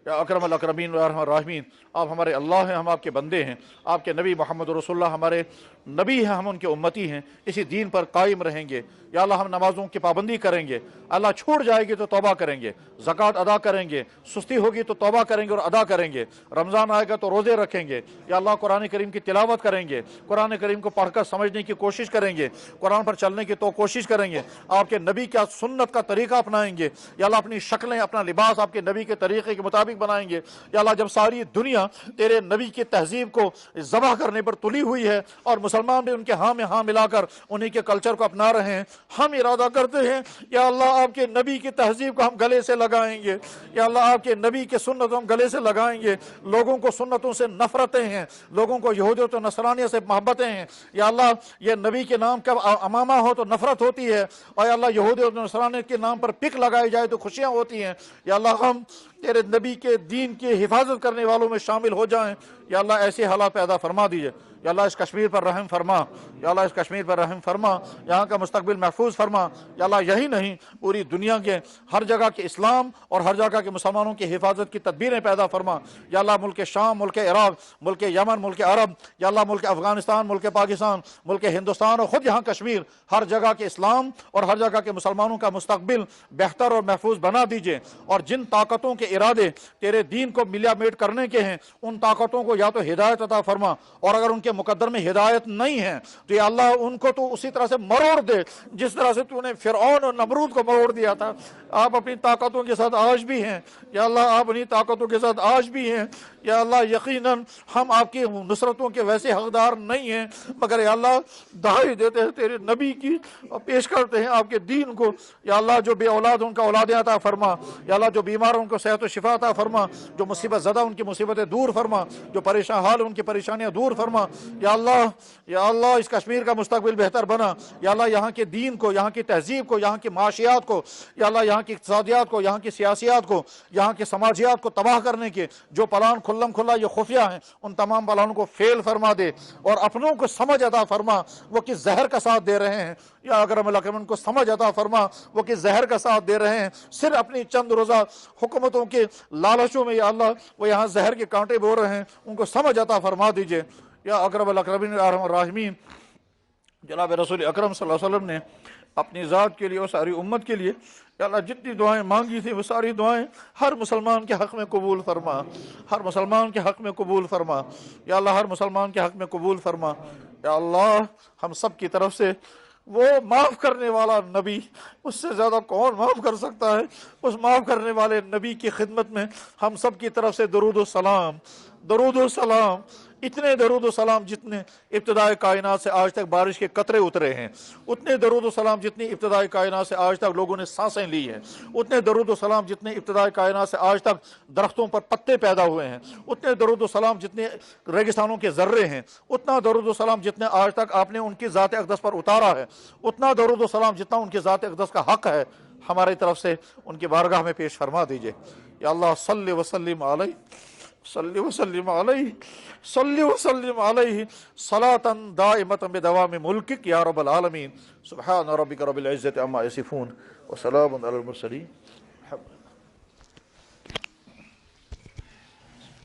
یا اکرم الاکرمین و ارحم الراحمین، آپ ہمارے اللہ ہیں، ہم آپ کے بندے ہیں، آپ کے نبی محمد رسول اللہ ہمارے نبی ہیں، ہم ان کے امتی ہیں، اسی دین پر قائم رہیں گے۔ یا اللہ ہم نمازوں کی پابندی کریں گے، اللہ چھوٹ جائے گی تو توبہ کریں گے، زکوٰۃ ادا کریں گے، سستی ہوگی تو توبہ کریں گے اور ادا کریں گے، رمضان آئے گا تو روزے رکھیں گے۔ یا اللہ قرآن کریم کی تلاوت کریں گے، قرآن کریم کو پڑھ کر سمجھنے کی کوشش کریں گے، قرآن پر چلنے کی تو کوشش کریں گے، آپ کے نبی کا سنت کا طریقہ اپنائیں گے۔ یا اللہ اپنی شکلیں اپنا لباس آپ کے نبی کے طریقے کے مطابق بنائیں گے۔ یا اللہ جب ساری دنیا تیرے نبی کی تہذیب کو ذبح کرنے پر تلی ہوئی ہے اور مسلمان بھی ان کے ہاں میں ہاں ملا کر انہی کے کلچر کو اپنا رہے ہیں، ہم ارادہ کرتے ہیں یا اللہ آپ کے نبی کی تہذیب کو ہم گلے سے لگائیں گے۔ یا اللہ آپ کے نبی کے سنتوں ہم گلے سے لگائیں گے۔ لوگوں کو سنتوں سے نفرتیں ہیں، لوگوں کو یہودیت و نصرانیت سے محبتیں ہیں۔ یا اللہ یہ نبی کے نام کا امامہ ہو تو نفرت ہوتی ہے، اور یا اللہ یہودیت و نصرانیت کے نام پر پک لگائی جائے تو خوشیاں ہوتی ہیں۔ یا اللہ ہم تیرے نبی کے دین کی حفاظت کرنے والوں میں شامل ہو جائیں۔ یا اللہ ایسے حالات پیدا فرما دیجئے۔ یا اللہ اس کشمیر پر رحم فرما، یا اللہ اس کشمیر پر رحم فرما، یہاں کا مستقبل محفوظ فرما۔ یا اللہ یہی نہیں پوری دنیا کے ہر جگہ کے اسلام اور ہر جگہ کے مسلمانوں کی حفاظت کی تدبیریں پیدا فرما۔ یا اللہ ملک شام، ملک عراق، ملک یمن، ملک عرب، یا اللہ ملک افغانستان، ملک پاکستان، ملک ہندوستان اور خود یہاں کشمیر، ہر جگہ کے اسلام اور ہر جگہ کے مسلمانوں کا مستقبل بہتر اور محفوظ بنا دیجئے۔ اور جن طاقتوں کے ارادے تیرے دین کو ملیا میٹ کرنے کے ہیں ان طاقتوں کو یا تو ہدایت عطا فرما، اور اگر ان کے کے مقدر میں ہدایت نہیں ہے تو یا اللہ ان کو تو اسی طرح سے مروڑ دے جس طرح سے تو نے فرعون اور نمرود کو مروڑ دیا تھا۔ آپ اپنی طاقتوں کے ساتھ آج بھی ہیں یا اللہ، آپ اپنی طاقتوں کے ساتھ آج بھی ہیں یا اللہ۔ یقیناً ہم آپ کی نصرتوں کے ویسے حقدار نہیں ہیں، مگر یا اللہ دہائی دیتے ہیں تیرے نبی کی اور پیش کرتے ہیں آپ کے دین کو۔ یا اللہ جو بے اولاد ان کا اولادیں عطا فرما، یا اللہ جو بیمار ان کو صحت و شفا عطا فرما، جو مصیبت زدہ ان کی مصیبتیں دور فرما، جو پریشان حال ان کی پریشانیاں دور فرما۔ یا اللہ اس کشمیر کا مستقبل بہتر بنا یا اللہ، یہاں کے دین کو، یہاں کی تہذیب کو، یہاں کی معاشیات کو یا اللہ، یہاں کی اقتصادیات کو، یہاں کی سیاسیات کو، یہاں کی سماجیات کو تباہ کرنے کے جو پلان کھلم کھلا یہ خفیہ ہیں ان تمام پلانوں کو فیل فرما دے، اور اپنوں کو سمجھ عطا فرما وہ کس زہر کا ساتھ دے رہے ہیں یا اکرم الاکرمین کو سمجھ عطا فرما وہ کس زہر کا ساتھ دے رہے ہیں، صرف اپنی چند روزہ حکومتوں کے لالچوں میں یا اللہ وہ یہاں زہر کے کانٹے بو رہے ہیں، ان کو سمجھ عطا فرما دیجئے یا اکرم الاکرمین ارحم الراحمین۔ جناب رسول اکرم صلی اللہ علیہ وسلم نے اپنی ذات کے لیے اور ساری امت کے لیے یا اللہ جتنی دعائیں مانگی تھیں وہ ساری دعائیں ہر مسلمان کے حق میں قبول فرما، ہر مسلمان کے حق میں قبول فرما یا اللہ، ہر مسلمان کے حق میں قبول فرما یا اللہ۔ ہم سب کی طرف سے وہ معاف کرنے والا نبی، اس سے زیادہ کون معاف کر سکتا ہے، اس معاف کرنے والے نبی کی خدمت میں ہم سب کی طرف سے درود و سلام، درود و سلام، اتنے درود و سلام جتنے ابتدائے کائنات سے آج تک بارش کے قطرے اترے ہیں، اتنے درود و سلام جتنی ابتدائے کائنات سے آج تک لوگوں نے سانسیں لی ہیں، اتنے درود و سلام جتنے ابتدائے کائنات سے آج تک درختوں پر پتے پیدا ہوئے ہیں، اتنے درود و سلام جتنے ریگستانوں کے ذرے ہیں، اتنا درود و سلام جتنے آج تک آپ نے ان کی ذات اقدس پر اتارا ہے، اتنا درود و سلام جتنا ان کی ذات اقدس کا حق ہے ہماری طرف سے ان کی بارگاہ میں پیش فرما دیجئے یا اللہ۔ صلی وسلم علیہ، صلی وسلم علیہ، صلی وسلم علیہ صلاۃ دائمۃ بدوام ملکک یا رب العالمین۔ سبحان ربک رب العزۃ عما یصفون وسلام علی المرسلین۔